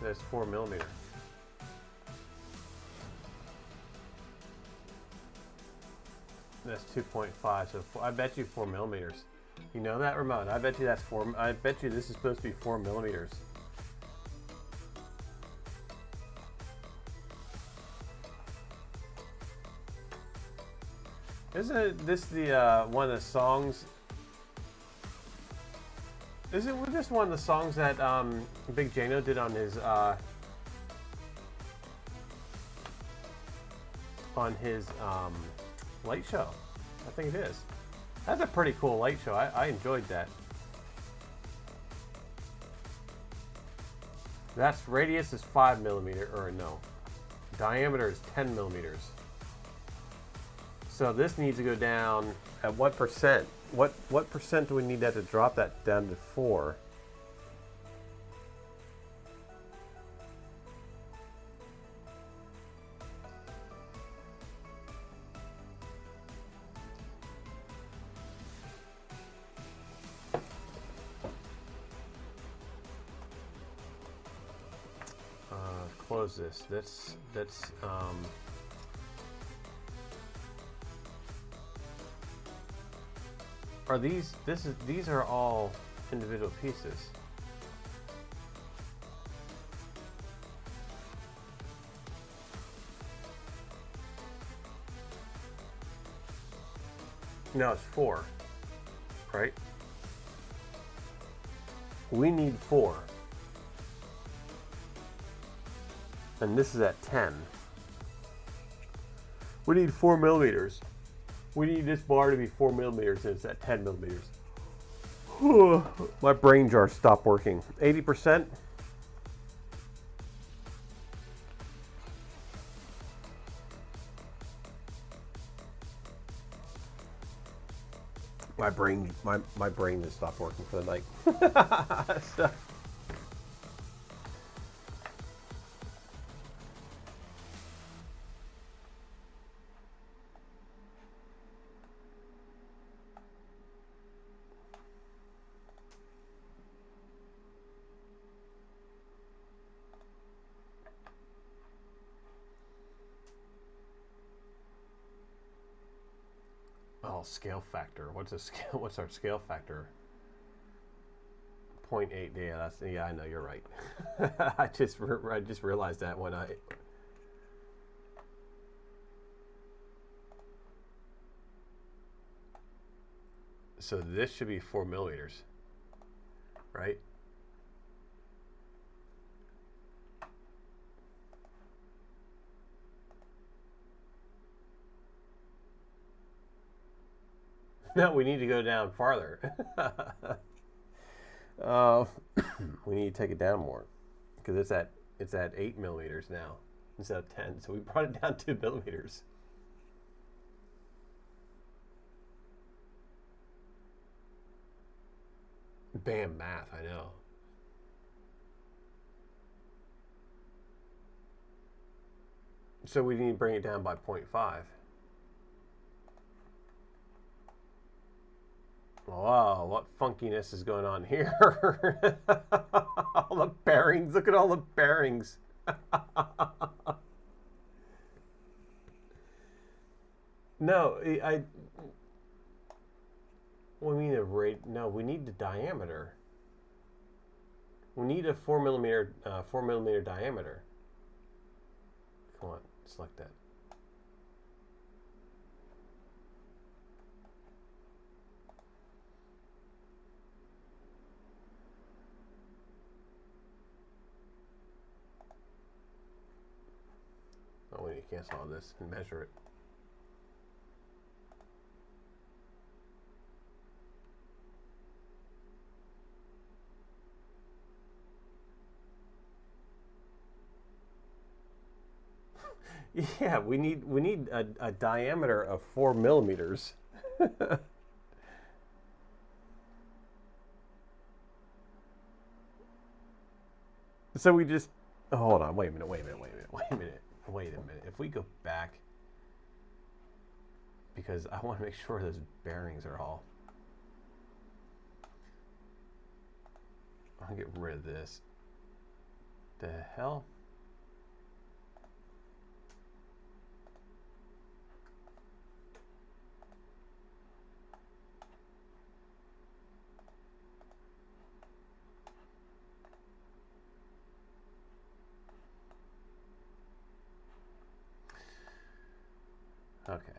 That's 4 millimeter. That's 2.5. So I bet you 4 millimeters. You know that, Ramon? I bet you that's 4. I bet you this is supposed to be 4 millimeters. Isn't this the one of the songs? Is it just one of the songs that Big Jano did on his light show? I think it is. That's a pretty cool light show. I enjoyed that. That's radius is 5 millimeter, or no, diameter is 10 millimeters. So this needs to go down at what percent? What percent do we need that to drop that down to 4? Close this. That's are these these are all individual pieces. No, it's 4, right? We need 4. And this is at 10. We need 4 millimeters. We need this bar to be 4 millimeters, and it's at 10 millimeters. My brain jar stopped working. 80%. My brain just stopped working for the night. So. Oh, scale factor. What's a scale? What's our scale factor? 0.8. Yeah, I know you're right. I just realized that when I. So this should be 4 millimeters, right? No, we need to go down farther. We need to take it down more because it's at 8 millimeters now instead of 10. So we brought it down 2 millimeters. Bam, math, I know. So we need to bring it down by 0.5. Wow, what funkiness is going on here? All the bearings, look at all the bearings. No, what do you mean no, we need the diameter. We need a 4 millimeter diameter. Come on, select that. Oh, we need to cancel all this and measure it. Yeah, we need a diameter of 4 millimeters. So we just hold on. Wait a minute. If we go back, because I want to make sure those bearings are all. I'll get rid of this. The hell? Okay.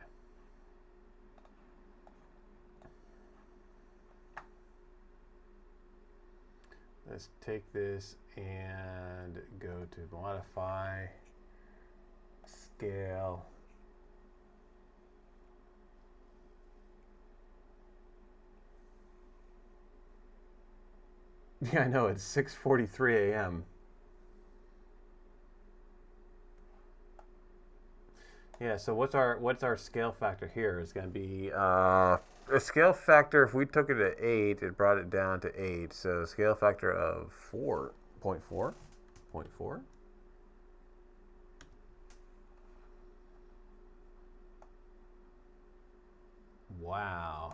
Let's take this and go to modify, scale. Yeah, I know, it's 6:43 a.m. Yeah, so what's our scale factor here? It's going to be a scale factor. If we took it at 8, it brought it down to 8. So scale factor of 4.4. Wow.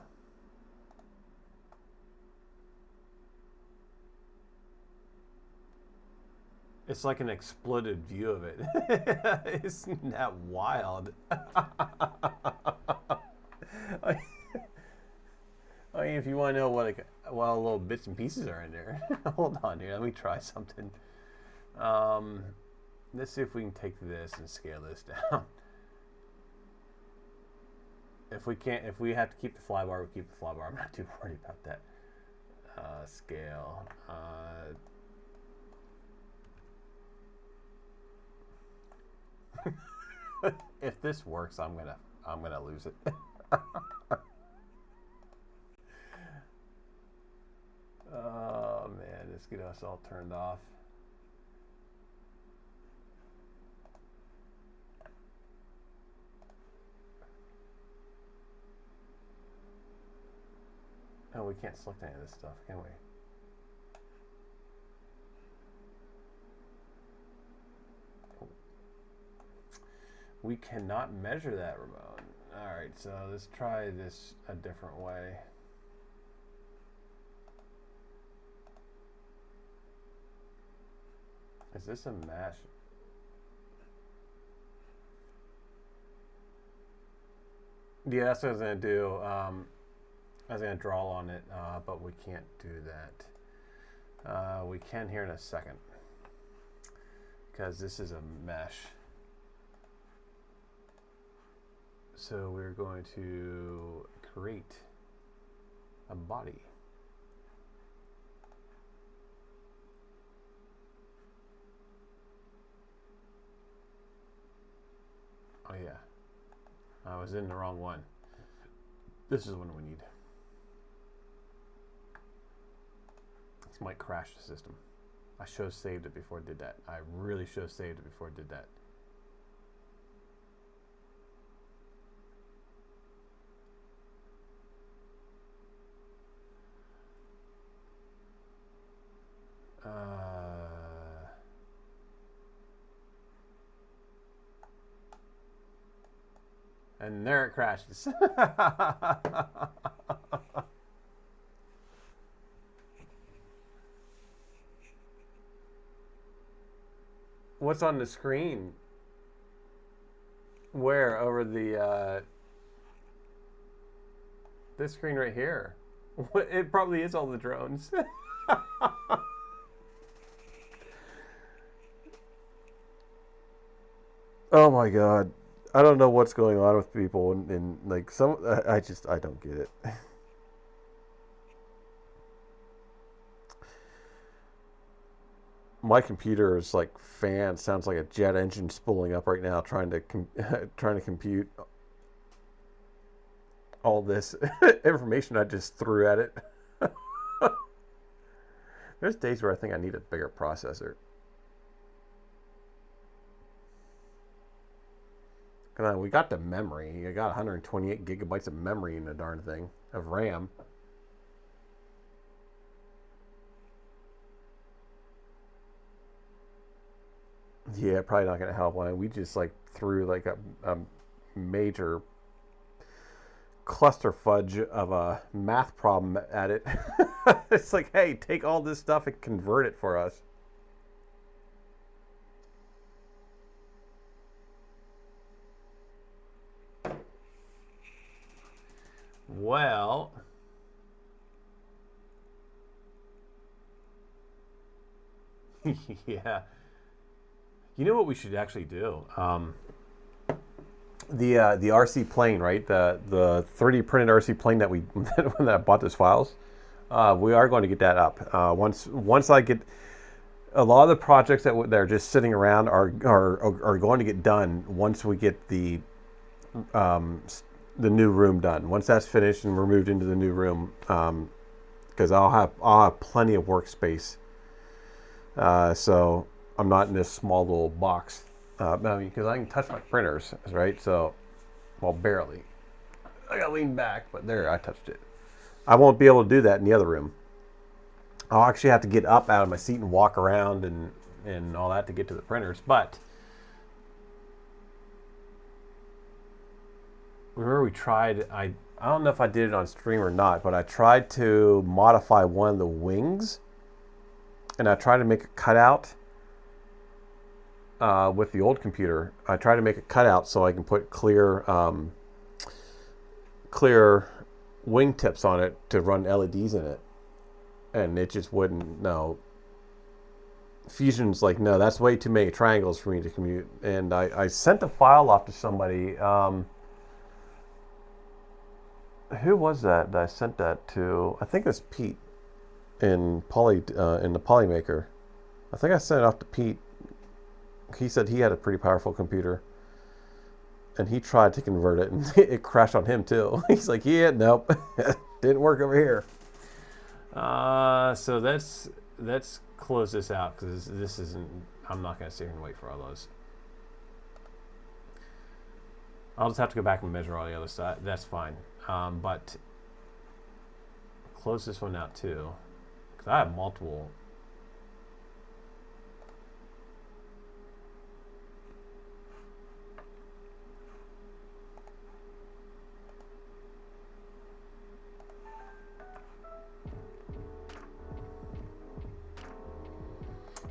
It's like an exploded view of it. Isn't that wild? I mean, if you want to know what little bits and pieces are in there, hold on here. Let me try something. Let's see if we can take this and scale this down. If we can't, if we have to keep the flybar, we keep the flybar. I'm not too worried about that. Scale. If this works, I'm gonna lose it. Oh man, let's get us all turned off. Oh, we can't select any of this stuff, can we? We cannot measure that, Ramon. Alright, so let's try this a different way. Is this a mesh? Yeah, that's what I was going to do. I was going to draw on it, but we can't do that. We can here in a second, because this is a mesh. So we're going to create a body. Oh yeah, I was in the wrong one. This is the one we need. This might crash the system. I should have saved it before I did that. I really should have saved it before I did that. And there it crashes. What's on the screen? Where? Over the this screen right here. It probably is all the drones. Oh my god. I don't know what's going on with people, and like I don't get it. My computer is like sounds like a jet engine spooling up right now, trying to compute all this information I just threw at it. There's days where I think I need a bigger processor. Come on, we got the memory. I got 128 gigabytes of memory in the darn thing, of RAM. Yeah, probably not going to help. We just like threw like a major cluster fudge of a math problem at it. It's like, hey, take all this stuff and convert it for us. Well, yeah. You know what we should actually do? The RC plane, right? The 3D printed RC plane that that I bought those files. We are going to get that up. Once I get a lot of the projects that are just sitting around are going to get done once we get the new room done. Once that's finished and we're moved into the new room, because I'll have plenty of workspace. So I'm not in this small little box. I mean, because I can touch my printers, right? So, well, barely. I got to lean back, but there, I touched it. I won't be able to do that in the other room. I'll actually have to get up out of my seat and walk around and all that to get to the printers. But remember, we tried. I don't know if I did it on stream or not, but I tried to modify one of the wings, and I tried to make a cutout. With the old computer, I tried to make a cutout so I can put clear wingtips on it to run LEDs in it, and it just wouldn't. No. Fusion's like, no, that's way too many triangles for me to commute. And I sent a file off to somebody. Who was that I sent that to? I think it was Pete in the Polymaker. I think I sent it off to Pete. He said he had a pretty powerful computer, and he tried to convert it, and it crashed on him too. He's like, yeah, nope, didn't work over here. So let's close this out, because this isn't. I'm not going to sit here and wait for all those. I'll just have to go back and measure all the other stuff. That's fine. But close this one out too, because I have multiple.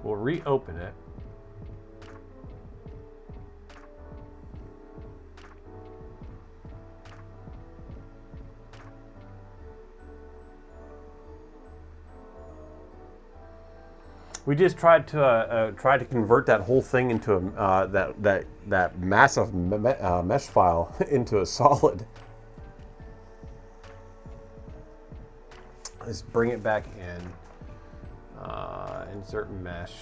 We'll reopen it. We just tried to convert that whole thing into that massive mesh file into a solid. Let's bring it back in. Insert mesh.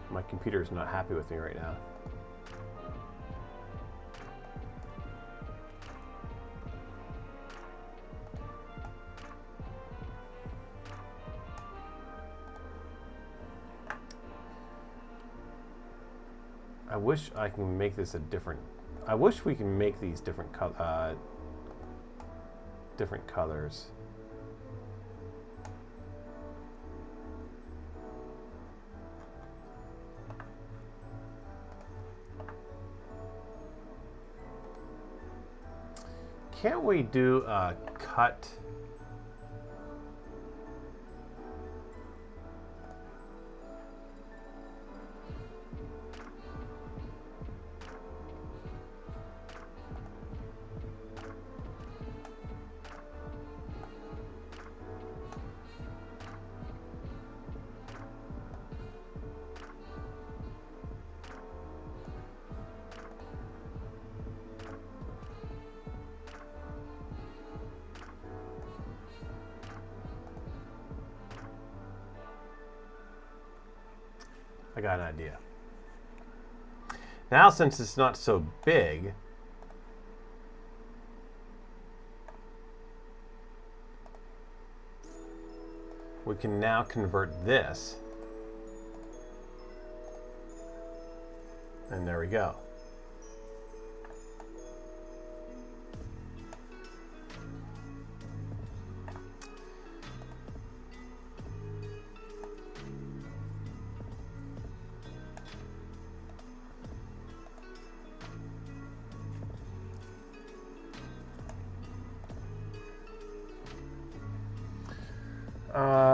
My computer is not happy with me right now. I wish I can make this a different. I wish we can make these different different colors. Can't we do a cut? I got an idea. Now, since it's not so big, we can now convert this. And there we go.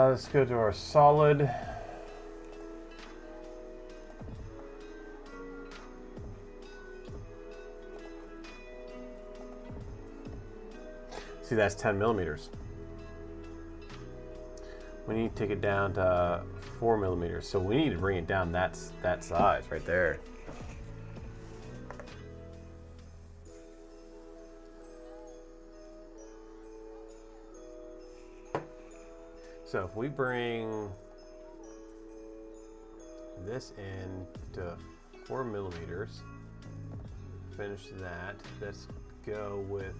Let's go to our solid. See, that's 10 millimeters. We need to take it down to 4 millimeters. So we need to bring it down that size right there. So if we bring this in to 4 millimeters, finish that. Let's go with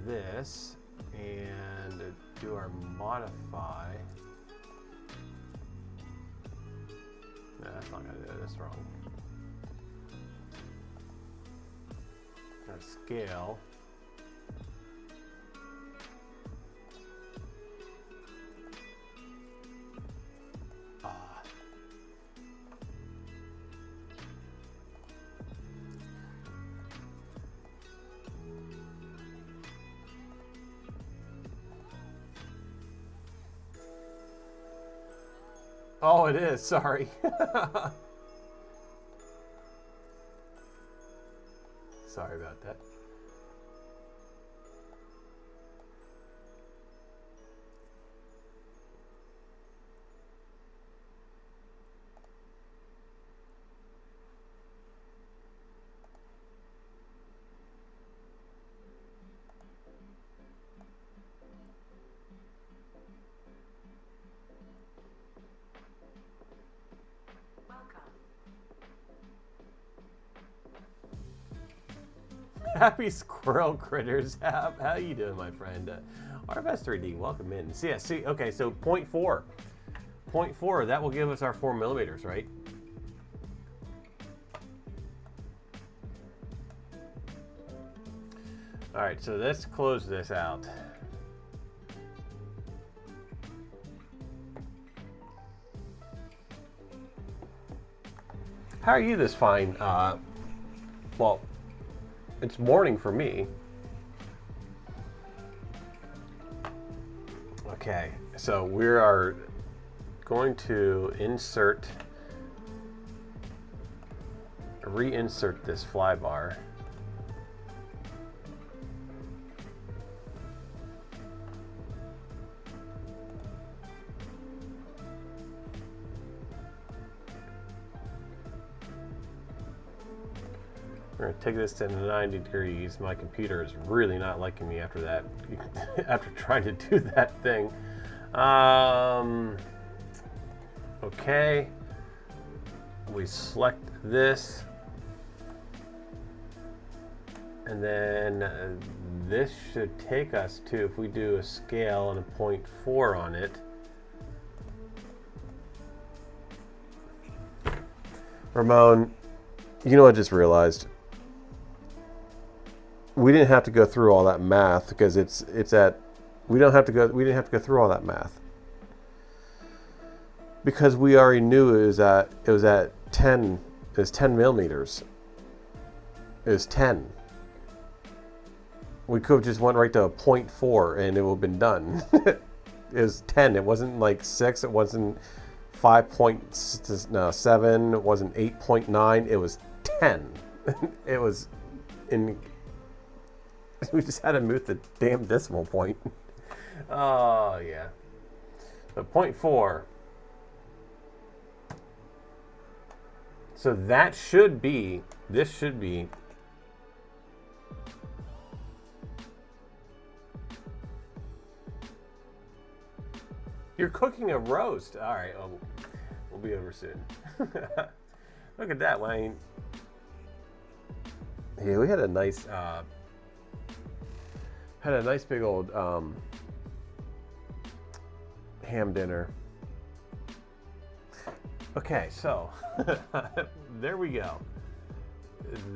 this and do our modify. No, that's not gonna do it. That's wrong. Our scale. Oh, it is. Sorry. Sorry about that. Happy Squirrel Critters. How you doing, my friend? RFS3D, welcome in. So, yeah, see, okay, so 0.4. 0.4, that will give us our 4 millimeters, right? All right, so let's close this out. How are you this fine? Well, it's morning for me. Okay, so we are going to reinsert this fly bar. We're going to take this to 90 degrees. My computer is really not liking me after that, after trying to do that thing. Okay. We select this. And then this should take us to, if we do a scale and a 0.4 on it. Ramon, you know, I just realized we didn't have to go through all that math because we didn't have to go through all that math because we already knew it was at 10 millimeters. It was 10. We could have just went right to a 0.4 and it would have been done. It was 10. It wasn't like 6. It wasn't 5.7. It wasn't 8.9. It was 10. It was in. We just had to move the damn decimal point. Oh, yeah. So 0.4. So that should be, this should be You're cooking a roast. All right, we'll be over soon. Look at that, Wayne. Yeah, we had a nice big old ham dinner. Okay, so there we go.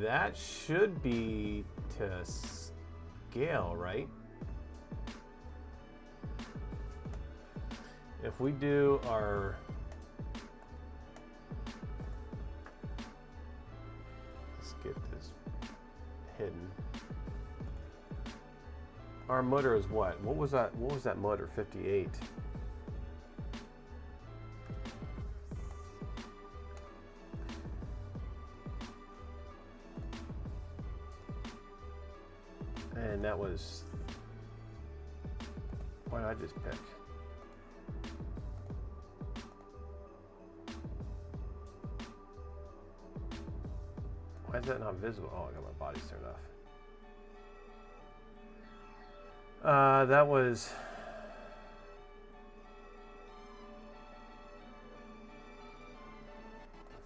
That should be to scale, right? If we do our, let's get this hidden. Our motor is what? What was that? What was that motor? 58. And that was, what did I just pick? Why is that not visible? Oh, I got my bodies turned off. That was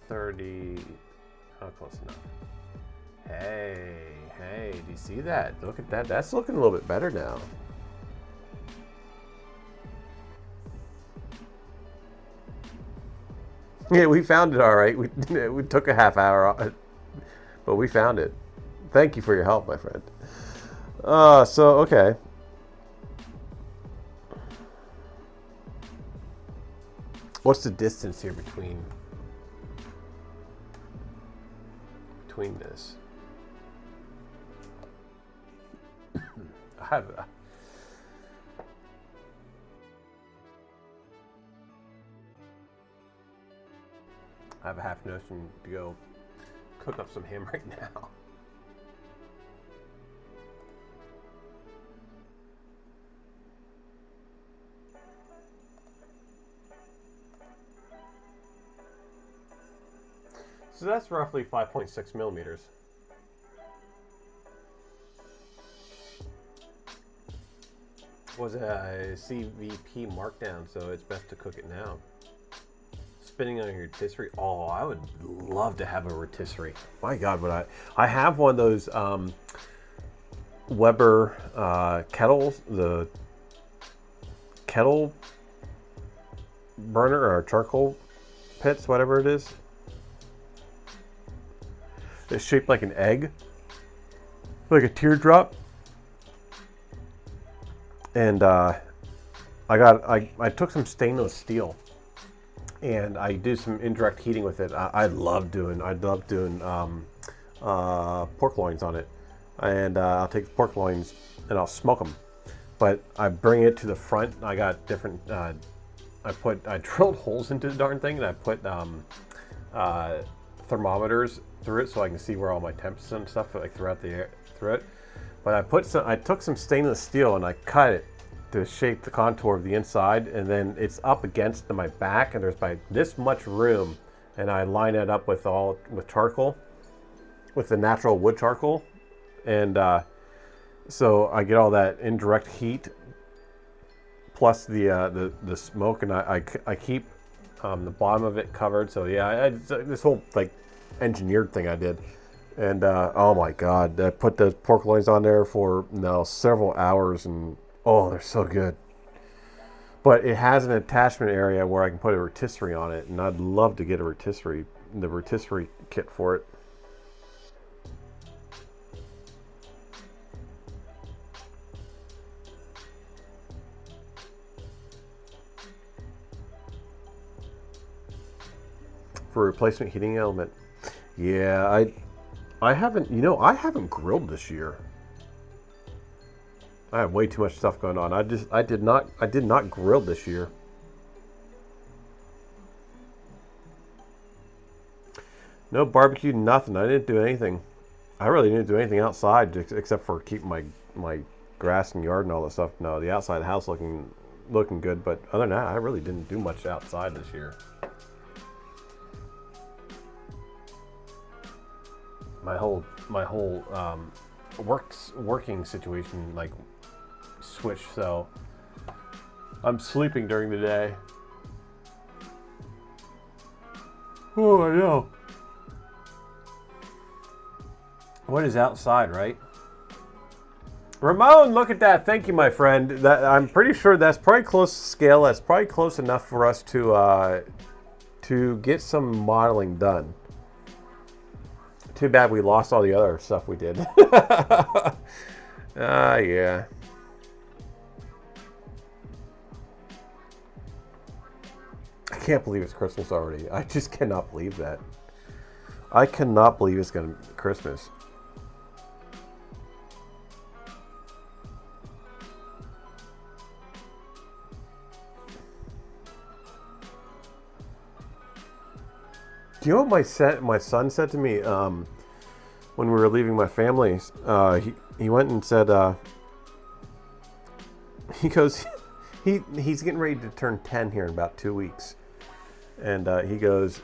30. Oh, close enough. Hey, do you see that? Look at that. That's looking a little bit better now. Yeah, we found it all right. We took a half hour, but we found it. Thank you for your help, my friend. So, okay. What's the distance here between this? I have a half notion to go cook up some ham right now. So that's roughly 5.6 millimeters. Was a CVP markdown, so it's best to cook it now. Spinning on your rotisserie. Oh, I would love to have a rotisserie. My God, would I have one of those Weber kettles, the kettle burner or charcoal pits, whatever it is. It's shaped like an egg, like a teardrop. And I took some stainless steel, and I do some indirect heating with it. I love doing pork loins on it, and I'll take the pork loins and I'll smoke them. But I bring it to the front. I got different. I drilled holes into the darn thing, and I put thermometers through it so I can see where all my temps and stuff like through it. But I took some stainless steel and I cut it to shape the contour of the inside, and then it's up against my back, and there's this much room, and I line it up with charcoal, with the natural wood charcoal, and so I get all that indirect heat plus the smoke, and I keep the bottom of it covered. So yeah, this whole like engineered thing I did. And oh my God, I put the pork loins on there for now several hours, and oh, they're so good. But it has an attachment area where I can put a rotisserie on it, and I'd love to get the rotisserie kit for it. For replacement heating element. Yeah, I haven't grilled this year. I have way too much stuff going on. I did not grill this year. No barbecue, nothing. I didn't do anything. I really didn't do anything outside except for keep my grass and yard and all that stuff. No, the outside of the house looking good, but other than that, I really didn't do much outside this year. My whole working situation like switched, so I'm sleeping during the day. Oh, I know. What is outside, right? Ramon, look at that. Thank you, my friend. That, I'm pretty sure that's probably close to scale. That's probably close enough for us to get some modeling done. Too bad we lost all the other stuff we did. Yeah. I can't believe it's Christmas already. I just cannot believe that. I cannot believe it's going to be Christmas. Do you know what my son said to me when we were leaving my family? He went and said, he goes, he's getting ready to turn 10 here in about 2 weeks. And he goes,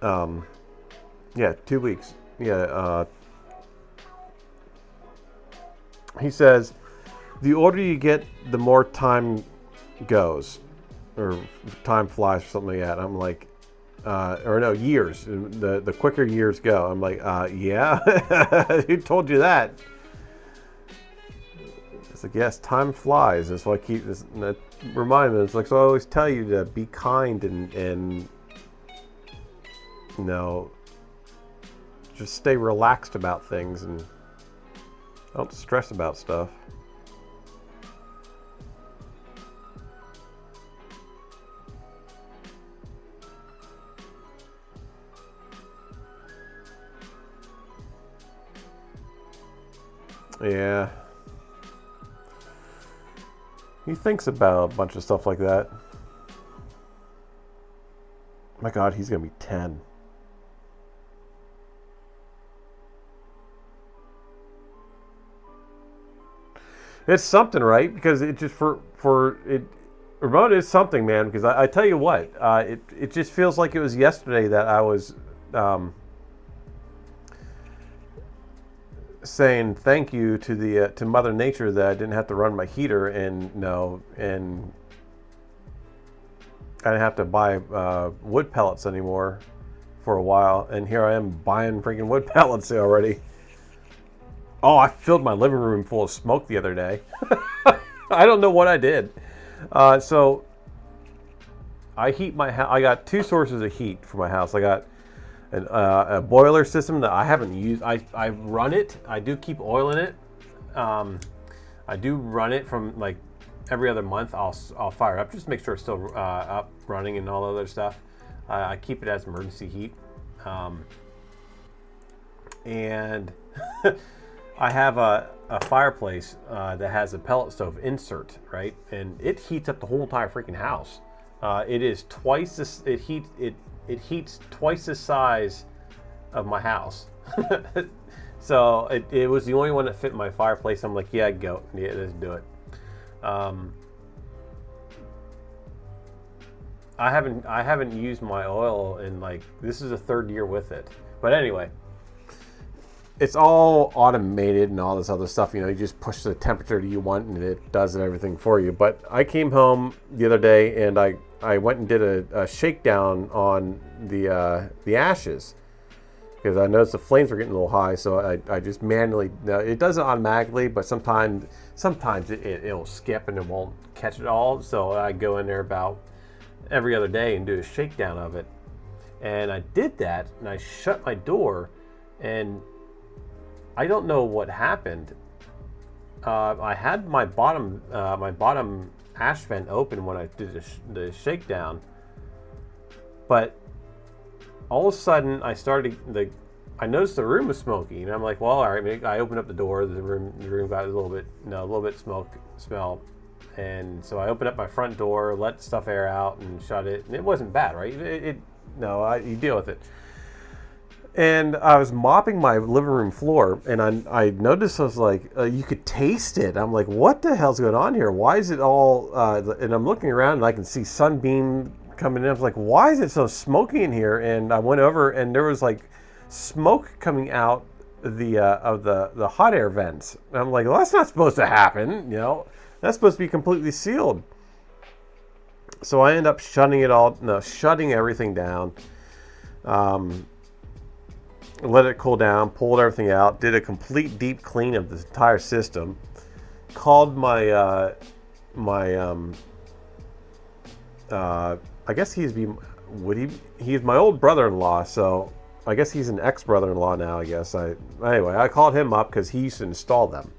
yeah, 2 weeks. Yeah. He says, the older you get, the more time goes. Or time flies or something like that. I'm like, or no, years. The quicker years go. I'm like, yeah? Who told you that? It's like, yes, time flies. That's why I keep this. Remind me, it's like, so I always tell you to be kind and you know, just stay relaxed about things and don't stress about stuff. Yeah. He thinks about a bunch of stuff like that. My God, he's going to be 10. It's something, right? Because it just remote is something, man. Because I tell you what, it just feels like it was yesterday that I was saying thank you to to Mother Nature that I didn't have to run my heater and I didn't have to buy wood pellets anymore for a while, and here I am buying freaking wood pellets already. Oh, I filled my living room full of smoke the other day. I don't know what I did. So I heat my house. I got 2 sources of heat for my house. I got a boiler system that I haven't used. I run it. I do keep oil in it. I do run it from like every other month. I'll fire it up just to make sure it's still up, running, and all other stuff. I keep it as emergency heat. And I have a fireplace that has a pellet stove insert, right? And it heats up the whole entire freaking house. It is twice this. It heats twice the size of my house. So it was the only one that fit in my fireplace. I'm like, yeah, go. Yeah, let's do it. I haven't used my oil in like, this is the 3rd year with it. But anyway, it's all automated and all this other stuff. You know, you just push the temperature that you want and it does everything for you. But I came home the other day and I went and did a shakedown on the ashes because I noticed the flames were getting a little high. So I just manually, it does it automatically, but sometimes it'll skip and it won't catch it all. So I go in there about every other day and do a shakedown of it. And I did that and I shut my door, and I don't know what happened. I had my bottom ash vent open when I did the shakedown, but all of a sudden I noticed the room was smoky, and I'm like, well, all right. I opened up the door. The room got a little bit smoke smell, and so I opened up my front door, let stuff air out, and shut it. And it wasn't bad, right? You deal with it. And I was mopping my living room floor, and I noticed, I was like, you could taste it. I'm like, what the hell's going on here? Why is it all, and I'm looking around and I can see sunbeam coming in. I was like, why is it so smoky in here? And I went over and there was like smoke coming out of the hot air vents. And I'm like, well, that's not supposed to happen. You know, that's supposed to be completely sealed. So I end up shutting everything down. Let it cool down, pulled everything out, did a complete deep clean of the entire system. Called my I guess he's my old brother-in-law, so I guess he's an ex-brother-in-law now, I guess. Anyway, I called him up because he used to install them.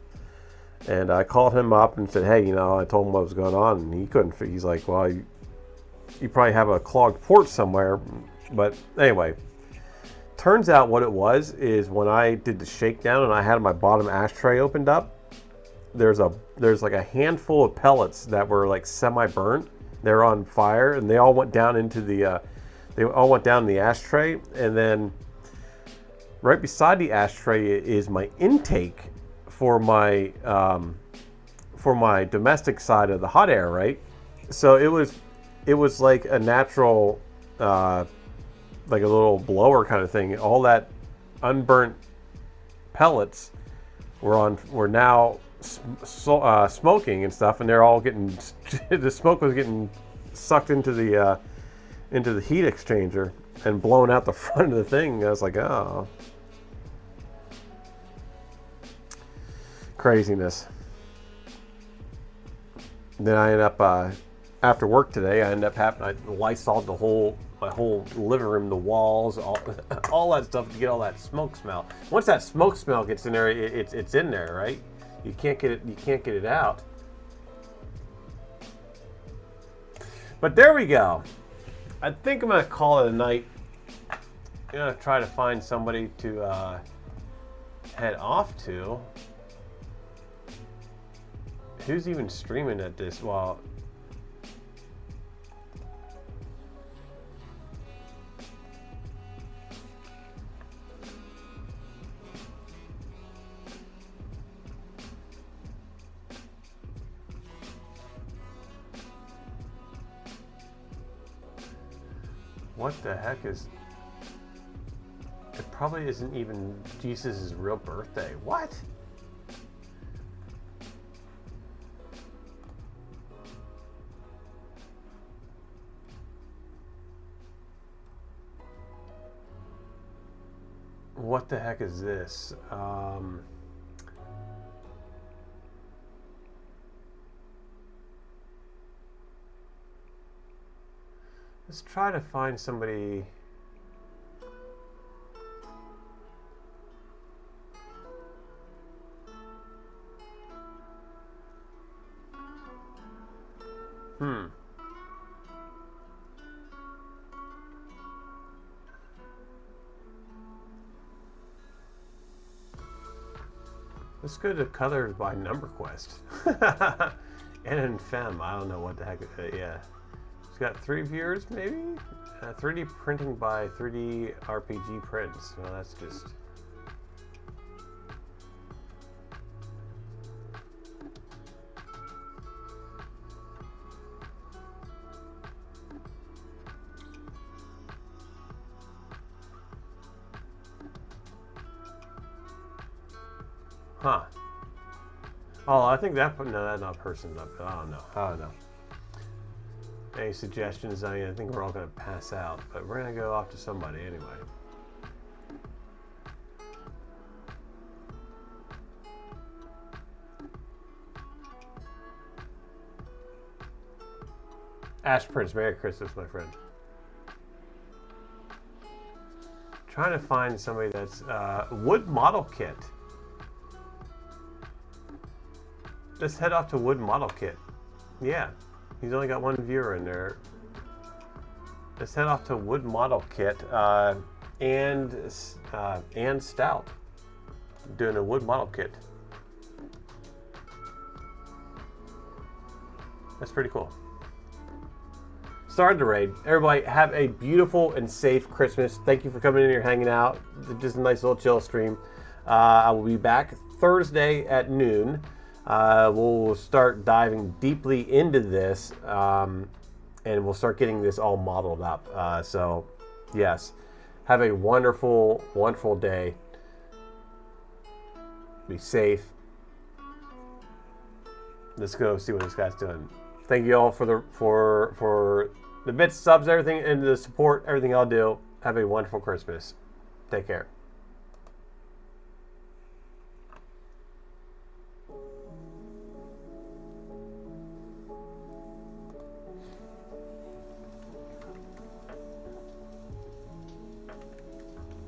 And I called him up and said, hey, I told him what was going on, and he couldn't. He's like, well, you probably have a clogged port somewhere. But anyway, turns out what it was is when I did the shakedown and I had my bottom ashtray opened up, there's like a handful of pellets that were like semi-burnt. They're on fire, and they all went down into the ashtray, and then right beside the ashtray is my intake for my domestic side of the hot air, right? So it was like a natural, like a little blower kind of thing. All that unburnt pellets were now smoking and stuff, and they're all getting the smoke was getting sucked into the heat exchanger and blown out the front of the thing. I was like, oh, craziness. Then I end up after work today. I end up having I Lysoled my whole living room, the walls, all that stuff to get all that smoke smell. Once that smoke smell gets in there, it's in there, right? You can't get it out. But there we go. I think I'm gonna call it a night. I'm gonna try to find somebody to head off to. Who's even streaming at this? Well, what the heck is... It probably isn't even Jesus' real birthday. What? What the heck is this? Let's try to find somebody. Let's go to colors by number quest. And Femme, I don't know what the heck. Yeah, it's got 3 viewers maybe. 3D printing by 3D RPG prints. Well, that's just. Huh. Oh, I think that, no, that's not person. I don't know. Any suggestions? I think we're all going to pass out, but we're going to go off to somebody anyway. Ash Prince, Merry Christmas, my friend. Trying to find somebody that's Wood Model Kit. Let's head off to Wood Model Kit. Yeah, he's only got 1 viewer in there. Let's head off to Wood Model Kit and Stout. Doing a Wood Model Kit. That's pretty cool. Started the raid. Everybody have a beautiful and safe Christmas. Thank you for coming in here, hanging out. Just a nice little chill stream. I will be back Thursday at noon. We'll start diving deeply into this, and we'll start getting this all modeled up. So, yes, have a wonderful, wonderful day. Be safe. Let's go see what this guy's doing. Thank you all for the bits, subs, everything, and the support, everything I'll do. Have a wonderful Christmas. Take care.